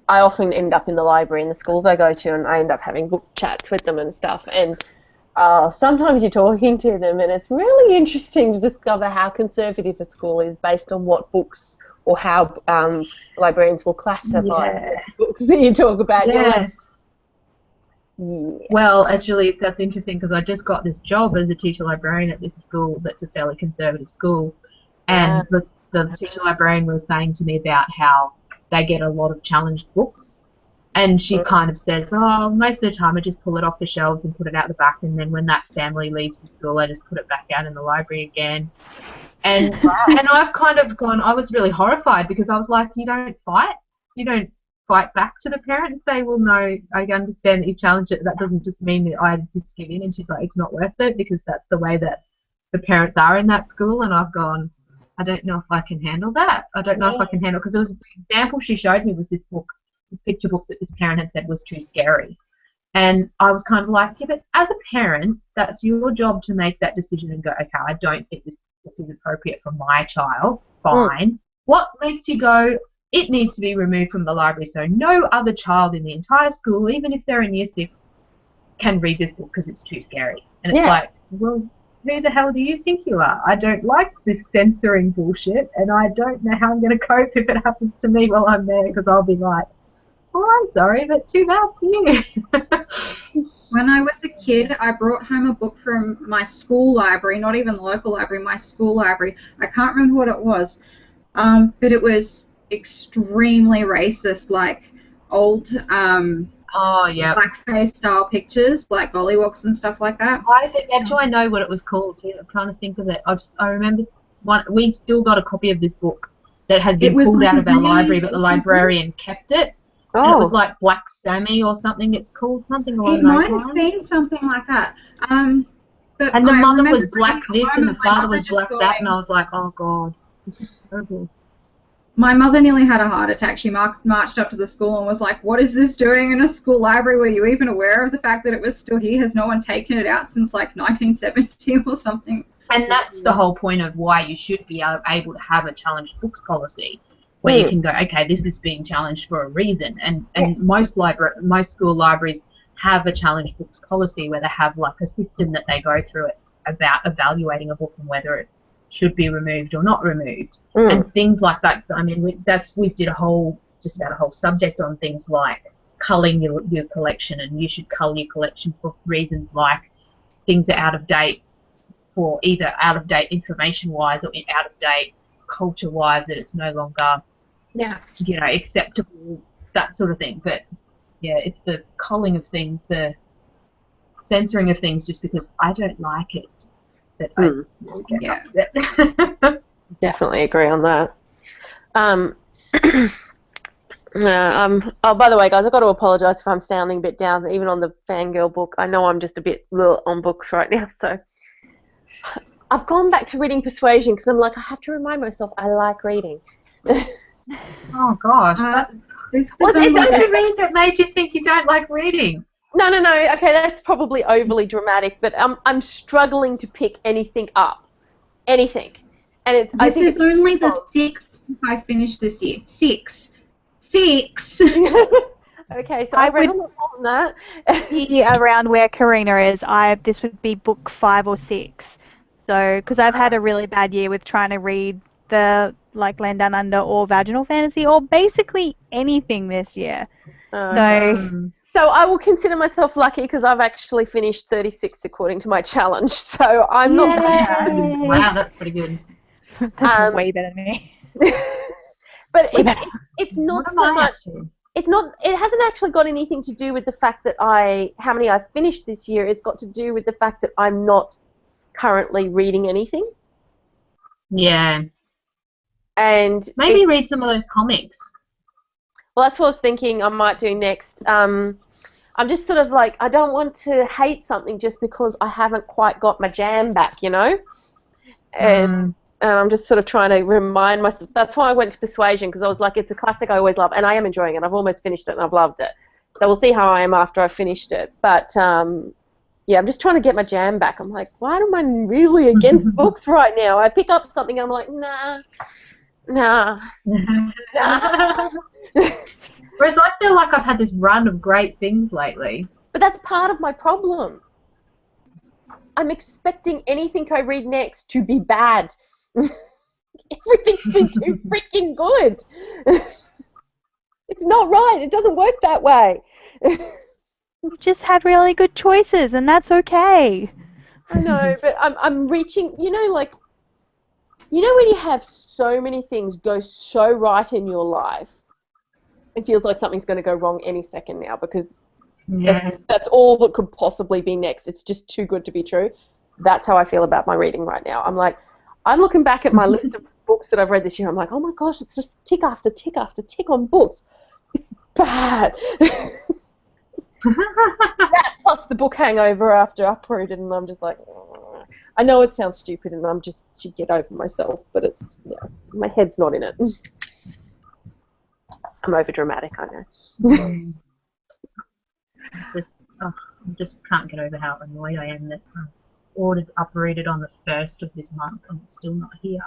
I often end up in the library in the schools I go to, and I end up having book chats with them and stuff, and sometimes you're talking to them and it's really interesting to discover how conservative a school is based on what books or how librarians will classify books that you talk about. Yes. Well, actually, that's interesting because I just got this job as a teacher librarian at this school that's a fairly conservative school, and the teacher librarian was saying to me about how they get a lot of challenged books. And she kind of says, oh, most of the time I just pull it off the shelves and put it out the back, and then when that family leaves the school, I just put it back out in the library again. And I've kind of gone, I was really horrified because I was like, you don't fight back to the parent and say, well, no, I understand that you challenged it. That doesn't just mean that I just give in. And she's like, it's not worth it because that's the way that the parents are in that school. And I've gone, I don't know if I can handle that. I don't know if I can handle, because there was the example she showed me was this book, this picture book that this parent had said was too scary. And I was kind of like, yeah, but as a parent, that's your job to make that decision and go, okay, I don't think this book is appropriate for my child. Fine. What makes you go, it needs to be removed from the library so no other child in the entire school, even if they're in year 6, can read this book because it's too scary? And it's like, well, who the hell do you think you are? I don't like this censoring bullshit, and I don't know how I'm going to cope if it happens to me while I'm there, because I'll be like, oh, I'm sorry, but too bad for you. When I was a kid, I brought home a book from my school library, not even the local library, my school library. I can't remember what it was, but it was extremely racist, like old blackface style pictures, like gollywogs and stuff like that. I bet you I know what it was called too. I'm trying to think of it. I remember we've still got a copy of this book that had been pulled out of our library, but the librarian kept it. And it was like Black Sammy or something. It's called something along those lines. It might have been something like that. But and the mother was black this and the father was black that, and I was like, oh God, this is terrible. My mother nearly had a heart attack. She marched up to the school and was like, what is this doing in a school library? Were you even aware of the fact that it was still here? Has no one taken it out since like 1970 or something? And that's the whole point of why you should be able to have a challenged books policy, where you can go, okay, this is being challenged for a reason. And most school libraries have a challenged books policy where they have like a system that they go through it about evaluating a book and whether it should be removed or not removed, and things like that. I mean, we did just about a whole subject on things like culling your collection, and you should cull your collection for reasons like things are out of date, for either out of date information wise or out of date culture wise, that it's no longer acceptable, that sort of thing. But yeah, it's the culling of things, the censoring of things just because I don't like it. That I get upset. Definitely agree on that. Oh, by the way, guys, I've got to apologise if I'm sounding a bit down, even on the fangirl book. I know I'm just a bit little on books right now, so I've gone back to reading Persuasion because I'm like, I have to remind myself I like reading. Oh gosh, was it don't you read that made you think you don't like reading? No. Okay, that's probably overly dramatic, but I'm struggling to pick anything up, anything, and it's. This is only the 6th I finished this year. 6. Okay, so I read a lot more than that. Around where Karina is, this would be book 5 or 6. So, because I've had a really bad year with trying to read the like Land Down Under or vaginal fantasy or basically anything this year. So I will consider myself lucky because I've actually finished 36 according to my challenge. So I'm not bad. Wow, that's pretty good. That's way better than me. But it's not so much. It's not. It hasn't actually got anything to do with the fact that how many I've finished this year. It's got to do with the fact that I'm not currently reading anything. Yeah. And maybe read some of those comics. Well, that's what I was thinking I might do next. I'm just sort of like, I don't want to hate something just because I haven't quite got my jam back, you know? And I'm just sort of trying to remind myself. That's why I went to Persuasion, because I was like, it's a classic I always love, and I am enjoying it. I've almost finished it, and I've loved it. So we'll see how I am after I've finished it. But, yeah, I'm just trying to get my jam back. I'm like, why am I really against books right now? I pick up something, and I'm like, nah. Whereas I feel like I've had this run of great things lately. But that's part of my problem. I'm expecting anything I read next to be bad. Everything's been too freaking good. It's not right. It doesn't work that way. You just had really good choices, and that's okay. I know, but I'm reaching, like, when you have so many things go so right in your life, It feels like something's going to go wrong any second now because Yeah. that's all that could possibly be next. It's just too good to be true. That's how I feel about my reading right now. I'm like, I'm looking back at my list of books that I've read this year. I'm like, oh my gosh, it's just tick after tick after tick on books. It's bad. That plus the book hangover after Uprooted, and I'm just like, oh. I know it sounds stupid, and I'm just to get over myself, but it's my head's not in it. I'm over dramatic, I know. I just can't get over how annoyed I am that I ordered Uprooted on the 1st of this month and it's still not here.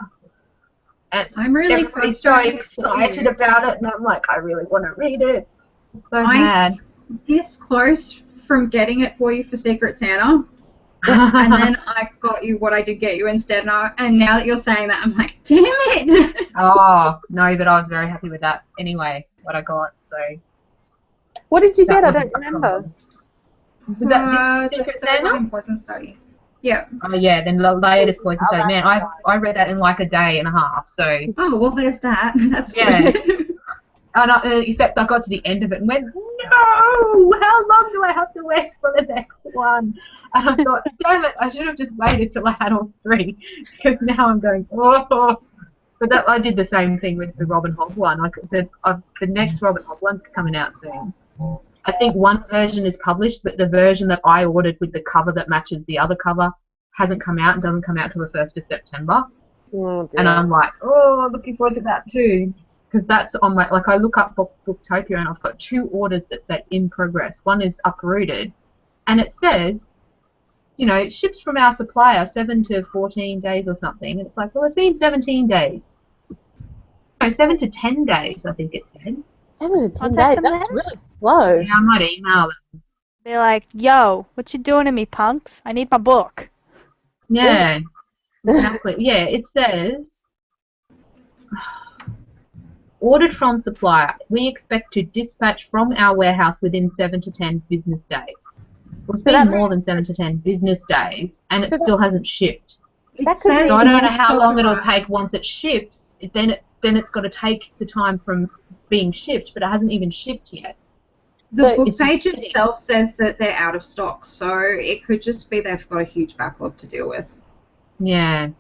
And I'm really everybody's so excited about it, and I'm like, I really want to read it. It's so mad. This close from getting it for you for Secret Santa, and then I got you what I did get you instead, and now that you're saying that, I'm like, damn it! Oh, no, but I was very happy with that anyway, what I got, so... What did you get? I don't remember. Was that this Secret Santa? Poison Study. Yeah. Oh, yeah, then latest Poison Study. Man, I read that in like a day and a half, so... Oh, well, there's that. That's yeah. good. Except I got to the end of it and went, no! How long do I have to wait for the next one? And I thought, damn it, I should have just waited till I had all 3, because now I'm going, oh. But I did the same thing with the Robin Hobb one. The next Robin Hobb one's coming out soon. I think one version is published, but the version that I ordered with the cover that matches the other cover hasn't come out and doesn't come out till the 1st of September. Oh, dear. And I'm like, oh, looking forward to that too. Because that's on my, like, I look up Booktopia and I've got 2 orders that say in progress. One is Uprooted, and it says, you know, it ships from our supplier 7 to 14 days or something. And it's like, well, it's been 17 days. No, 7 to 10 days, I think it said. 7 to 10 days, that's really slow. Yeah, I might email them. They're like, yo, what you doing to me, punks? I need my book. Yeah, exactly. Yeah, it says, ordered from supplier. We expect to dispatch from our warehouse within 7 to 10 business days. Well, it's been more than 7 to 10 business days, and it still hasn't shipped. So I don't know how long it'll take once it ships. Then it's got to take the time from being shipped, but it hasn't even shipped yet. The book page itself says that they're out of stock, so it could just be they've got a huge backlog to deal with. Yeah.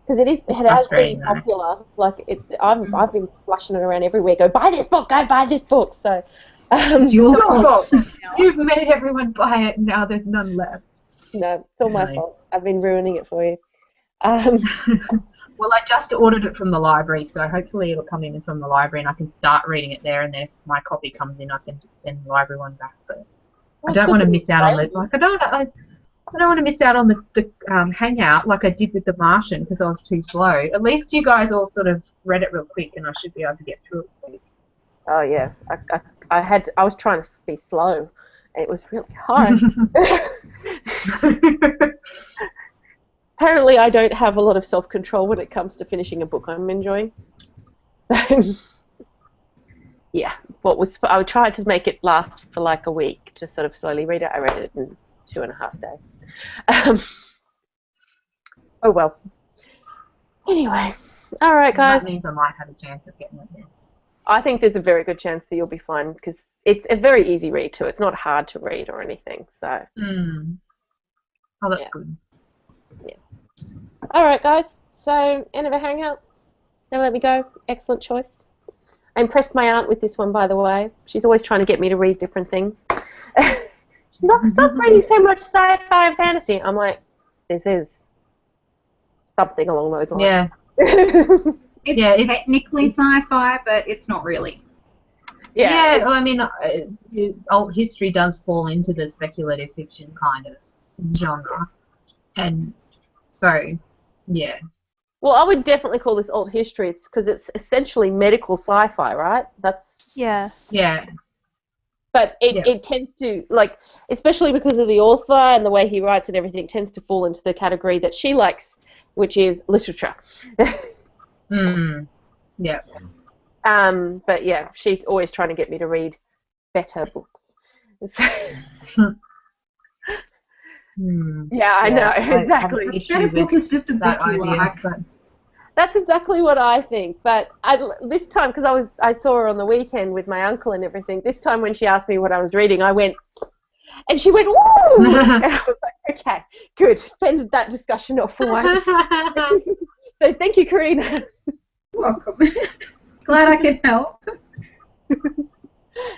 Because it has been popular. Like I've been flushing it around everywhere. Go buy this book. Go buy this book. So it's your fault. You've made everyone buy it. Now there's none left. No, it's all my fault. I've been ruining it for you. Well, I just ordered it from the library, so hopefully it'll come in from the library and I can start reading it there. And then if my copy comes in, I can just send the library one back. But I don't want to miss out on it. Like I don't want to miss out on the hangout like I did with The Martian because I was too slow. At least you guys all sort of read it real quick, and I should be able to get through it quick. Oh yeah, I was trying to be slow. It was really hard. Apparently, I don't have a lot of self-control when it comes to finishing a book I'm enjoying. Yeah, I tried to make it last for like a week to sort of slowly read it. I read it in 2.5 days. Oh well. Anyway, all right, guys. That means I might have a chance of getting it there. I think there's a very good chance that you'll be fine because it's a very easy read too. It's not hard to read or anything. So. Oh, that's good. Yeah. All right, guys. So end of a hangout. Now let me go. Excellent choice. I impressed my aunt with this one, by the way. She's always trying to get me to read different things. She's like, stop reading so much sci-fi and fantasy. I'm like, this is something along those lines. Yeah. It's technically sci-fi, but it's not really. Yeah. Well, I mean, alt history does fall into the speculative fiction kind of genre. And so, yeah. Well, I would definitely call this alt history. It's because it's essentially medical sci-fi, right? That's Yeah. Yeah. But it tends to, like, especially because of the author and the way he writes and everything, tends to fall into the category that she likes, which is literature. Yeah. But yeah, she's always trying to get me to read better books. Yeah, I know, exactly. A better book is just a book you like. That's exactly what I think. But this time, because I saw her on the weekend with my uncle and everything. This time, when she asked me what I was reading, I went, and she went, "Woo!" And I was like, "Okay, good." Fended that discussion off for once. So thank you, Karina. Welcome. Glad I could help.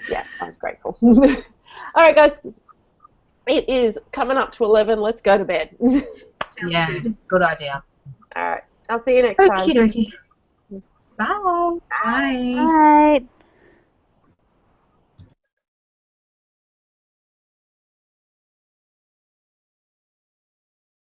Yeah, I was grateful. All right, guys. It is coming up to 11. Let's go to bed. Yeah, good idea. All right. I'll see you next time. Okie dokie. Bye. Bye. Right.